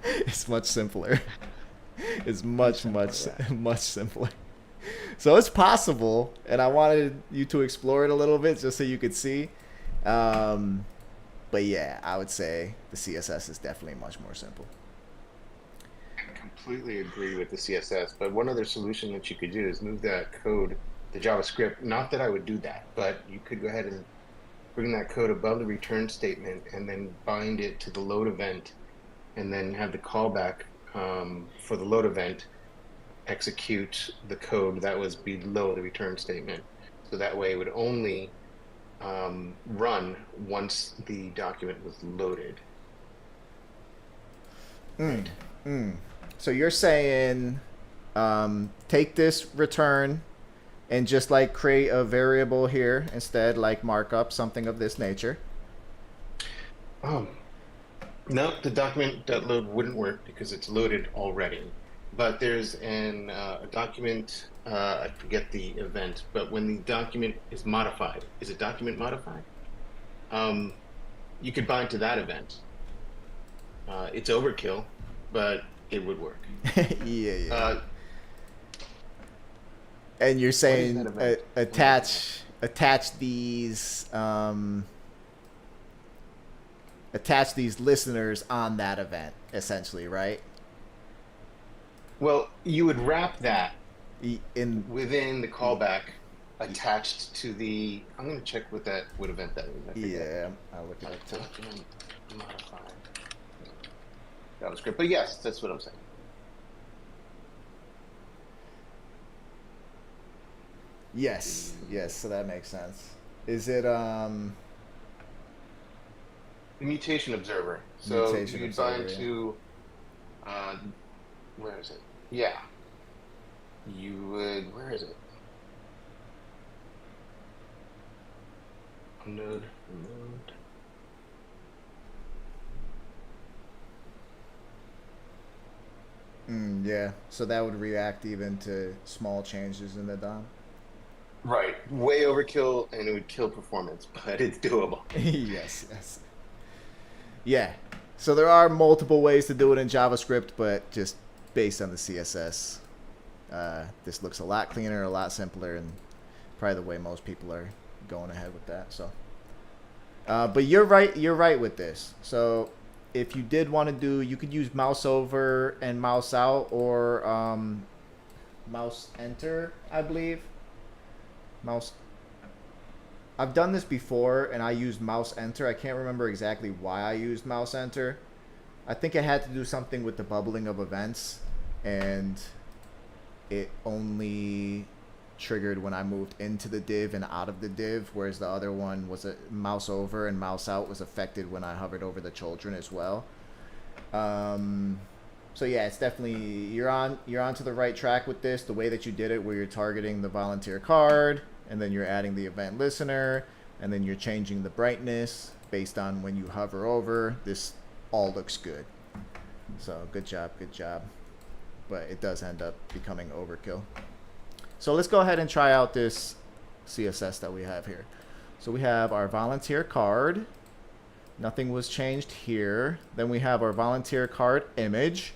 it's much simpler. It's much simpler. So it's possible, and I wanted you to explore it a little bit just so you could see. But yeah, I would say the CSS is definitely much more simple. I completely agree with the CSS, but one other solution that you could do is move that code, the JavaScript. Not that I would do that, but you could go ahead and bring that code above the return statement and then bind it to the load event, and then have the callback for the load event execute the code that was below the return statement. So that way it would only run once the document was loaded. So you're saying take this return and just like create a variable here instead, like markup, something of this nature. No, the document.load wouldn't work because it's loaded already. But there's a document, I forget the event, but when the document is modified, is a document modified? You could bind to that event. It's overkill, but it would work. Yeah. And you're saying attach these listeners on that event, essentially, right? Well, you would wrap that within the callback attached to the. I'm going to check what event that is. Yeah, I'll look at it too. Modified JavaScript, but yes, that's what I'm saying. Yes, so that makes sense. Is it The mutation observer. So Mutation you'd observer, bind yeah. to, where is it? Yeah. You would, where is it? Node, node. Yeah, so that would react even to small changes in the DOM. Right. Way overkill, and it would kill performance, but it's doable. Yes. Yeah. So there are multiple ways to do it in JavaScript, but just based on the CSS, this looks a lot cleaner, a lot simpler, and probably the way most people are going ahead with that. So, but you're right with this. So if you did want to do, you could use mouse over and mouse out, or mouse enter, I believe. I've done this before, and I used mouse enter. I can't remember exactly why I used mouse enter. I think it had to do something with the bubbling of events, and it only triggered when I moved into the div and out of the div, whereas the other one was a mouse over and mouse out was affected when I hovered over the children as well. So yeah, it's definitely, you're onto the right track with this. The way that you did it, where you're targeting the volunteer card, and then you're adding the event listener, and then you're changing the brightness based on when you hover over. This all looks good. So good job. But it does end up becoming overkill. So let's go ahead and try out this CSS that we have here. So we have our volunteer card. Nothing was changed here. Then we have our volunteer card image.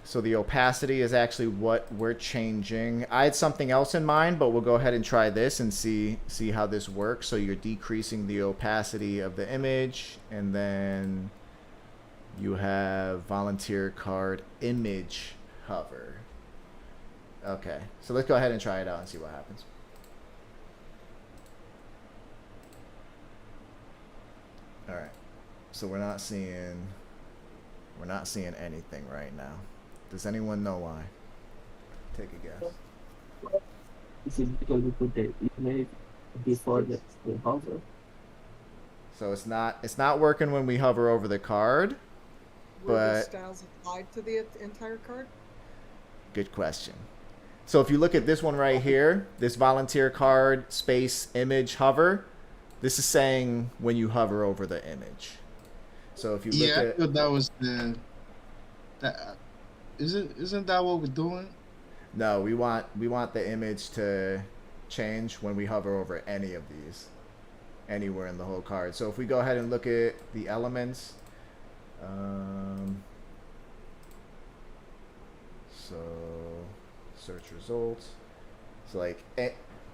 So the opacity is actually what we're changing. I had something else in mind, but we'll go ahead and try this and see how this works. So you're decreasing the opacity of the image, and then you have volunteer card image hover. Okay, so let's go ahead and try it out and see what happens. All right, so we're not seeing anything right now. Does anyone know why? Take a guess. Is it because we put the image before the hover? So it's not working when we hover over the card, Were the but styles applied to the entire card? good question. So if you look at this one right here, this volunteer card space image hover, this is saying when you hover over the image. So if you look Yeah, I at, thought that was isn't that what we're doing? no, we want the image to change when we hover over any of these, anywhere in the whole card. So if we go ahead and look at the elements, so search results, so like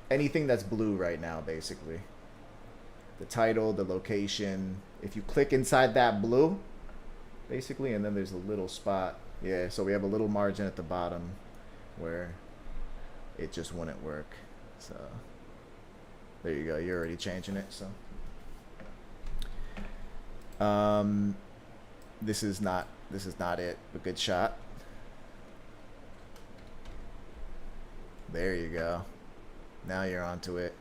anything that's blue right now, basically the title, the location, if you click inside that blue, basically, and then there's a little spot. Yeah, so we have a little margin at the bottom where it just wouldn't work. So there you go. You're already changing it. So this is not it, but good shot. There you go. Now you're onto it.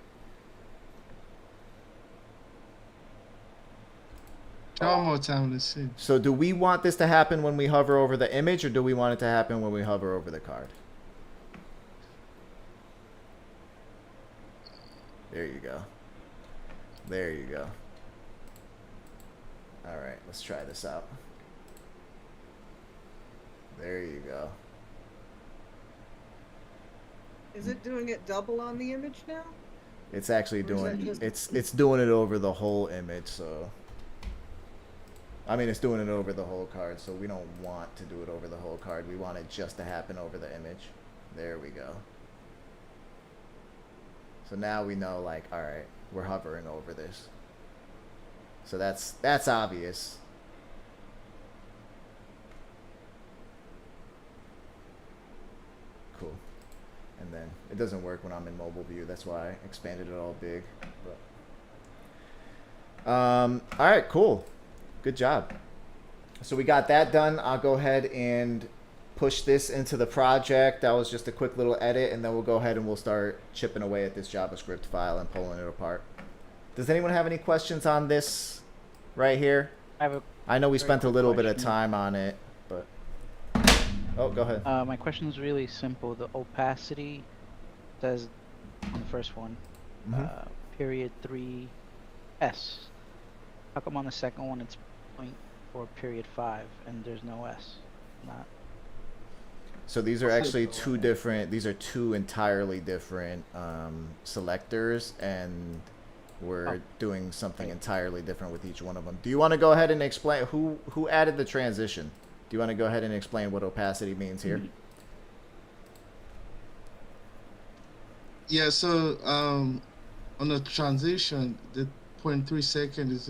Try one more time. Let's see. So do we want this to happen when we hover over the image, or do we want it to happen when we hover over the card? There you go. There you go. All right, let's try this out. There you go. Is it doing it double on the image now? It's actually Or is that doing just- it's doing it over the whole image, so I mean, it's doing it over the whole card, so we don't want to do it over the whole card. We want it just to happen over the image. There we go. So now we know, like, all right, we're hovering over this. So that's obvious. Cool. And then it doesn't work when I'm in mobile view. That's why I expanded it all big. But all right, cool. Good job. So we got that done. I'll go ahead and push this into the project. That was just a quick little edit, and then we'll go ahead and we'll start chipping away at this JavaScript file and pulling it apart. Does anyone have any questions on this right here? I have a I know we very spent a quick little bit of question. time on it, but oh, go ahead. My question is really simple. The opacity says on the first one, period 3S. How come on the second one it's point or period 5 and there's no S? Not. So these are actually two different. These are two entirely different selectors, and we're doing something entirely different with each one of them. Do you want to go ahead and explain who added the transition? Do you want to go ahead and explain what opacity means here? Yeah. So on the transition, the 0.3 second is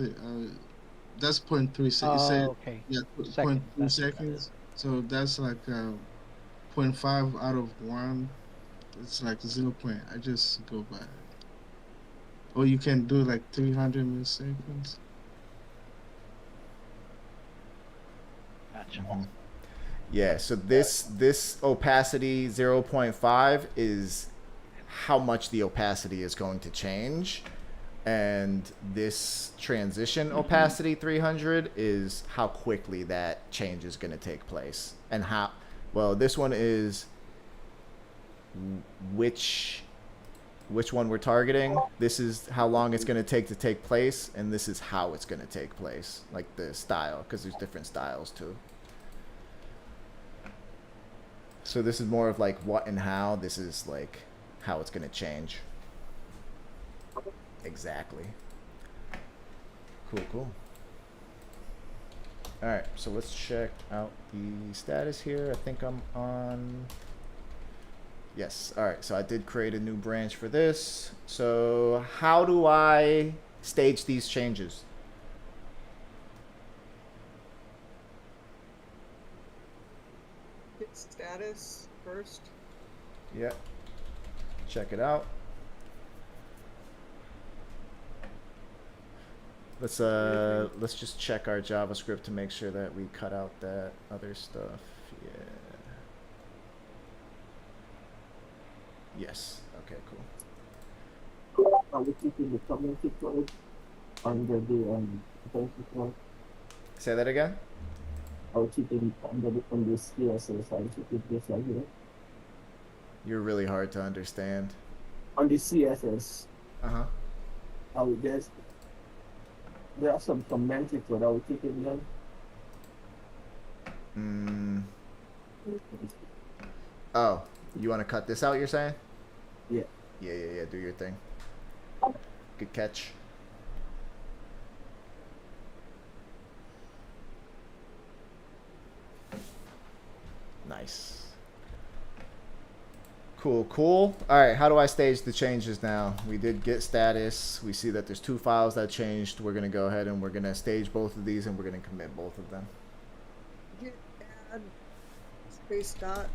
that's 0.3 seconds. Okay. Yeah, Seconds, 0.3 that's what that seconds. So that's like 0.5 out of 1. It's like 0 point. I just go by. Or you can do like 300 milliseconds. Gotcha. Yeah, so this opacity 0.5 is how much the opacity is going to change, and this transition opacity 300 is how quickly that change is going to take place. And how well, this one is which one we're targeting. This is how long it's going to take place, and this is how it's going to take place, like the style, because there's different styles too. So this is more of like what and how. This is like how it's going to change. Exactly. Cool. All right, so let's check out the status here. I think I'm on. Yes. All right, so I did create a new branch for this. So how do I stage these changes? Hit status first. Yep. Check it out. Let's just check our JavaScript to make sure that we cut out that other stuff. Yeah. Yes. Okay, cool. Are we keeping the community code under the basic one? Say that again? Are we keeping under the CSS? Are we keeping this right here? You're really hard to understand. On the CSS. Uh-huh. There are some semantics that I would keep in them. Oh, you want to cut this out, you're saying? Yeah. Yeah, do your thing. Good catch. Nice. Cool. All right, how do I stage the changes now? We did get status. We see that there's two files that changed. We're going to go ahead and we're going to stage both of these, and we're going to commit both of them. Git add space dot.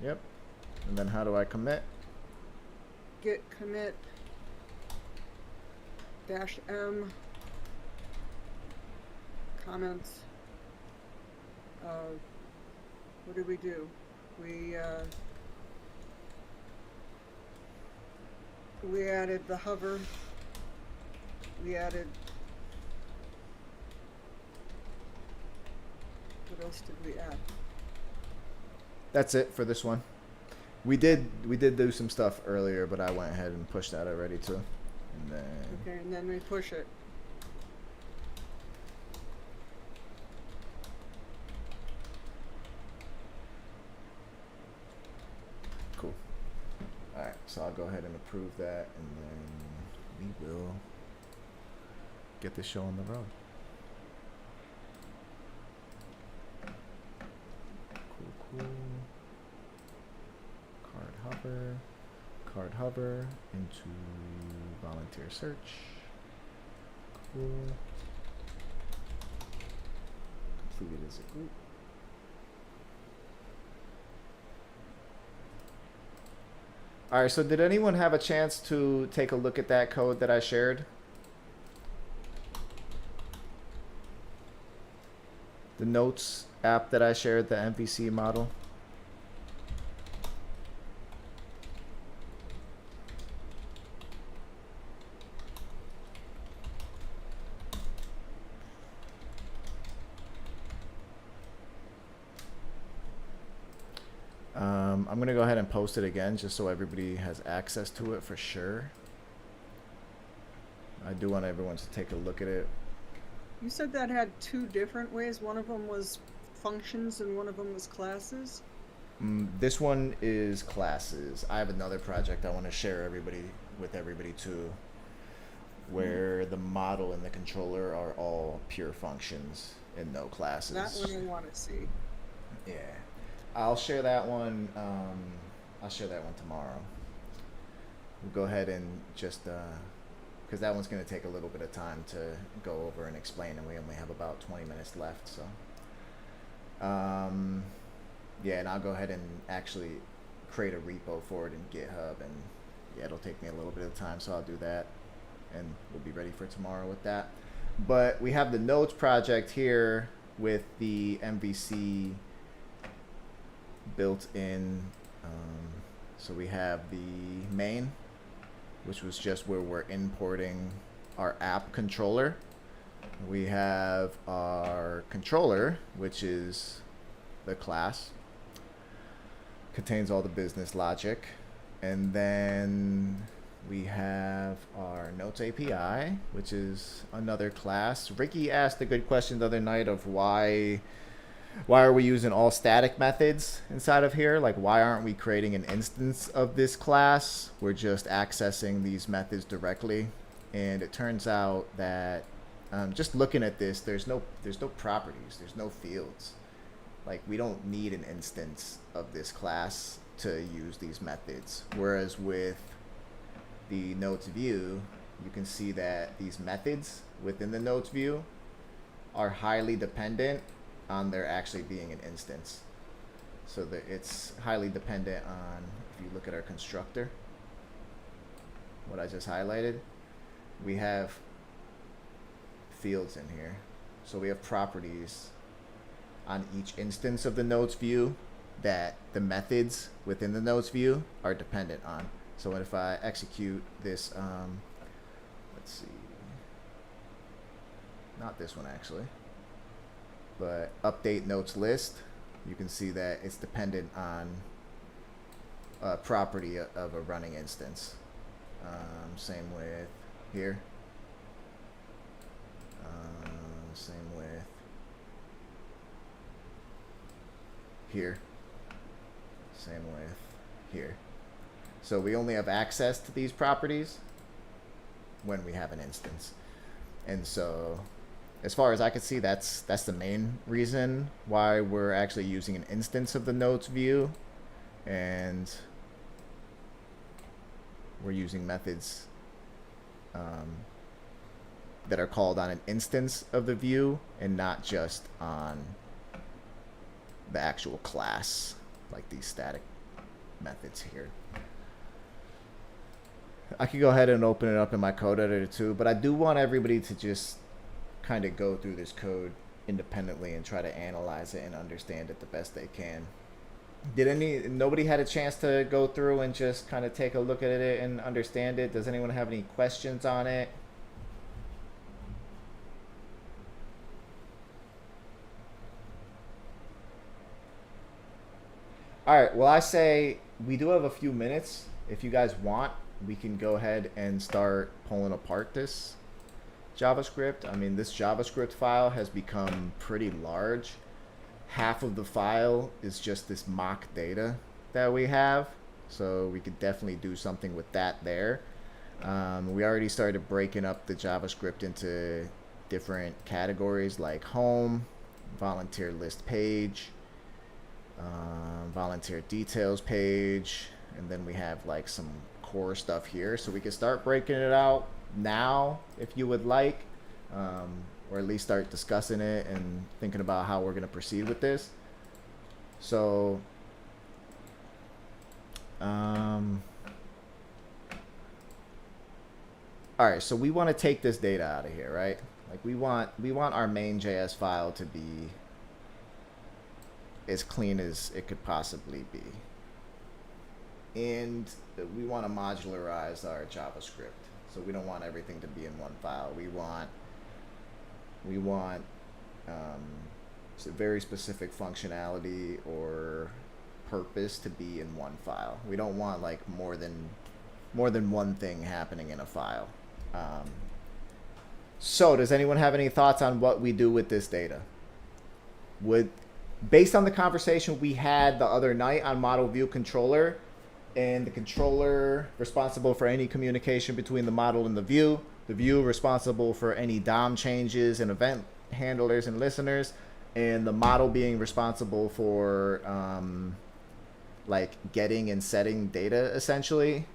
Yep. And then how do I commit? Git commit -m comments. What did we do? We added the hover. We added. What else did we add? That's it for this one. We did do some stuff earlier, but I went ahead and pushed that already too. And then Okay, and then we push it. cool. All right, so I'll go ahead and approve that, and then we will get this show on the road. Cool. Card hover into volunteer search. Cool. Completed as a group. All right, so did anyone have a chance to take a look at that code that I shared? The notes app that I shared, the MVC model. I'm gonna go ahead and post it again just so everybody has access to it for sure. I do want everyone to take a look at it. You said that had two different ways. One of them was functions and one of them was classes. This one is classes. I have another project I want to share with everybody too, where the model and the controller are all pure functions and no classes. That one I want to see. Yeah, I'll share that one. I'll share that one tomorrow. We'll go ahead and just because that one's going to take a little bit of time to go over and explain, and we only have about 20 minutes left. So, yeah, and I'll go ahead and actually create a repo for it in GitHub, and yeah, it'll take me a little bit of time, so I'll do that, and we'll be ready for tomorrow with that. But we have the notes project here with the MVC built in. So we have the main, which was just where we're importing our app controller. We have our controller, which is the class, contains all the business logic. And then we have our notes API, which is another class. Ricky asked a good question the other night of why are we using all static methods inside of here? Like, why aren't we creating an instance of this class? We're just accessing these methods directly. And it turns out that just looking at this, there's no properties, there's no fields. Like, we don't need an instance of this class to use these methods. Whereas with the notes view, you can see that these methods within the notes view are highly dependent on there actually being an instance. So that it's highly dependent on, if you look at our constructor, what I just highlighted, we have fields in here. So we have properties on each instance of the notes view that the methods within the notes view are dependent on. So if I execute this, let's see, not this one actually, but update notes list, you can see that it's dependent on a property of a running instance. Same with here. Same with here. Same with here. So we only have access to these properties when we have an instance. And so as far as I can see, that's the main reason why we're actually using an instance of the notes view, and we're using methods that are called on an instance of the view and not just on the actual class, like these static methods here. I could go ahead and open it up in my code editor too, but I do want everybody to just kind of go through this code independently and try to analyze it and understand it the best they can. Nobody had a chance to go through and just kind of take a look at it and understand it? Does anyone have any questions on it? All right, well, I say we do have a few minutes. If you guys want, we can go ahead and start pulling apart this JavaScript. I mean, this JavaScript file has become pretty large. Half of the file is just this mock data that we have, so we could definitely do something with that there. We already started breaking up the JavaScript into different categories like home, volunteer list page, volunteer details page, and then we have like some core stuff here. So we can start breaking it out now if you would like, or at least start discussing it and thinking about how we're going to proceed with this. So all right, so we want to take this data out of here, right? Like we want our main.js file to be as clean as it could possibly be, and we want to modularize our JavaScript, so we don't want everything to be in one file. We want very specific functionality or purpose to be in one file. We don't want like more than one thing happening in a file. So does anyone have any thoughts on what we do with this data? Based on the conversation we had the other night on model view controller, and the controller responsible for any communication between the model and the view responsible for any DOM changes and event handlers and listeners, and the model being responsible for like getting and setting data essentially,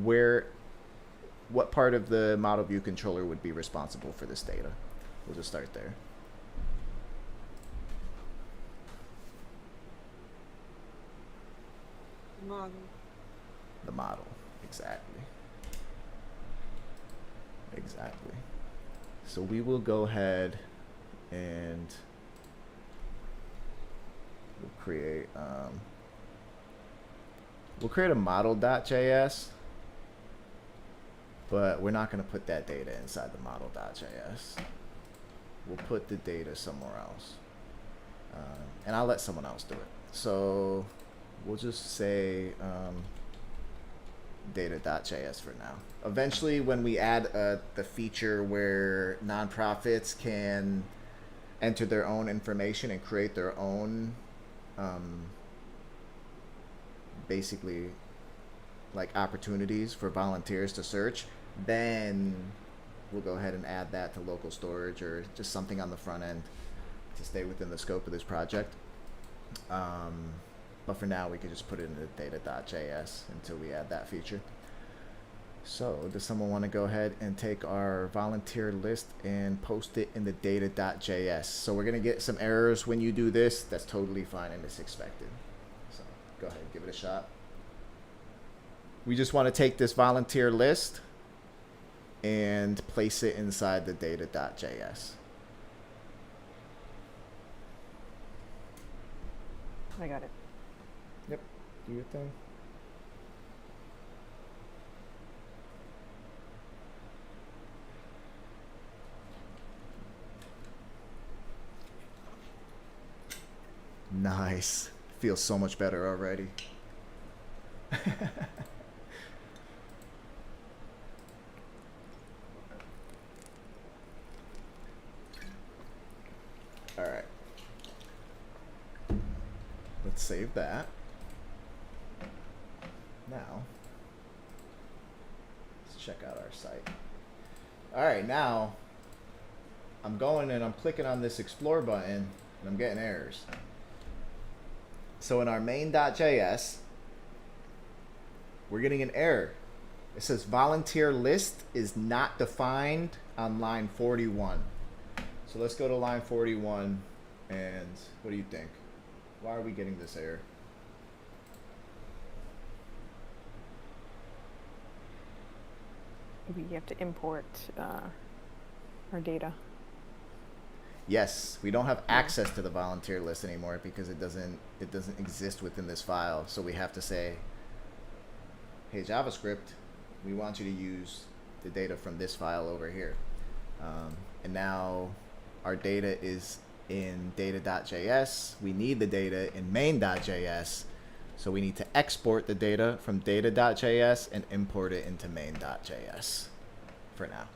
what part of the model view controller would be responsible for this data? We'll just start there. Model. The model, exactly. Exactly. So we will go ahead and we'll create a model.js, but we're not going to put that data inside the model.js. We'll put the data somewhere else, and I'll let someone else do it. So we'll just say data.js for now. Eventually, when we add the feature where nonprofits can enter their own information and create their own basically like opportunities for volunteers to search, then we'll go ahead and add that to local storage or just something on the front end to stay within the scope of this project. But for now, we could just put it into data.js until we add that feature. So does someone want to go ahead and take our volunteer list and post it in the data.js? So we're going to get some errors when you do this. That's totally fine and it's expected. So go ahead, give it a shot. We just want to take this volunteer list and place it inside the data.js. I got it. Yep, do your thing. Nice. Feels so much better already. All right. Let's save that. Now, let's check out our site. All right, now I'm going and I'm clicking on this explore button and I'm getting errors. So in our main.js, we're getting an error. It says volunteer list is not defined on line 41. So let's go to line 41 and what do you think? Why are we getting this error? We have to import our data. Yes, we don't have access to the volunteer list anymore because it doesn't exist within this file. So we have to say, hey JavaScript, we want you to use the data from this file over here. And now our data is in data.js. We need the data in main.js. So we need to export the data from data.js and import it into main.js for now.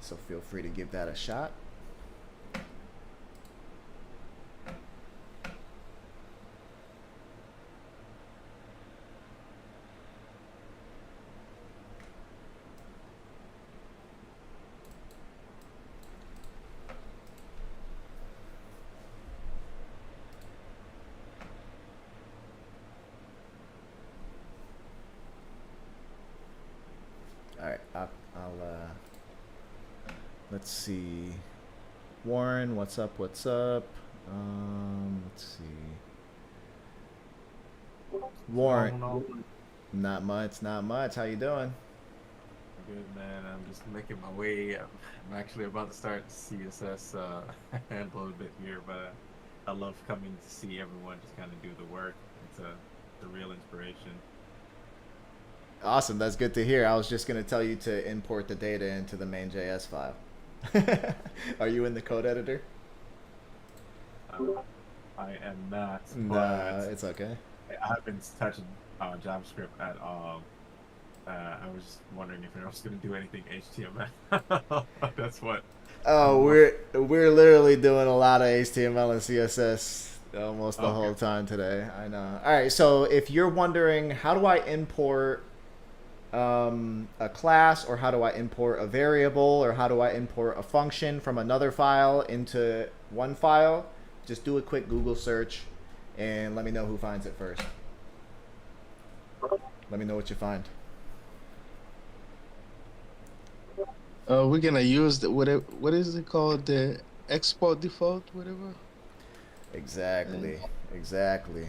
So feel free to give that a shot. All right, I'll let's see. Warren, what's up? What's up? Let's see. Warren, not much, not much. How you doing? Good, man. I'm just making my way. I'm actually about to start CSS a little bit here, but I love coming to see everyone just kind of do the work. It's a real inspiration. Awesome, that's good to hear. I was just going to tell you to import the data into the main.js file. Are you in the code editor? I am not, Nah, but it's okay. I haven't touched JavaScript at all. I was just wondering if I was going to do anything HTML. That's what. Oh, we're literally doing a lot of HTML and CSS almost the whole time today. I know. All right, so if you're wondering how do I import a class, or how do I import a variable, or how do I import a function from another file into one file, just do a quick Google search and let me know who finds it first. Let me know what you find. We're gonna use the what is it called, the export default, whatever. Exactly. Exactly.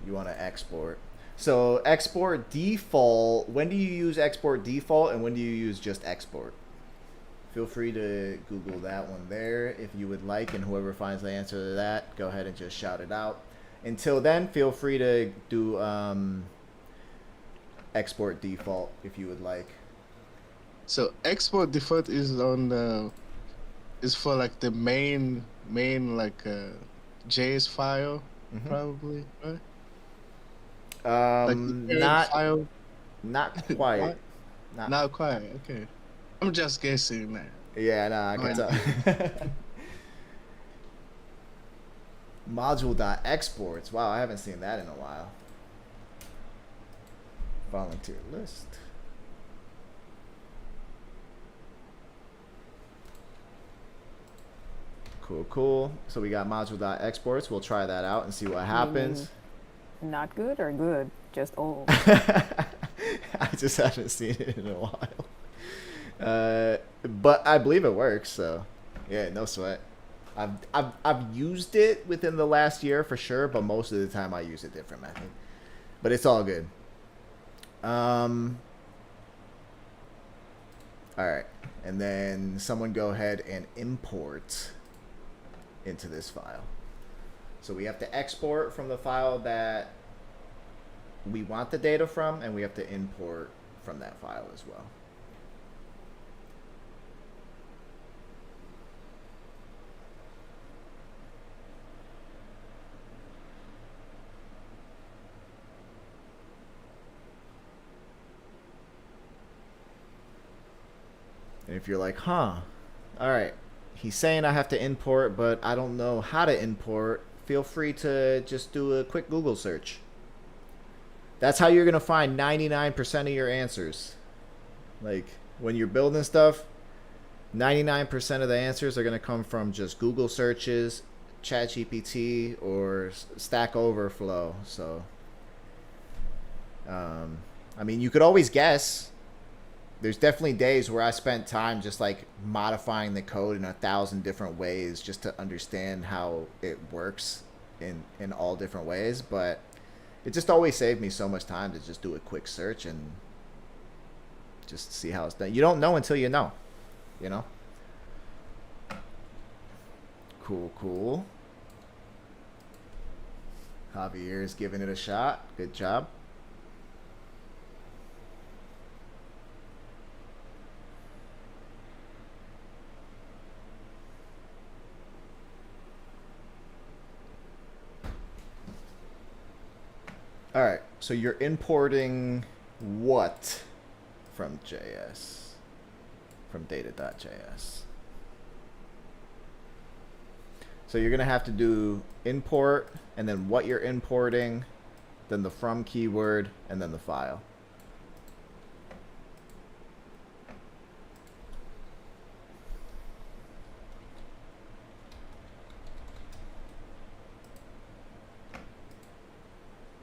You want to export. So export default. When do you use export default, and when do you use just export? Feel free to Google that one there if you would like, and whoever finds the answer to that, go ahead and just shout it out. Until then, feel free to do export default if you would like. So export default is on the is for like the main like JS file, probably, right? Like the parent Not file. not quite. Not quite. Okay, I'm just guessing now. Yeah, no, I can tell. Module.exports. Wow, I haven't seen that in a while. Volunteer list. Cool. So we got module.exports. We'll try that out and see what happens. Not good or good? Just old. I just haven't seen it in a while. But I believe it works, so yeah, no sweat. I've used it within the last year for sure, but most of the time I use a different method. But it's all good. All right, and then someone go ahead and import into this file. So we have to export from the file that we want the data from, and we have to import from that file as well. And if you're like, all right, he's saying I have to import, but I don't know how to import, feel free to just do a quick Google search. That's how you're going to find 99% of your answers. Like, when you're building stuff, 99% of the answers are going to come from just Google searches, ChatGPT, or Stack Overflow. So, I mean, you could always guess. There's definitely days where I spent time just like modifying the code in 1,000 different ways just to understand how it works in all different ways. But it just always saved me so much time to just do a quick search and just see how it's done. You don't know until you know, you know? Cool. Javier is giving it a shot. Good job. All right, so you're importing what from JS? From data.js. So you're going to have to do import, and then what you're importing, then the from keyword, and then the file.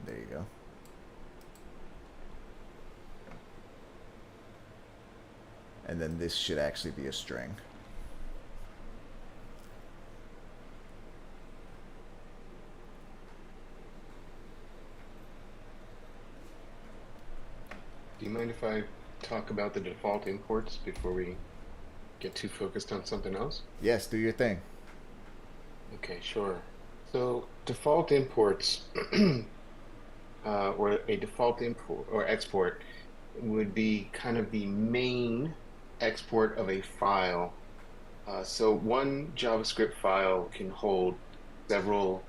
There you go. And then this should actually be a string. Do you mind if I talk about the default imports before we get too focused on something else? Yes, do your thing. Okay, sure. So default imports or a default import or export would be kind of the main export of a file. So one JavaScript file can hold several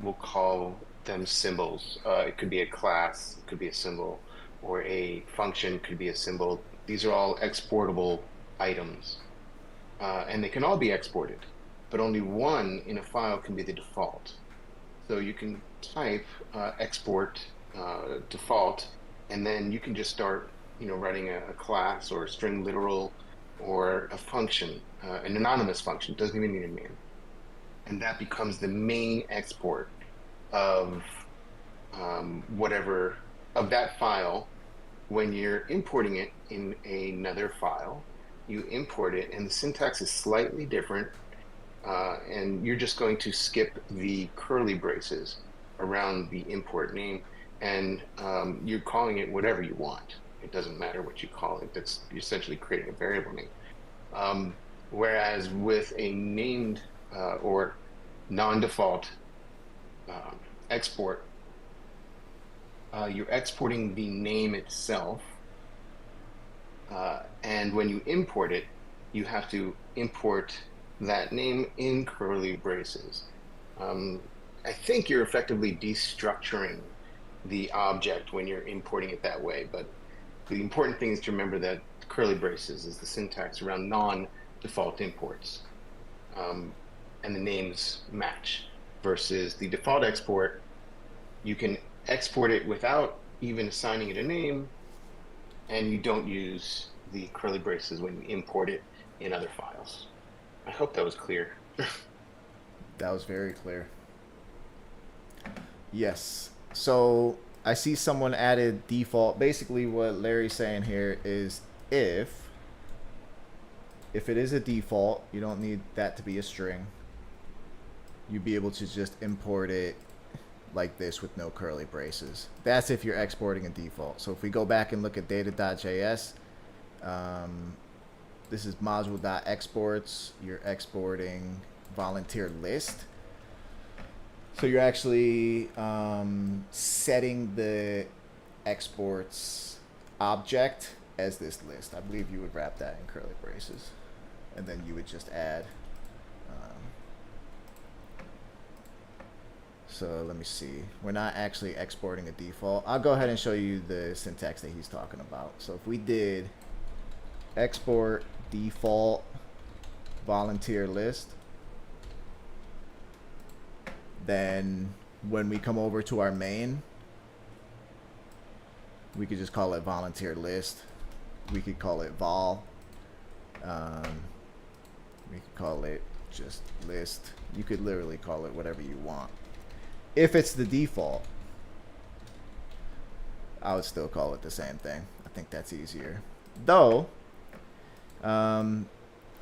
we'll call them symbols. It could be a class, it could be a symbol, or a function could be a symbol. These are all exportable items, and they can all be exported, but only one in a file can be the default. So you can type export default, and then you can just start, writing a class or a string literal or a function, an anonymous function, doesn't even need a name. And that becomes the main export of whatever, of that file. When you're importing it in another file, you import it, and the syntax is slightly different. And you're just going to skip the curly braces around the import name, and you're calling it whatever you want. It doesn't matter what you call it. That's essentially creating a variable name. Whereas with a named or non-default export, you're exporting the name itself, and when you import it, you have to import that name in curly braces. I think you're effectively destructuring the object when you're importing it that way, but the important thing is to remember that curly braces is the syntax around non-default imports, and the names match, versus the default export. You can export it without even assigning it a name, and you don't use the curly braces when you import it in other files. I hope that was clear. That was very clear. Yes. So I see someone added default. Basically what Larry's saying here is if it is a default, you don't need that to be a string. You'd be able to just import it like this with no curly braces. That's if you're exporting a default. So if we go back and look at data.js, this is module.exports. You're exporting volunteer list. So you're actually setting the exports object as this list. I believe you would wrap that in curly braces, and then you would just add. So let me see. We're not actually exporting a default. I'll go ahead and show you the syntax that he's talking about. So if we did export default volunteer list, then when we come over to our main, we could just call it volunteer list. We could call it vol. We could call it just list. You could literally call it whatever you want. If it's the default, I would still call it the same thing. I think that's easier. Though,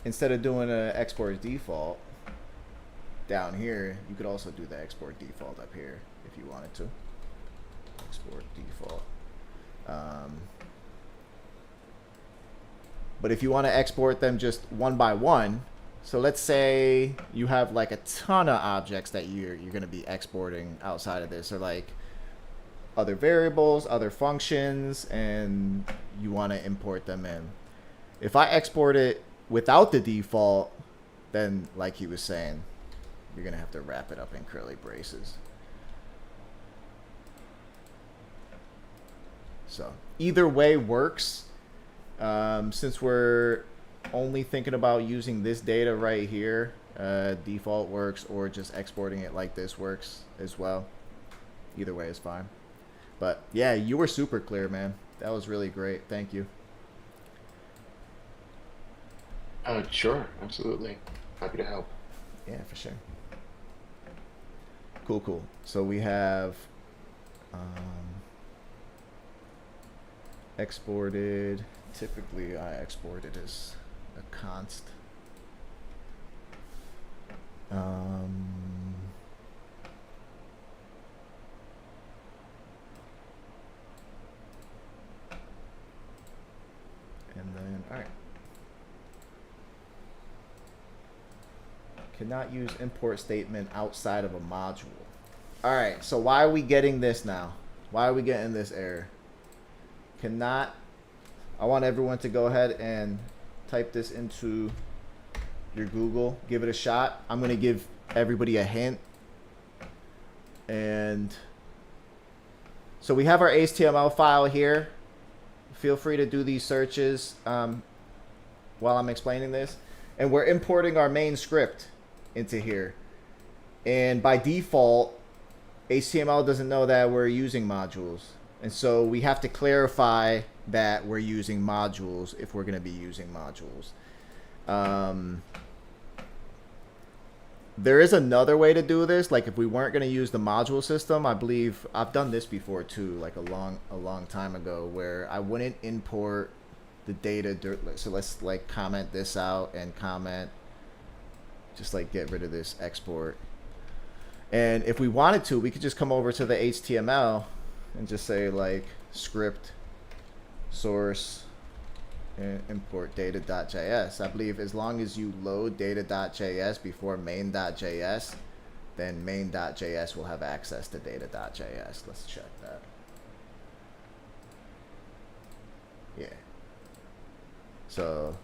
instead of doing an export default down here, you could also do the export default up here if you wanted to. Export default. But if you want to export them just one by one, so let's say you have like a ton of objects that you're going to be exporting outside of this, or like other variables, other functions, and you want to import them in. If I export it without the default, then like he was saying, you're going to have to wrap it up in curly braces. So either way works. Since we're only thinking about using this data right here, default works, or just exporting it like this works as well. Either way is fine. But yeah, you were super clear, man. That was really great. Thank you. Sure, absolutely. Happy to help. Yeah, for sure. Cool, cool. So we have exported. Typically, I export it as a const. And then, all right. Cannot use import statement outside of a module. All right, so why are we getting this now? Why are we getting this error? Cannot. I want everyone to go ahead and type this into your Google. Give it a shot. I'm going to give everybody a hint. And so we have our HTML file here. Feel free to do these searches while I'm explaining this. And we're importing our main script into here. And by default, HTML doesn't know that we're using modules. And so we have to clarify that we're using modules if we're going to be using modules. There is another way to do this. Like if we weren't going to use the module system, I believe I've done this before too, like a long time ago, where I wouldn't import the data. So let's like comment this out and comment, just like get rid of this export. And if we wanted to, we could just come over to the HTML and just say like script source and import data.js. I believe as long as you load data.js before main.js, then main.js will have access to data.js. Let's check that. Yeah. So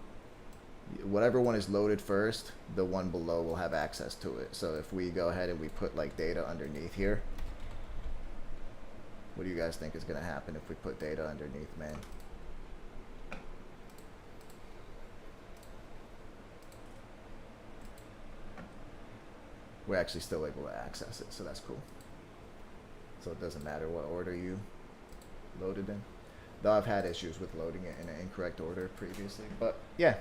whatever one is loaded first, the one below will have access to it. So if we go ahead and we put like data underneath here, what do you guys think is going to happen if we put data underneath main? We're actually still able to access it, so that's cool. So it doesn't matter what order you loaded in. Though I've had issues with loading it in an incorrect order previously, but yeah.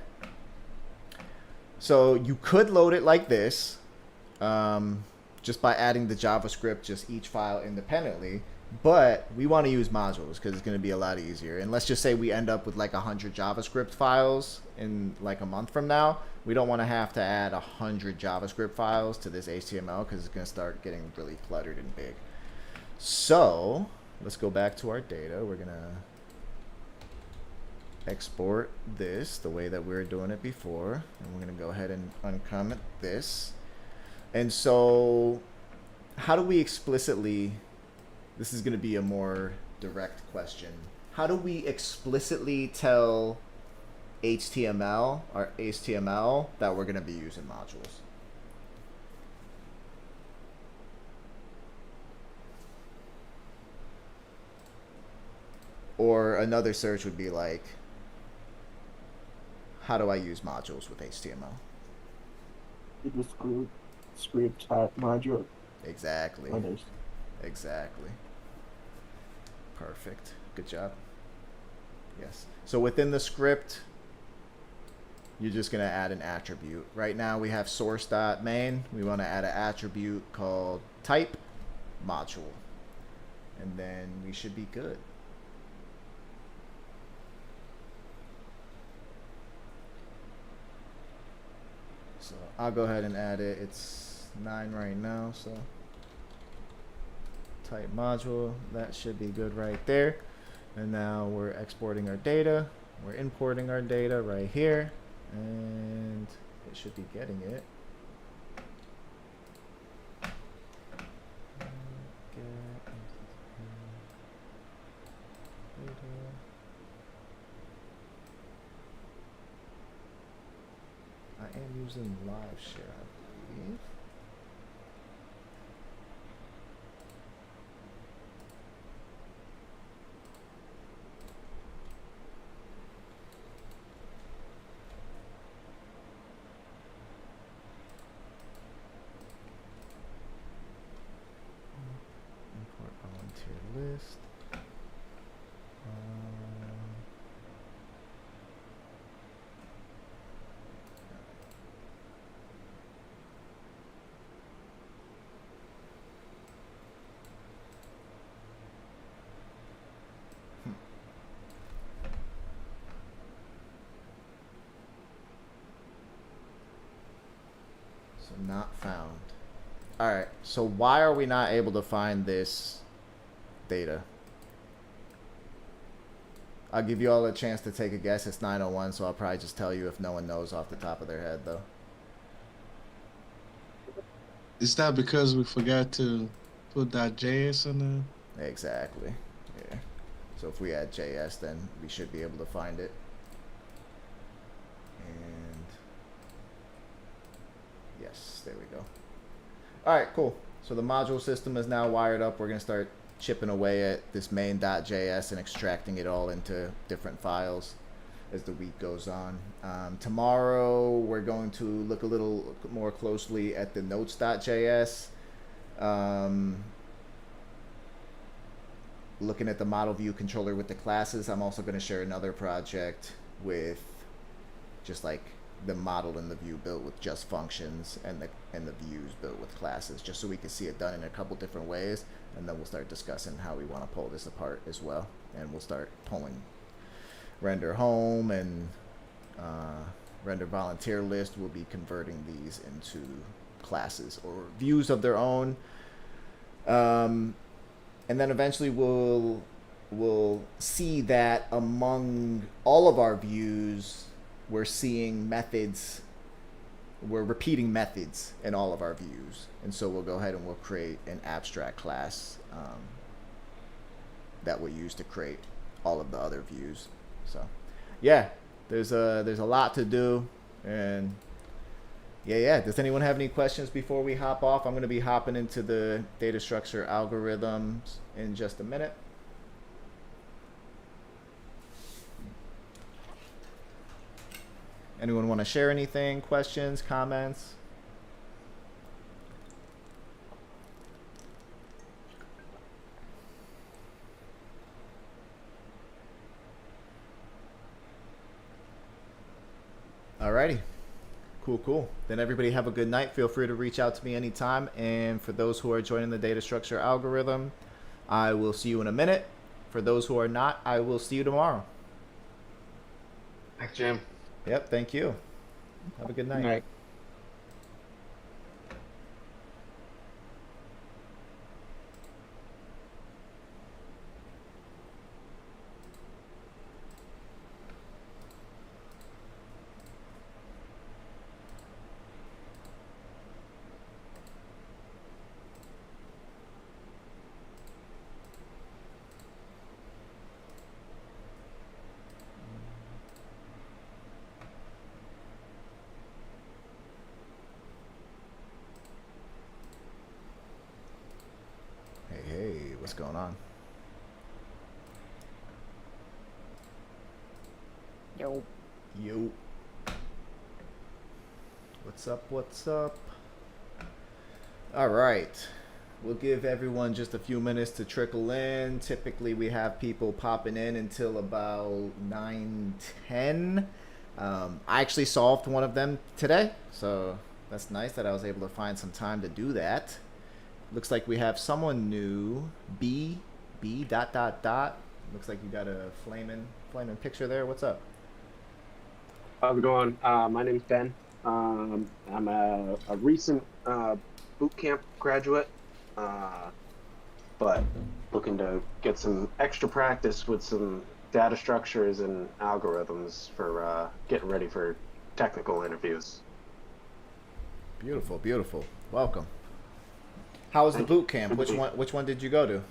So you could load it like this, just by adding the JavaScript, just each file independently. But we want to use modules because it's going to be a lot easier. And let's just say we end up with like 100 JavaScript files in like a month from now. We don't want to have to add 100 JavaScript files to this HTML because it's going to start getting really cluttered and big. So let's go back to our data. We're going to export this the way that we were doing it before. And we're going to go ahead and uncomment this. And so how do we explicitly... This is going to be a more direct question. How do we explicitly tell HTML or HTML that we're going to be using modules? Or another search would be like, how do I use modules with HTML? The script type module. Exactly. Others. Exactly. Perfect. Good job. Yes. So within the script, you're just going to add an attribute. Right now we have source.main. We want to add an attribute called type module. And then we should be good. So I'll go ahead and add it. It's 9 right now, so type module, that should be good right there. And now we're exporting our data. We're importing our data right here, and it should be getting it. I am using live share, I believe. Import volunteer list. So not found. Alright, so why are we not able to find this data? I'll give you all a chance to take a guess. It's 9:01, so I'll probably just tell you if no one knows off the top of their head, though. Is that because we forgot to put .js in there? Exactly. Yeah. So if we add JS, then we should be able to find it. And yes, there we go. All right, cool. So the module system is now wired up. We're going to start chipping away at this main.js and extracting it all into different files as the week goes on. Tomorrow, we're going to look a little more closely at the notes.js. Looking at the model view controller with the classes. I'm also going to share another project with just like the model and the view built with just functions and the views built with classes, just so we can see it done in a couple different ways. And then we'll start discussing how we want to pull this apart as well. And we'll start pulling render home and render volunteer list. We'll be converting these into classes or views of their own. And then eventually we'll see that among all of our views, we're seeing methods, we're repeating methods in all of our views. And so we'll go ahead and we'll create an abstract class that we'll use to create all of the other views. So yeah, there's a lot to do. And yeah. Does anyone have any questions before we hop off? I'm going to be hopping into the data structure algorithms in just a minute. Anyone want to share anything? Questions, comments? Alrighty. Cool. Then everybody have a good night. Feel free to reach out to me anytime. And for those who are joining the data structure algorithm, I will see you in a minute. For those who are not, I will see you tomorrow. Thanks, Jim. Yep, thank you. Have a good night. Good night. Hey, what's going on? Yo. What's up? All right. We'll give everyone just a few minutes to trickle in. Typically, we have people popping in until about 9:10. I actually solved one of them today, so that's nice that I was able to find some time to do that. Looks like we have someone new. B. Looks like you got a flaming picture there. What's up? How's it going? My name's Ben. I'm a recent boot camp graduate, but looking to get some extra practice with some data structures and algorithms for getting ready for technical interviews. Beautiful. Welcome. How was the boot camp? Which one did you go to?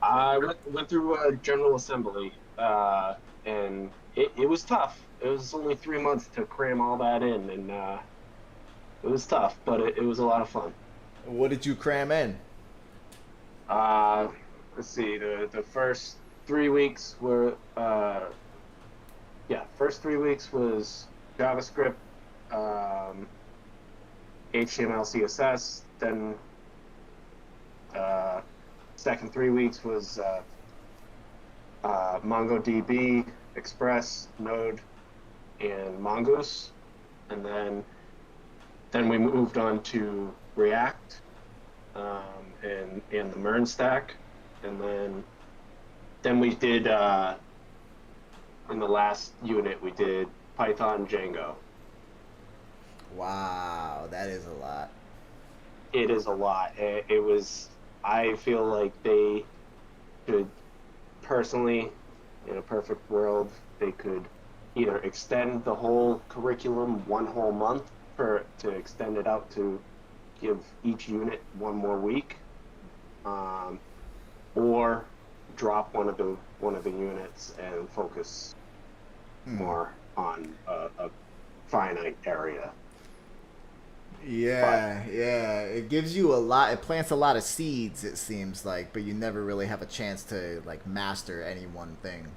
I went through General Assembly, and it was tough. It was only 3 months to cram all that in, and it was tough, but it was a lot of fun. What did you cram in? Let's see. The first 3 weeks were first 3 weeks was JavaScript, HTML, CSS. Then second 3 weeks was MongoDB, Express, Node, and Mongoose, and then we moved on to React and the Mern stack, and then we did in the last unit we did Python, Django. Wow, that is a lot. It is a lot. It was. I feel like they should, personally, in a perfect world, they could either extend the whole curriculum 1 whole month to extend it out to give each unit 1 more week, or drop one of the units and focus more on a finite area. Yeah, yeah. It gives you a lot. It plants a lot of seeds. It seems like, but you never really have a chance to like master any one thing.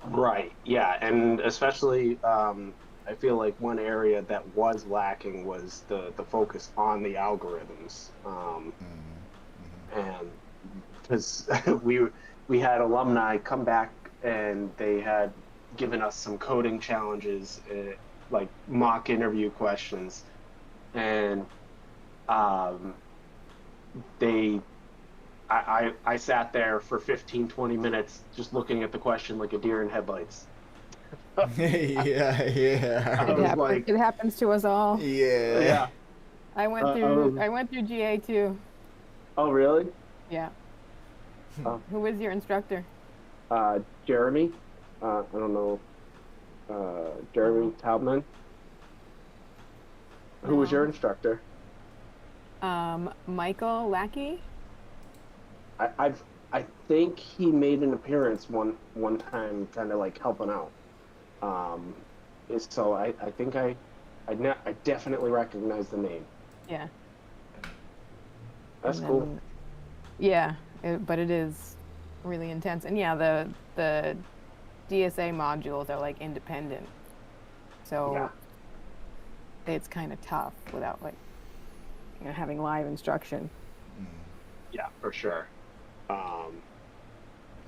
Right. Yeah, and especially I feel like one area that was lacking was the focus on the algorithms. And because we had alumni come back and they had given us some coding challenges, like mock interview questions, and they I sat there for 15, 20 minutes just looking at the question like a deer in headlights. Yeah, yeah. I was like, it happens to us all. Yeah. yeah. I went through GA too. Oh, really? Yeah. Who was your instructor? Jeremy. I don't know. Jeremy Taubman. Who was your instructor? Michael Lackey. I think he made an appearance one time, kind of like helping out. So I think I definitely recognize the name. Yeah. That's cool. Yeah, but it is really intense, and yeah, the DSA modules are like independent, so it's kind of tough without like having live instruction. Yeah, for sure.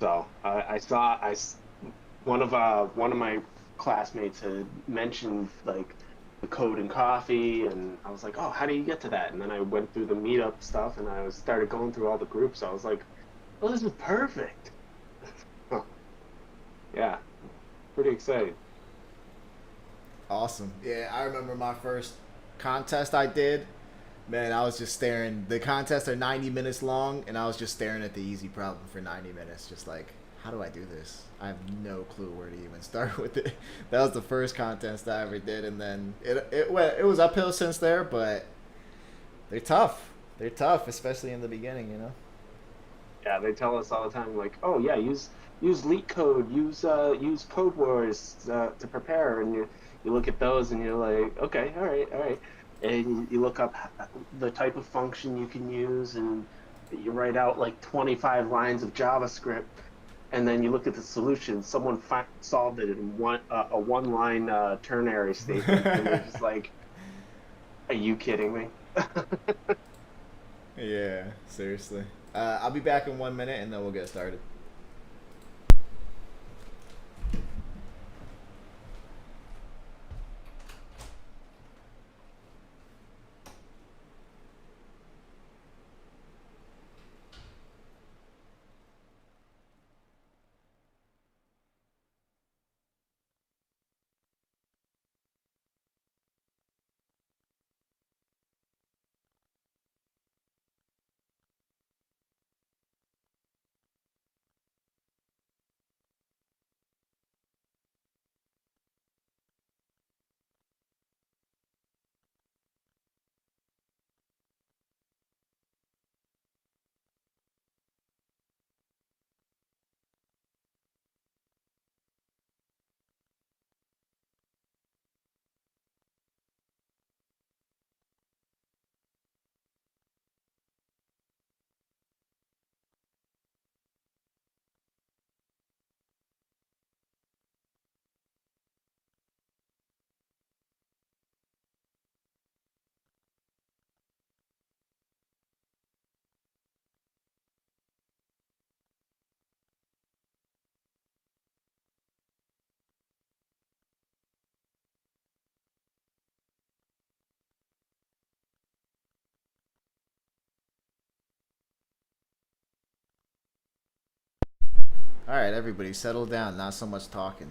So I saw one of my classmates had mentioned like the code and coffee, and I was like, oh, how do you get to that? And then I went through the meetup stuff, and I started going through all the groups. I was like, oh, this is perfect. Yeah, pretty excited. Awesome. Yeah, I remember my first contest I did. Man, I was just staring. The contests are 90 minutes long, and I was just staring at the easy problem for 90 minutes. Just like, how do I do this? I have no clue where to even start with it. That was the first contest I ever did, and then it was uphill since there, but they're tough. They're tough, especially in the beginning, you know? Yeah, they tell us all the time, like, oh yeah, use LeetCode, use Code Wars to prepare, and you look at those and you're like, okay, all right, and you look up the type of function you can use, and you write out like 25 lines of JavaScript, and then you look at the solution. Someone solved it in a one-line ternary statement, and you're just like, are you kidding me? Yeah, seriously. I'll be back in 1 minute, and then we'll get started. All right, everybody, settle down. Not so much talking.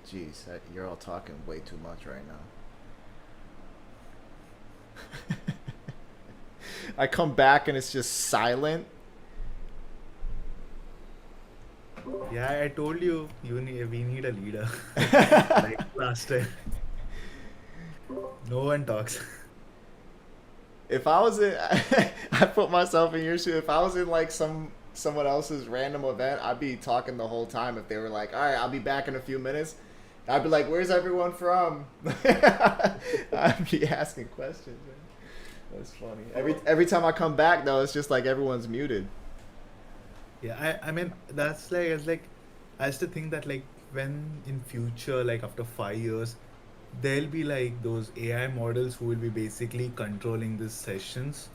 Jeez, you're all talking way too much right now. I come back and it's just silent. Yeah, I told you, we need a leader. Like last time. No one talks. If I was in, I put myself in your shoe. If I was in like someone else's random event, I'd be talking the whole time. If they were like, all right, I'll be back in a few minutes, I'd be like, "Where's everyone from?" I'd be asking questions. Man. That's funny. Every time I come back though, it's just like everyone's muted. Yeah, I mean that's like it's like I used to think that like when in future, like after 5 years, there'll be like those AI models who will be basically controlling these sessions.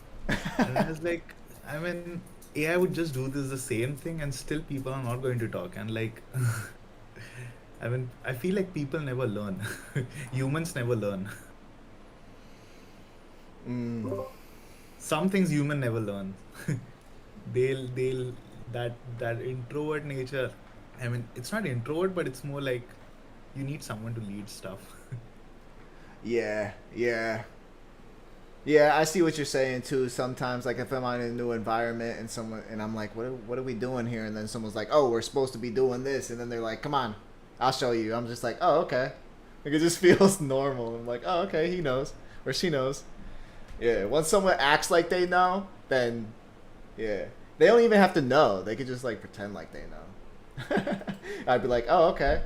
And I was like, I mean, AI would just do this the same thing, and still people are not going to talk. And like, I mean, I feel like people never learn. Humans never learn. Some things human never learn. They'll that introvert nature. I mean, it's not introvert, but it's more like you need someone to lead stuff. Yeah, yeah. Yeah, I see what you're saying too. Sometimes, like if I'm in a new environment and I'm like, what are we doing here? And then someone's like, oh, we're supposed to be doing this, and then they're like, come on, I'll show you. I'm just like, oh, okay. Like it just feels normal. I'm like, oh, okay, he knows or she knows. Yeah, once someone acts like they know, then yeah, they don't even have to know. They could just like pretend like they know. I'd be like, oh, okay.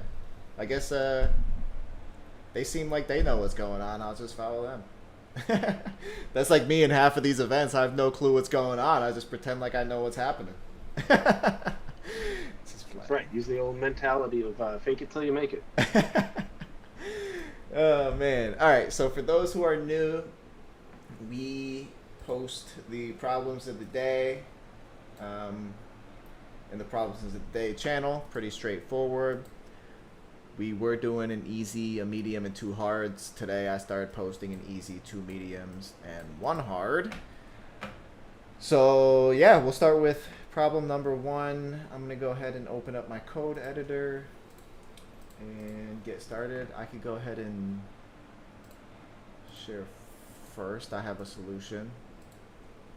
I guess they seem like they know what's going on. I'll just follow them. That's like me in half of these events. I have no clue what's going on. I just pretend like I know what's happening. That's right. Use the old mentality of fake it till you make it. Oh man. All right. So for those who are new, we post the problems of the day in the problems of the day channel. Pretty straightforward. We were doing an easy, a medium, and 2 hards. Today I started posting an easy, 2 mediums, and 1 hard. So yeah, we'll start with problem number 1. I'm going to go ahead and open up my code editor and get started. I could go ahead and share first. I have a solution.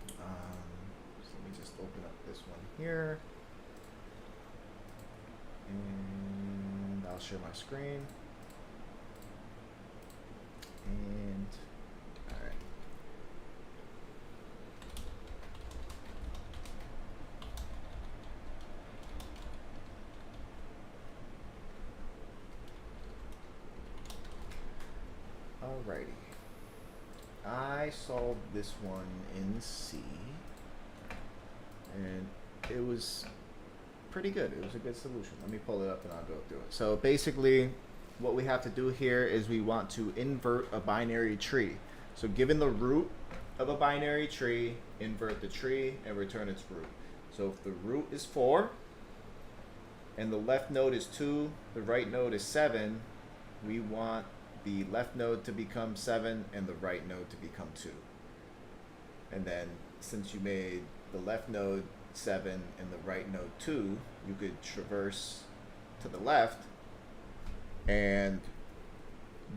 So let me just open up this one here. And I'll share my screen. And alright. Alrighty. I solved this one in C. And it was pretty good. It was a good solution. Let me pull it up and I'll go through it. So basically what we have to do here is we want to invert a binary tree. So given the root of a binary tree, invert the tree and return its root. So if the root is 4 and the left node is 2, the right node is 7, we want the left node to become 7 and the right node to become 2. And then since you made the left node 7 and the right node 2, you could traverse to the left and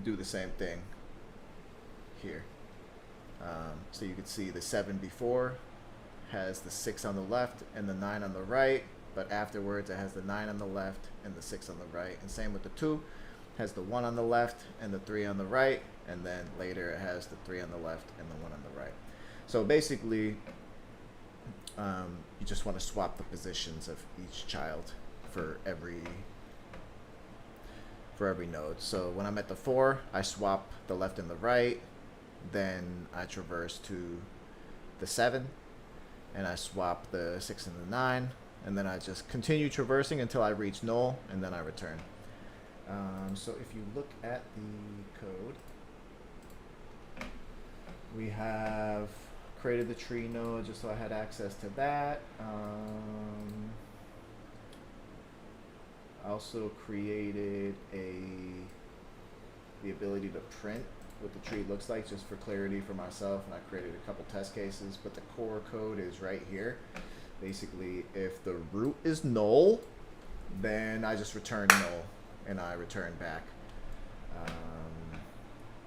do the same thing here. So you could see the 7 before has the 6 on the left and the 9 on the right, but afterwards it has the 9 on the left and the 6 on the right. And same with the 2, has the 1 on the left and the 3 on the right, and then later it has the 3 on the left and the 1 on the right. So basically you just want to swap the positions of each child for every node. So when I'm at the 4, I swap the left and the right, then I traverse to the 7, and I swap the 6 and the 9, and then I just continue traversing until I reach null, and then I return. So if you look at the code, we have created the tree node just so I had access to that. I also created the ability to print what the tree looks like just for clarity for myself, and I created a couple test cases, but the core code is right here. Basically, if the root is null, then I just return null and I return back.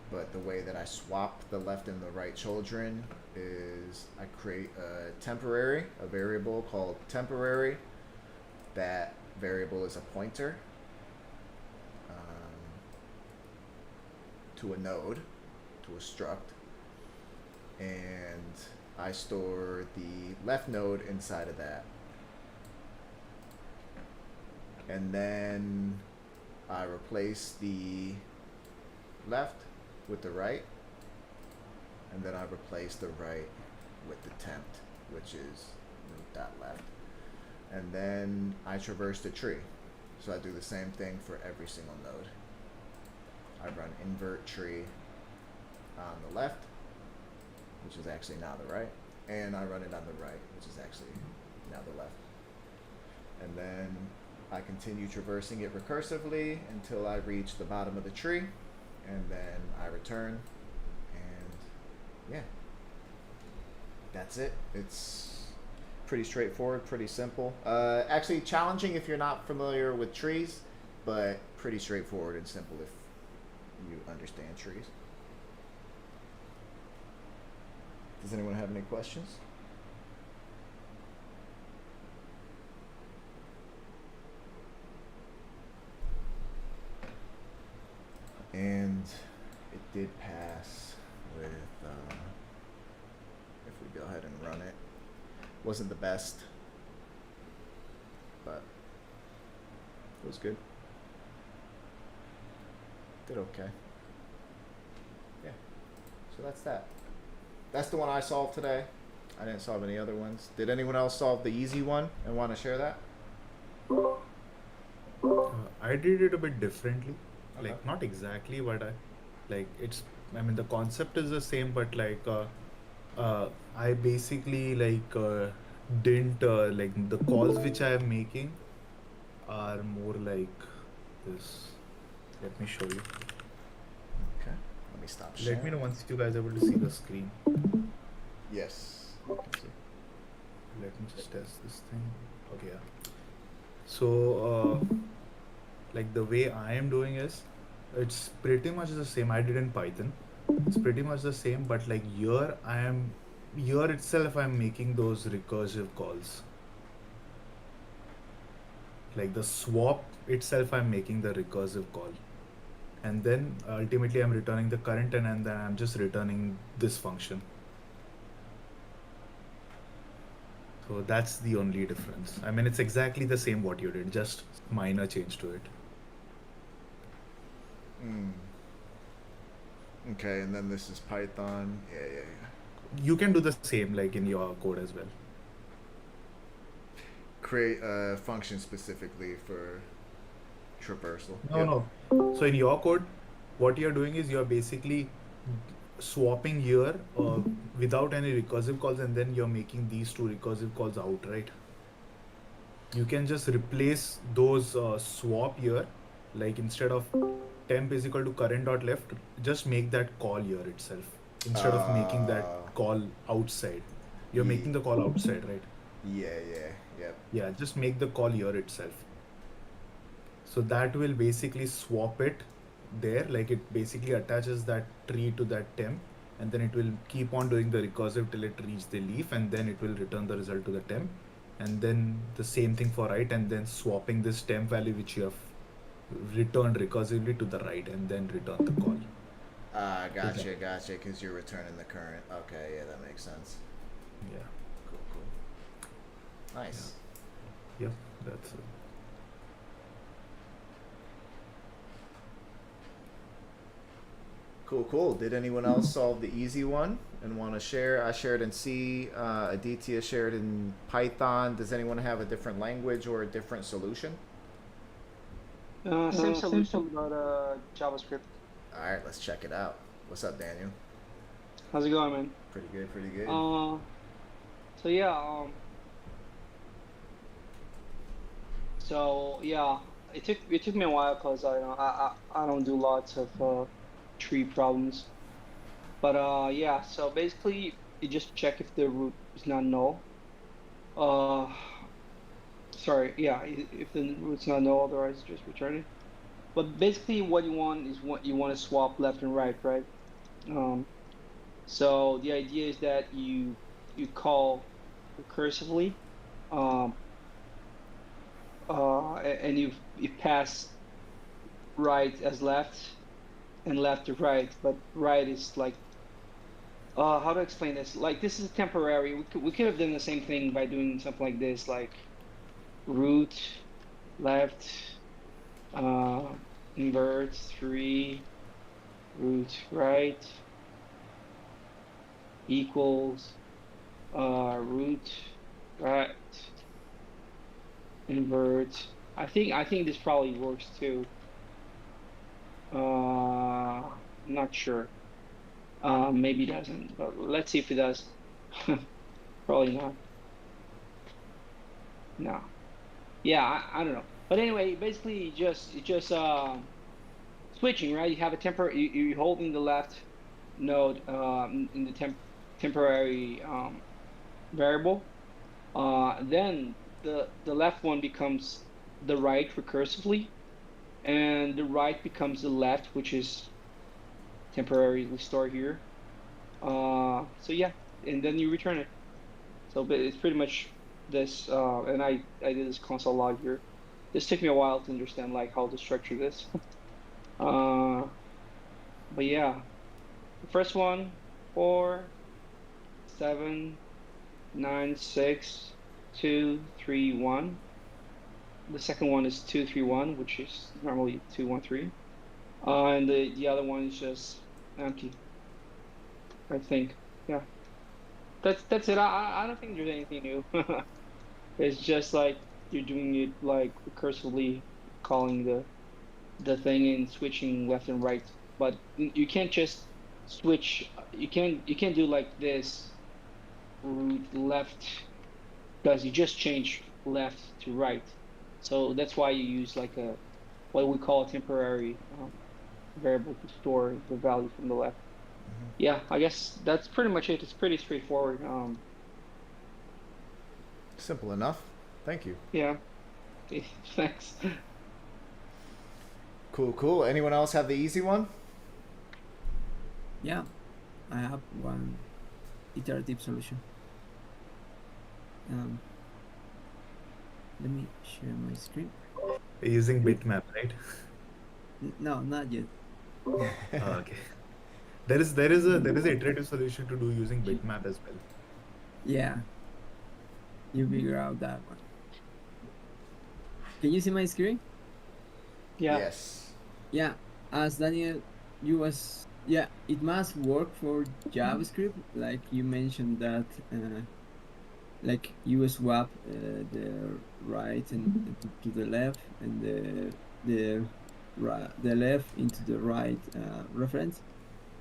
But the way that I swap the left and the right children is I create a variable called temporary. That variable is a pointer to a node, to a struct, and I store the left node inside of that. And then I replace the left with the right, and then I replace the right with the temp, which is root.left. And then I traverse the tree. So I do the same thing for every single node. I run invert tree on the left, which is actually now the right, and I run it on the right, which is actually now the left. And then I continue traversing it recursively until I reach the bottom of the tree, and then I return, and yeah, that's it. It's pretty straightforward, pretty simple. Actually challenging if you're not familiar with trees, but pretty straightforward and simple if you understand trees. Does anyone have any questions? And it did pass with, if we go ahead and run it, wasn't the best, but it was good. Did okay. Yeah, so that's that. That's the one I solved today. I didn't solve any other ones. Did anyone else solve the easy one and want to share that? I did it a bit differently. Like not exactly, but I mean the concept is the same, but like I basically didn't like the calls which I am making are more like this. Let me show you. Okay, let me stop Let sharing. me know once you guys are able to see the screen. Yes, you can see. Let me just test this thing. Okay, yeah. So like the way I am doing is, it's pretty much the same I did in Python. It's pretty much the same, but like here itself I'm making those recursive calls. Like the swap itself I'm making the recursive call. And then ultimately I'm returning the current, and then I'm just returning this function. So that's the only difference. I mean, it's exactly the same what you did, just minor change to it. Okay, and then this is Python. Yeah. You can do the same like in your code as well. Create a function specifically for traversal. No. So in your code, what you're doing is you're basically swapping here without any recursive calls, and then you're making these two recursive calls out, right? You can just replace those swap here, like instead of temp is equal to current.left, just make that call here itself instead of making that call outside. You're making the call outside, right? Yeah, just make the call here itself. So that will basically swap it there, like it basically attaches that tree to that temp, and then it will keep on doing the recursive till it reaches the leaf, and then it will return the result to the temp, and then the same thing for right, and then swapping this temp value which you have returned recursively to the right, and then return the call. Gotcha, because you're returning the current. Okay, yeah, that makes sense. Yeah. Cool. Nice. Yep, that's it. Cool. Did anyone else solve the easy one and want to share? I shared in C. Aditya shared in Python. Does anyone have a different language or a different solution? Same solution, but JavaScript. All right, let's check it out. What's up, Daniel? How's it going, man? Pretty good. So yeah, it took me a while because I don't do lots of tree problems, but yeah. So basically, you just check if the root is not null. If the root's not null, otherwise just return it. But basically, what you want is you want to swap left and right. So the idea is that you call recursively, and you pass right as left and left to right, but right is like how to explain this? Like this is temporary. We could have done the same thing by doing something like this, like root left, invert 3 root right equals root right invert. I think this probably works too. Not sure. Maybe it doesn't, but let's see if it does. Probably not. No. Yeah, I don't know. But anyway, basically just switching, right? You have a you're holding the left node in the temporary variable. Then the left one becomes the right recursively, and the right becomes the left, which is temporarily stored here. So yeah, and then you return it. So but it's pretty much this, and I did this console log here. This took me a while to understand like how to structure this. But yeah, the first one 4 7 9 6 2 3 1. The second one is 2 3 1, which is normally 2 1 3. And the other one is just empty. I think, yeah. That's it. I don't think there's anything new. It's just like you're doing it like recursively, calling the thing and switching left and right. But you can't just switch. You can't do like this root left because you just change left to right. So that's why you use like a what we call a temporary variable to store the value from the left. Yeah, I guess that's pretty much it. It's pretty straightforward. Simple enough. Thank you. Yeah. Thanks. Cool. Anyone else have the easy one? Yeah, I have one iterative solution. Let me share my screen. Using bitmap, right? No, not yet. Okay. There is a iterative solution to do using bitmap as well. Yeah, you figure out that one. Can you see my screen? Yeah. Yes. Yeah, as Daniel, it must work for JavaScript. Like you mentioned that, like you swap the right and to the left, and the left into the right reference.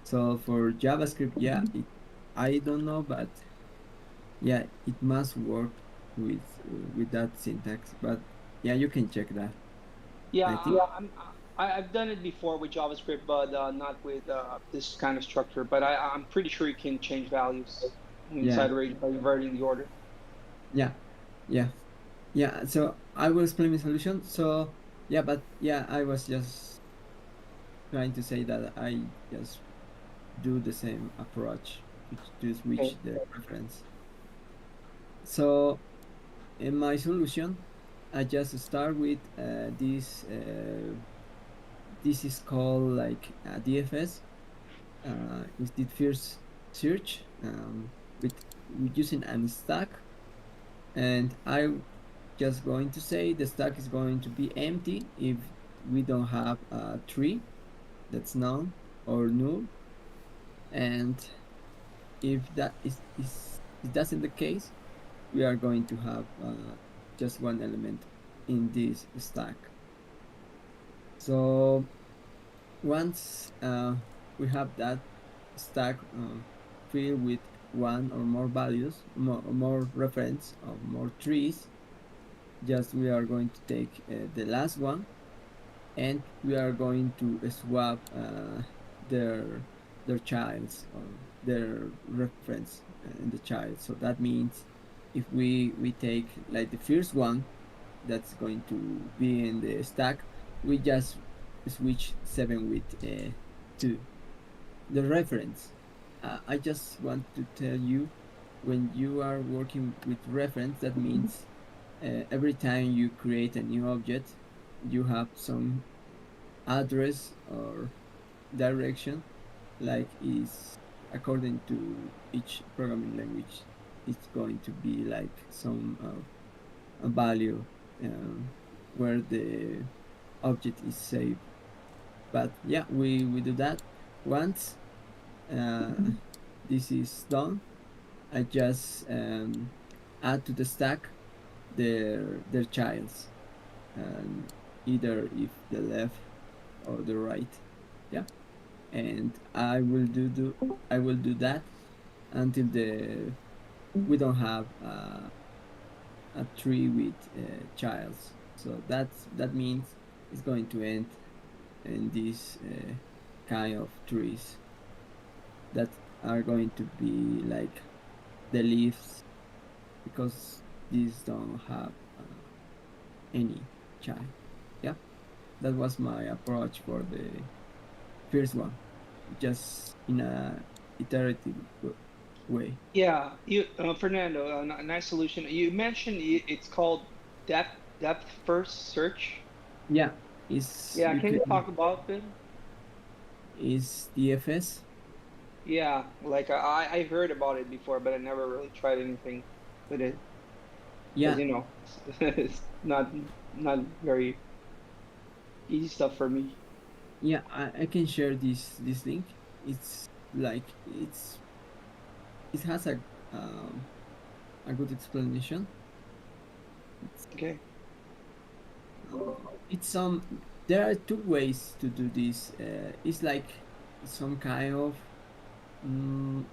So for JavaScript, yeah, I don't know, but yeah, it must work with that syntax. But yeah, you can check that. Yeah, I think. I've done it before with JavaScript, but not with this kind of structure. But I'm pretty sure you can change values inside array by inverting the order. Yeah. So I will explain my solution. So yeah, but yeah, I was just trying to say that I just do the same approach to switch the reference. So in my solution, I just start with this. This is called like a DFS. It's the first search with using a stack, and I'm just going to say the stack is going to be empty if we don't have a tree that's known or null, and if that is that's the case, we are going to have just one element in this stack. So once we have that stack filled with one or more values, more reference or more trees, just we are going to take the last one, and we are going to swap their childs or their reference in the child. So that means if we take like the first one that's going to be in the stack, we just switch 7 with 2. The reference, I just want to tell you, when you are working with reference, that means every time you create a new object, you have some address or direction, like is according to each programming language, it's going to be like some a value where the object is saved. But yeah, we do that. Once this is done, I just add to the stack their childs, and either if the left or the right. Yeah, and I will do that until the we don't have a tree with childs. So that means it's going to end in these kind of trees that are going to be like the leaves, because these don't have any child. Yeah, that was my approach for the first one, just in a iterative way. Yeah, Fernando, a nice solution. You mentioned it's called depth first search. Yeah, is Yeah, you can you can talk about it? is DFS. Yeah, like I heard about it before, but I never really tried anything with it. Yeah, Because it's not very easy stuff for me. yeah, I can share this link. It's like it has a good explanation. Okay. It's there are two ways to do this. It's like some kind of mm,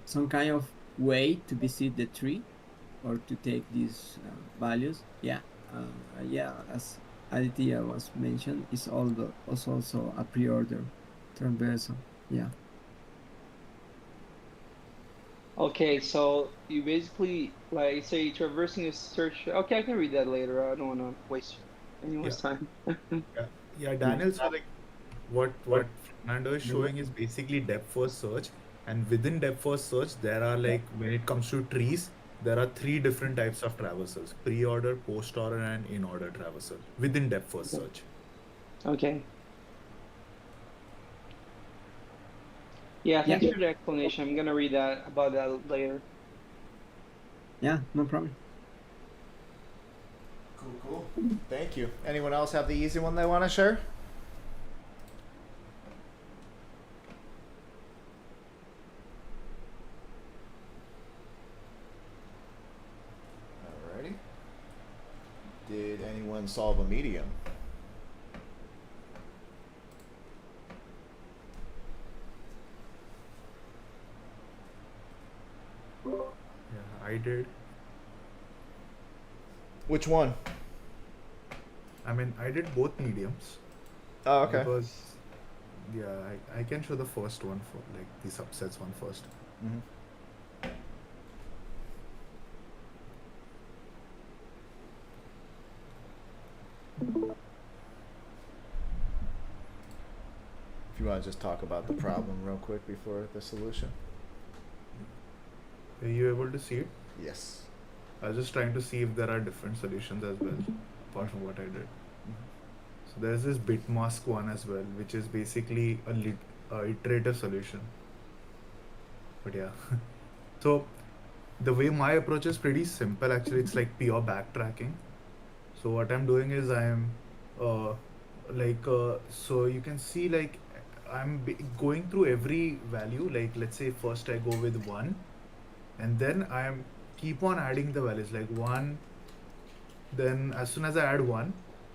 some kind of way to visit the tree or to take these values. Yeah, yeah. As idea was mentioned, is also a pre-order transversal. Yeah. Okay, so you basically like say traversing a search. Okay, I can read that later. I don't want to waste anyone's time. Yeah, Daniel. So like, what Fernando is showing is basically depth first search, and within depth first search, there are like when it comes to trees, there are three different types of traversals: pre-order, post-order, and in-order traversal within depth first search. Okay. Yeah, thanks for the explanation. I'm gonna read about that later. Yeah, no problem. Cool. Thank you. Anyone else have the easy one they want to share? Alrighty. Did anyone solve a medium? Yeah, I did. Which one? I mean, I did both mediums. Oh, okay. Because, yeah, I can show the first one for like the subsets one first. Mm-hmm. If you want to just talk about the problem real quick before the solution. Are you able to see it? Yes. I was just trying to see if there are different solutions as well, apart from what I did. So there's this bit mask one as well, which is basically a iterative solution. But yeah, so the way my approach is pretty simple. Actually, it's like pure backtracking. So what I'm doing is so you can see like going through every value. Like let's say first I go with 1, and then I am keep on adding the values like 1. Then as soon as I add 1,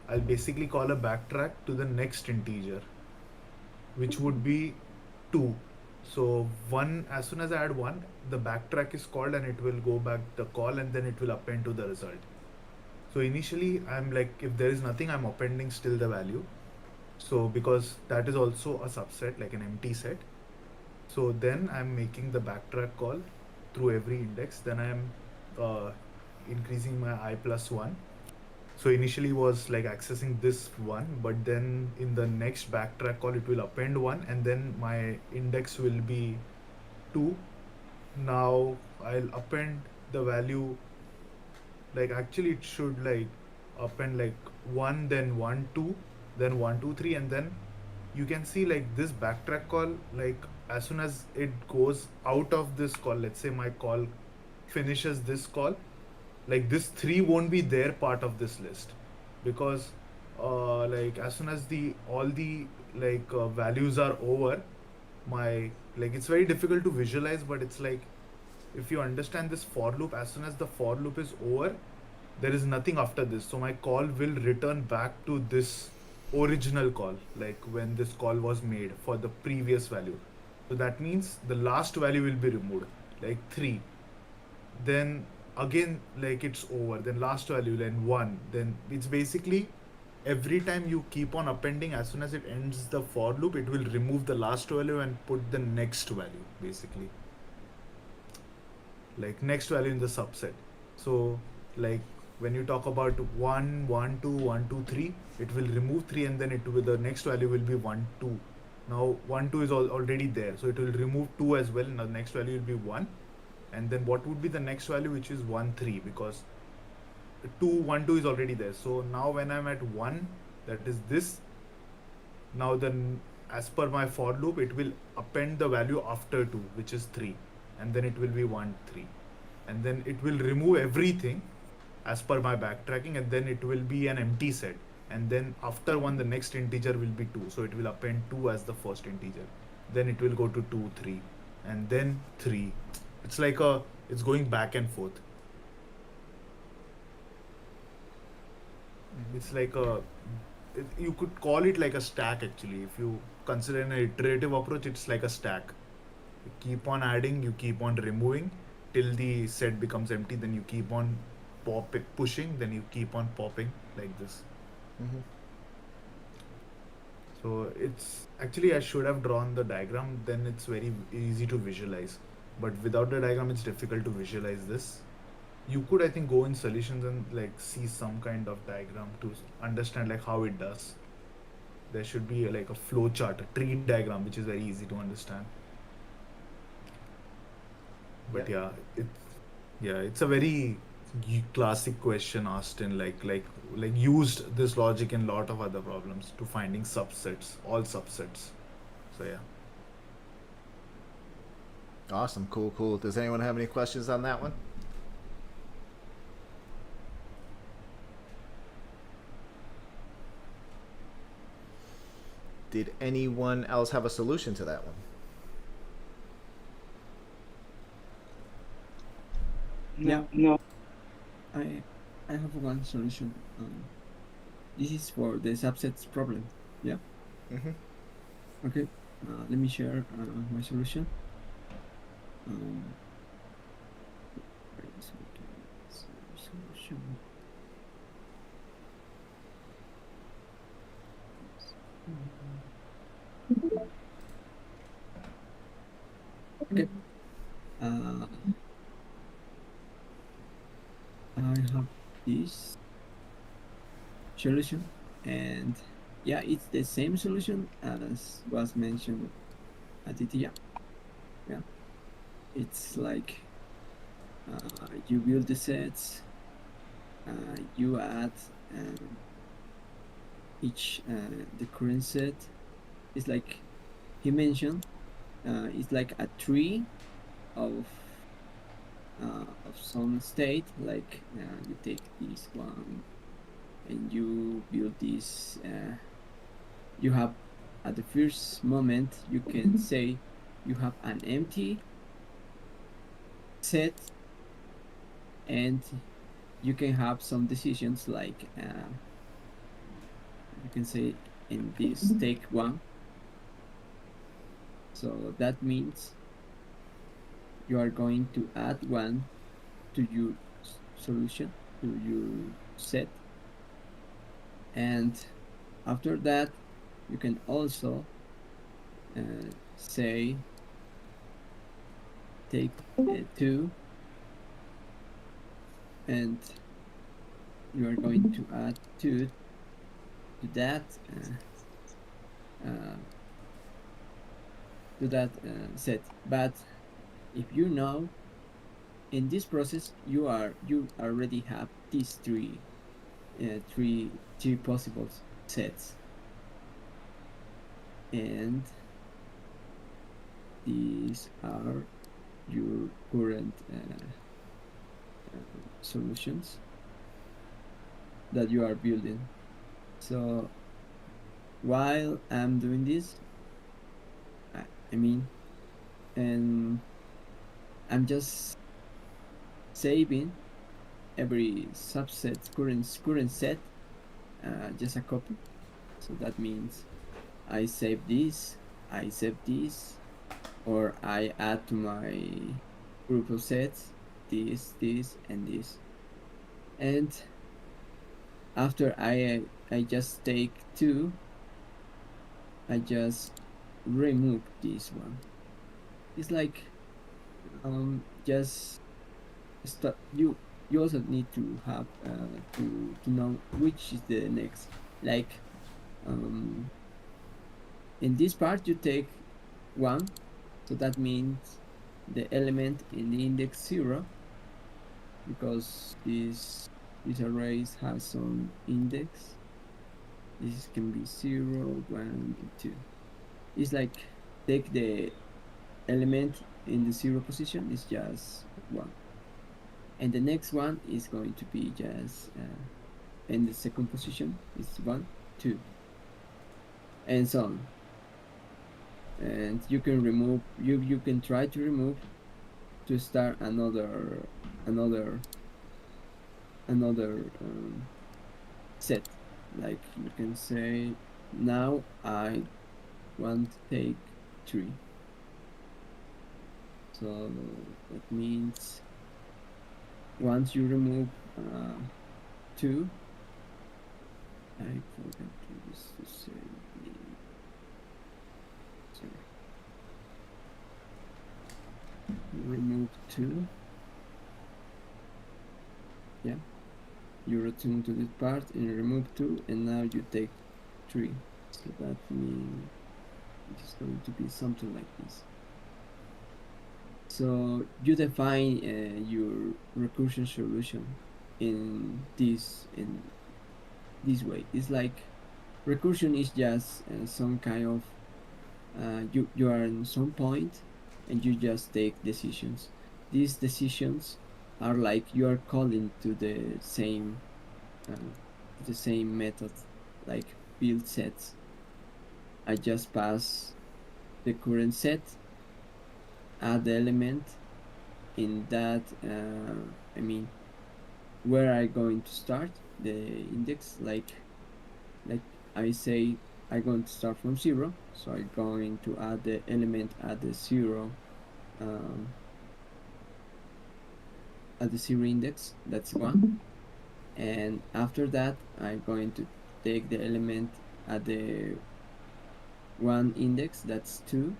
I'll basically call a backtrack to the next integer, which would be 2. So 1, as soon as I add 1, the backtrack is called and it will go back the call, and then it will append to the result. So initially I'm like, if there is nothing, I'm appending still the value. So because that is also a subset, like an empty set. So then I'm making the backtrack call through every index. Then I'm increasing my I plus 1. So initially was like accessing this 1, but then in the next backtrack call it will append 1, and then my index will be 2. Now I'll append the value, like actually it should like append like 1, then 1 2, then 1 2 3, and then you can see like this backtrack call, like as soon as it goes out of this call, let's say my call finishes this call, like this 3 won't be their part of this list, because like as soon as the all the like values are over, my like it's very difficult to visualize, but it's like if you understand this for loop, as soon as the for loop is over, there is nothing after this. So my call will return back to this original call, like when this call was made for the previous value. So that means the last value will be removed, like 3. Then again, like it's over. Then last value, then 1. Then it's basically every time you keep on appending, as soon as it ends the for loop, it will remove the last value and put the next value, basically. Like next value in the subset. So like when you talk about 1, 1, 2, 1, 2, 3, it will remove 3 and then it will, the next value will be 1, 2. Now 1, 2 is already there, so it will remove 2 as well. Now next value will be 1, and then what would be the next value, which is 1, 3, because 2, 1, 2 is already there. So now when I'm at 1, that is this. Now then, as per my for loop, it will append the value after 2, which is 3, and then it will be 1, 3, and then it will remove everything as per my backtracking, and then it will be an empty set, and then after 1 the next integer will be 2, so it will append 2 as the first integer, then it will go to 2, 3, and then 3. It's like it's going back and forth. It's like you could call it like a stack actually. If you consider an iterative approach, it's like a stack. You keep on adding, you keep on removing till the set becomes empty, then you keep on pushing, then you keep on popping like this. Mm-hmm. So it's actually, I should have drawn the diagram, then it's very easy to visualize, but without the diagram it's difficult to visualize this. You could, I think, go in solutions and like see some kind of diagram to understand like how it does. There should be like a flow chart, a tree diagram, which is very easy to understand. But yeah, it's a very classic question asked in like used this logic in a lot of other problems to finding subsets, all subsets. So yeah. Awesome, cool. Does anyone have any questions on that one? Did anyone else have a solution to that one? No. I have one solution. This is for the subsets problem. Yeah. Mm-hmm. Okay. Let me share my solution. Solution. Okay. I have this solution, and yeah, it's the same solution as was mentioned at Aditya. Yeah, it's like you build the sets, you add each the current set. It's like he mentioned. It's like a tree of some state. Like you take this one and you build this. You have at the first moment you can say you have an empty set, and you can have some decisions like you can say in this take one. So that means you are going to add 1 to your solution, to your set, and after that you can also say take 2, and you are going to add 2 to that set. But if you know, in this process you already have these three possible sets, and these are your current solutions that you are building. So while I'm doing this, I mean, and I'm just saving every subset current set, just a copy. So that means I save this, or I add to my group of sets this, and this. And after I just take two, I just remove this one. It's like just start. You also need to have to know which is the next. Like in this part you take one, so that means the element in the index 0, because this arrays has some index. This can be 0, 1, 2. It's like take the element in the 0 position is just 1, and the next one is going to be just in the second position is 1, 2, and so on. And you can remove, you can try to remove to start another set. Like you can say, now I want to take 3. So that means once you remove 2, I forgot to say, sorry, remove 2. Yeah, you return to this part and remove 2, and now you take 3. So that means it's going to be something like this. So you define your recursion solution in this way. It's like recursion is just some kind of you are in some point and you just take decisions. These decisions are like you are calling to the same method, like build sets. I just pass the current set, add the element in that I mean, where I going to start the index, like I say I'm going to start from 0, so I'm going to add the element at the 0 index, that's 1, and after that I'm going to take the element at the 1 index, that's 2,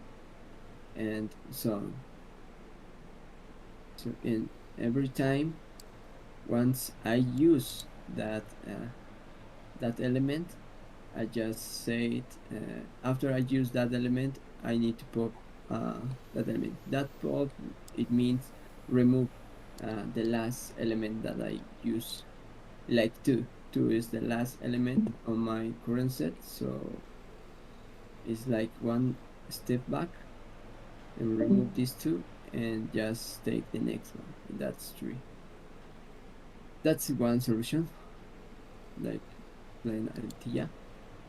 and so on. So in every time once I use that element, I just say it after I use that element, I need to pop that element. That pop, it means remove the last element that I use, like 2. 2 is the last element on my current set, so it's like one step back and remove these 2 and just take the next one, and that's 3. That's one solution. Like plain idea,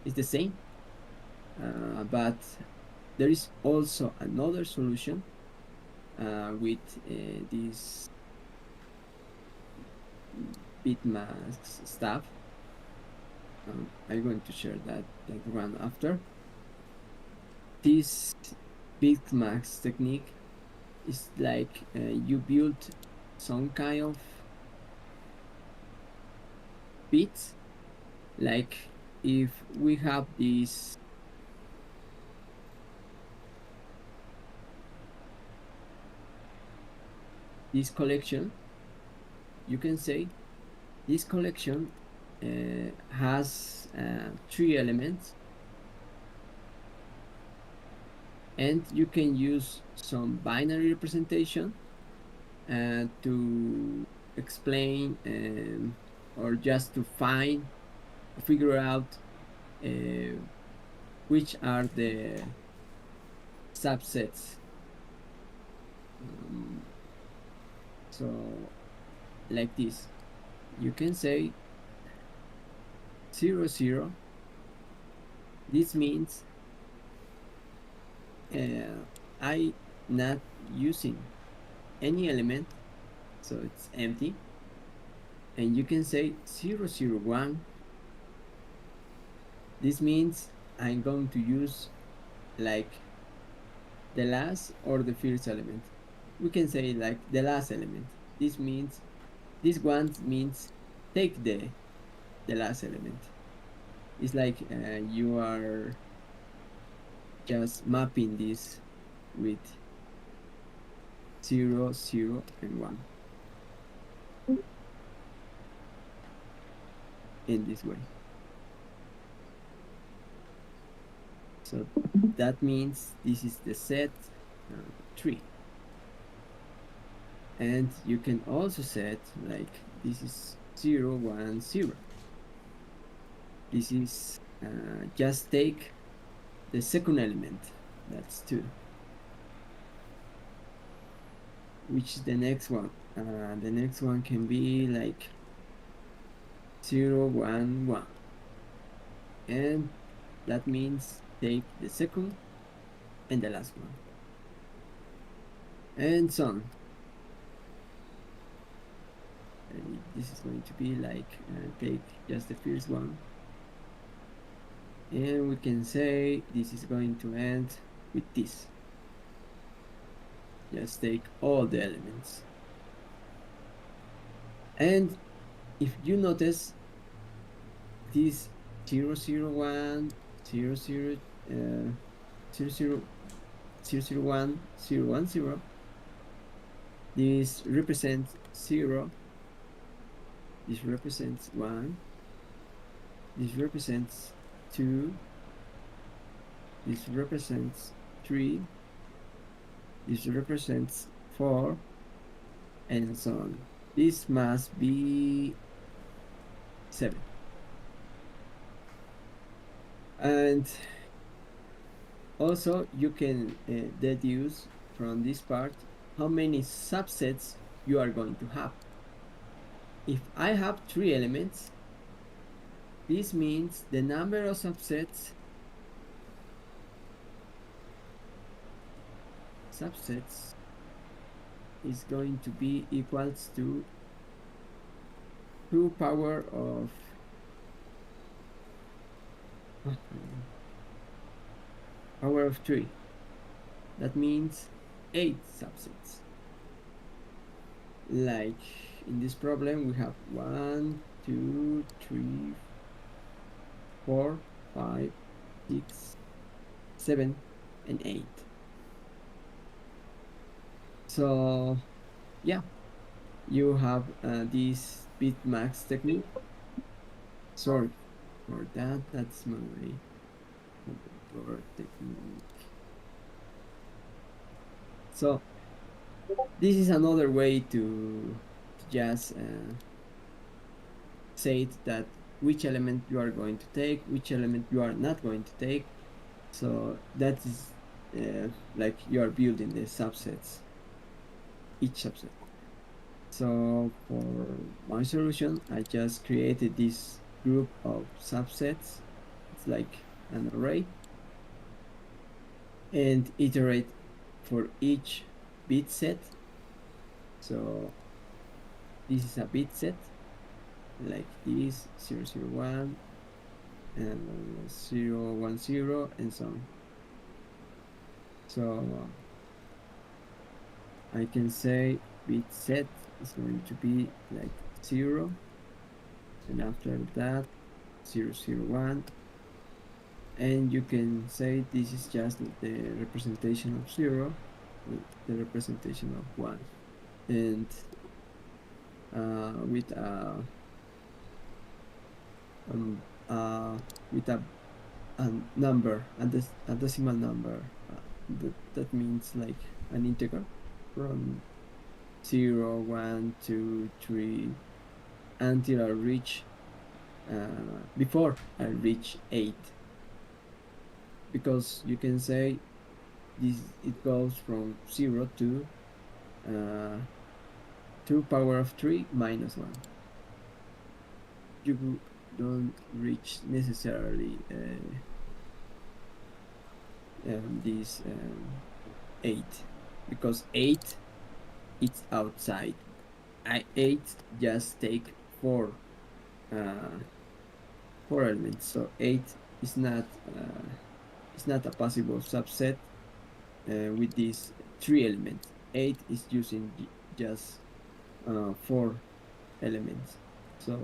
it's the same, but there is also another solution with this bitmask stuff. I'm going to share that one after. This bitmask technique is like you build some kind of bits. Like if we have this collection, you can say this collection has 3 elements, and you can use some binary representation to explain or just to figure out which are the subsets. So like this, you can say 0, 0, this means I not using any element, so it's empty. And you can say 0, 0, 1. This means I'm going to use like the last or the first element. We can say like the last element. This one means take the last element. It's like you are just mapping this with 0, 0, and 1 in this way. So that means this is the set 3. And you can also set like this is 0, 1, 0. This is just take the second element, that's 2. Which is the next one? The next one can be like 0, 1, 1. And that means take the second and the last one. And so on. And this is going to be like take just the first one. And we can say this is going to end with this. Just take all the elements. And if you notice this 0, 0, 1, 0, 0, 0, 0, 0, 0, 1, 0, 1, 0, this represents 0, this represents 1, this represents 2, this represents 3, this represents 4, and so on. This must be 7. And also you can deduce from this part how many subsets you are going to have. If I have 3 elements, this means the number of subsets is going to be equals to 2 power of power of 3. That means 8 subsets. Like in this problem we have 1, 2, 3, 4, 5, 6, 7, and 8. So yeah, you have this bitmax technique. Sorry for that, that's my technique. So this is another way to just say that which element you are going to take, which element you are not going to take. So that is like you are building the subsets, each subset. So for my solution, I just created this group of subsets. It's like an array, and iterate for each bit set. So this is a bit set like this 001 and 010 and so on. So I can say bit set is going to be like 0, and after that 001, and you can say this is just the representation of 0 with the representation of 1, and with a number, a decimal number, that means like an integer from 0, 1, 2, 3 until I reach before I reach 8, because you can say this, it goes from 0 to 2 power of 3 minus 1. don't reach necessarily this 8, because 8 it's outside. 8 just take 4 elements, so 8 is not a possible subset with these 3 elements. 8 is using just 4 elements. So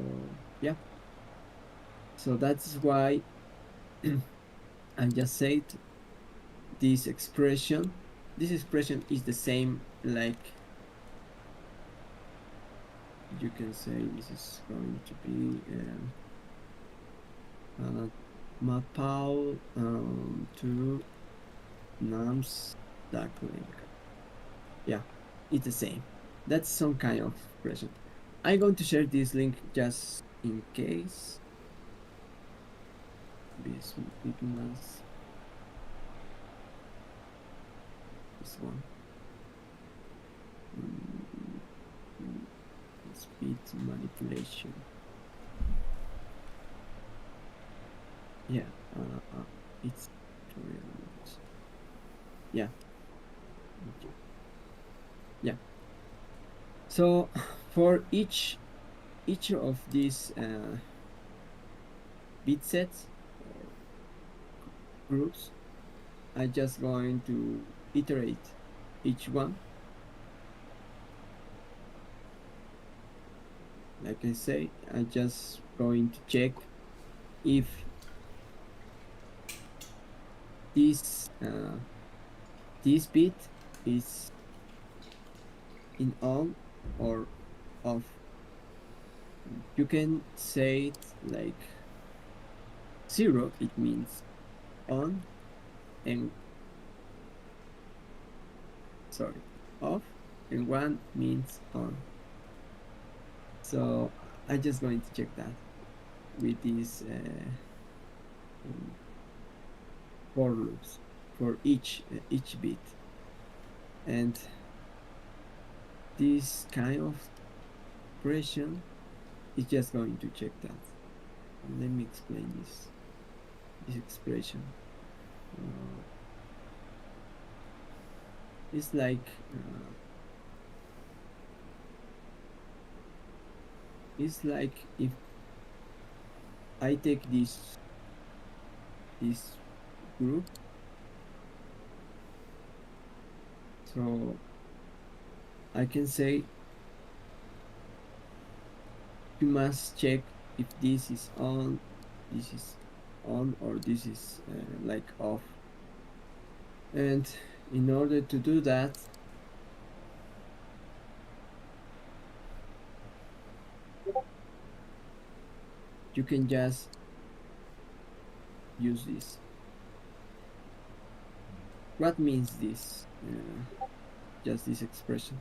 yeah, so that's why I just said this expression is the same, like you can say this is going to be mapal to nums stack link. Yeah, it's the same. That's some kind of expression. I'm going to share this link just in case. Figma's this one. Speed manipulation. Yeah, it's tutorial notes. Yeah. Yeah. So for each of these bit sets or groups, I'm just going to iterate each one. Like I say, I'm just going to check if this bit is in on or off. You can say it like 0, it means on, and off, and 1 means on. So I'm just going to check that with these for loops for each bit, and this kind of expression is just going to check that. Let me explain this expression. It's like if I take this group, so I can say you must check if this is on, or this is like off. And in order to do that, you can just use this. What means this? Just this expression.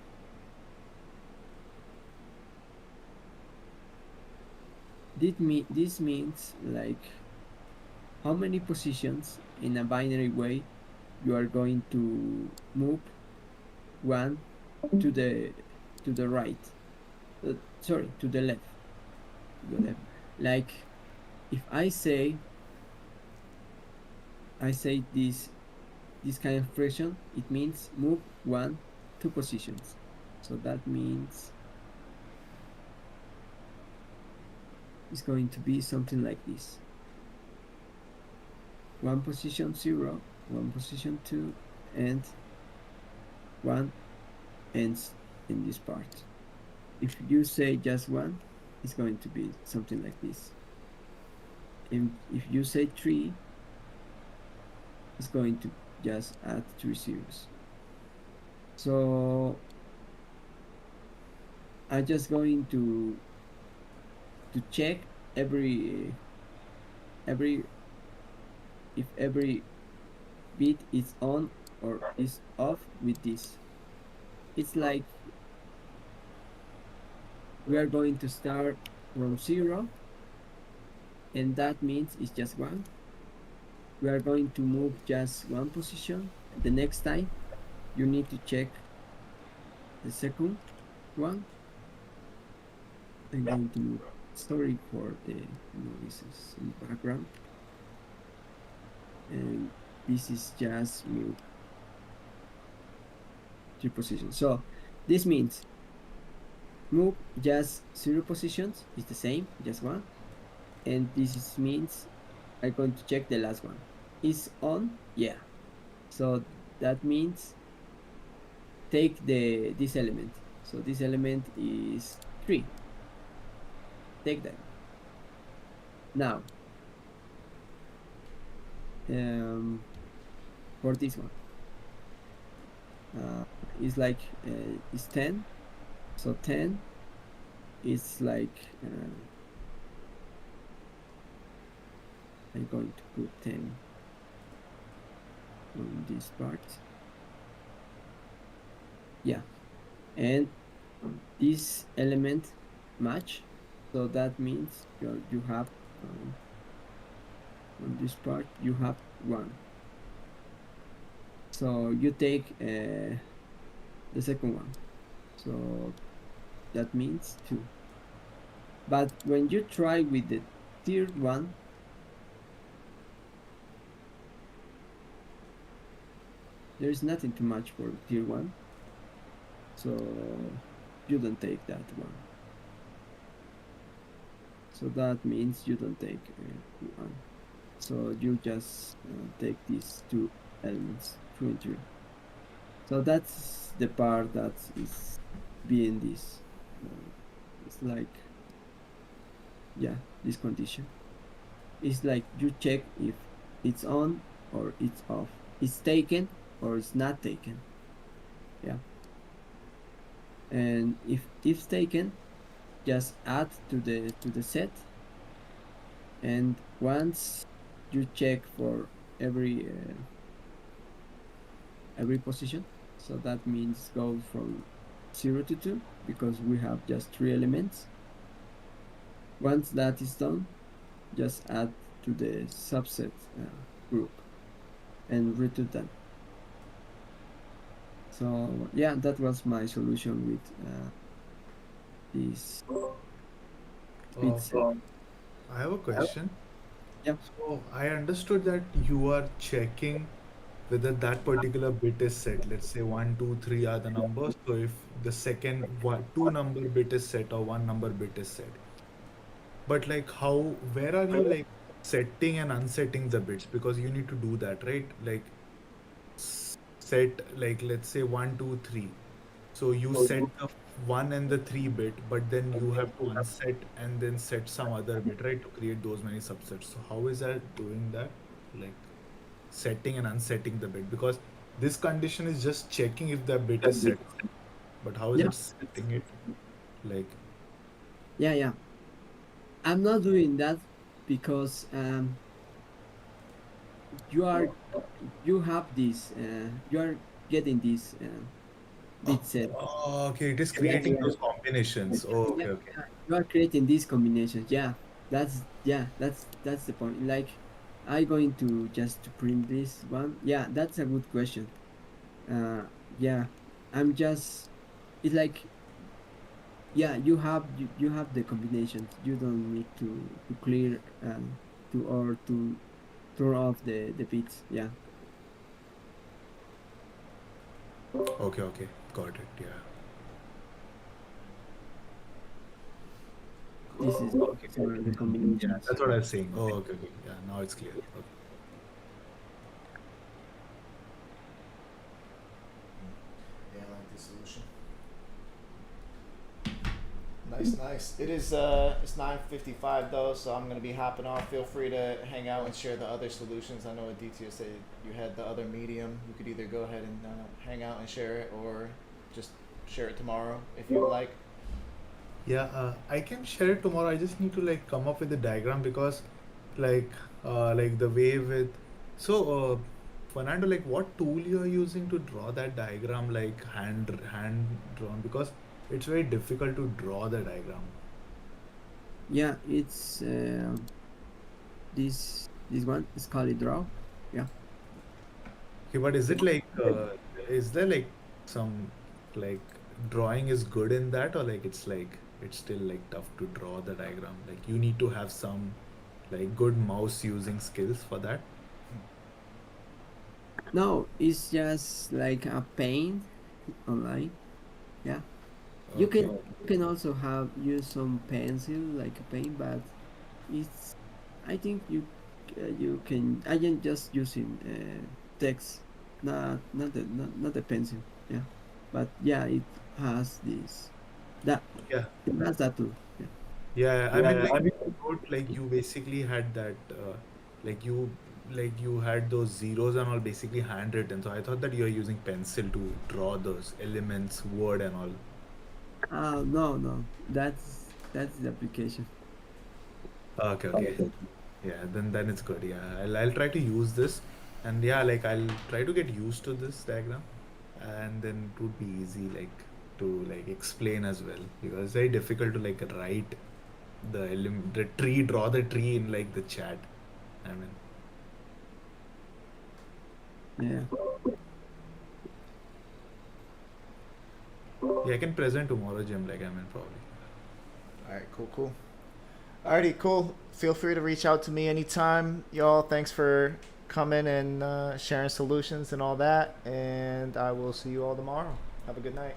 This means like how many positions in a binary way you are going to move one to the right, sorry, to the left. Like if I say this kind of expression, it means move 2 positions. So that means it's going to be something like this: 1 position 0, 1 position 2, and 1 ends in this part. If you say just 1, it's going to be something like this. And if you say 3, it's going to just add 3 zeros. So I'm just going to check if every bit is on or is off with this. It's like we are going to start from 0, and that means it's just 1. We are going to move just 1 position. The next time you need to check the second one. I'm going to move sorry for the noises in the background. And this is just move 3 positions. So this means move just 0 positions is the same, just 1. And this means I'm going to check the last one. Is on? Yeah. So that means take this element. So this element is 3. Take that. Now, for this one, it's like it's 10. So 10 is like I'm going to put 10 on this part. Yeah, and this element match, so that means you have on this part you have 1. So you take the second one, so that means 2. But when you try with the third one, there is nothing too much for tier 1, so you don't take that one. So that means you don't take 1. So you just take these 2 elements, 2 and 3. So that's the part that is being this. It's like, yeah, this condition. It's like you check if it's on or it's off. It's taken or it's not taken. Yeah. And if it's taken, just add to the set. And once you check for every position, so that means go from 0 to 2 because we have just 3 elements. Once that is done, just add to the subset group and return them. So yeah, that was my solution with this bit set. I have a question. Yeah. So I understood that you are checking whether that particular bit is set. Let's say 1, 2, 3 are the numbers. So if the second 2 number bit is set or 1 number bit is set. But like where are you like setting and unsetting the bits? Because you need to do that, right? Like set, like let's say 1, 2, 3. So you set the 1 and the 3 bit, but then you have to unset and then set some other bit, right, to create those many subsets. So how is that doing that? Like setting and unsetting the bit, because this condition is just checking if the bit is set, but how is Yeah. it setting it? Like Yeah. I'm not doing that because you have this you are getting this bit set. oh, okay, it is creating those combinations. Oh, okay, okay. You are creating these combinations. That's the point. Like I'm going to just to print this one. Yeah, that's a good question. Yeah, I'm just, it's like, yeah, you have the combinations. You don't need to clear to turn off the bits. Yeah. Okay, okay, got it. Yeah. This is for the combinations. Yeah, that's what I was saying. Oh, okay, okay. Yeah, now it's clear. Okay. Yeah, I like this solution. Nice. It is it's 9:55 though, so I'm gonna be hopping off. Feel free to hang out and share the other solutions. I know Aditya said you had the other medium. You could either go ahead and hang out and share it, or just share it tomorrow if you'd like. Yeah, I can share it tomorrow. I just need to like come up with the diagram, because like the way with Fernando, like what tool you're using to draw that diagram, like hand drawn, because it's very difficult to draw the diagram. Yeah, it's this one is called draw. Yeah. Okay, but is it like is there like some like drawing is good in that, or like it's like it's still like tough to draw the diagram. Like you need to have some like good mouse using skills for that. No, it's just like a paint online. Yeah. You Okay. can also have use some pencil like a paint, but it's I think you can I am just using text, not the pencil. Yeah, but yeah, it has this that Yeah. it has that too. Yeah. Yeah, I mean, Yeah, like, I mean, like you basically had that, like you, like you had those zeros and all basically handwritten. So I thought that you were using pencil to draw those elements, word and all. No, that's the application. Okay, okay. Yeah, then it's good. Yeah, I'll try to use this, and yeah, like I'll try to get used to this diagram, and then it would be easy like to like explain as well, because it's very difficult to like write the tree, draw the tree in like the chat. I mean, Yeah. yeah, I can present tomorrow, Jim. Like I mean, probably. All right, cool. Alrighty, cool. Feel free to reach out to me anytime, y'all. Thanks for coming and sharing solutions and all that. And I will see you all tomorrow. Have a good night.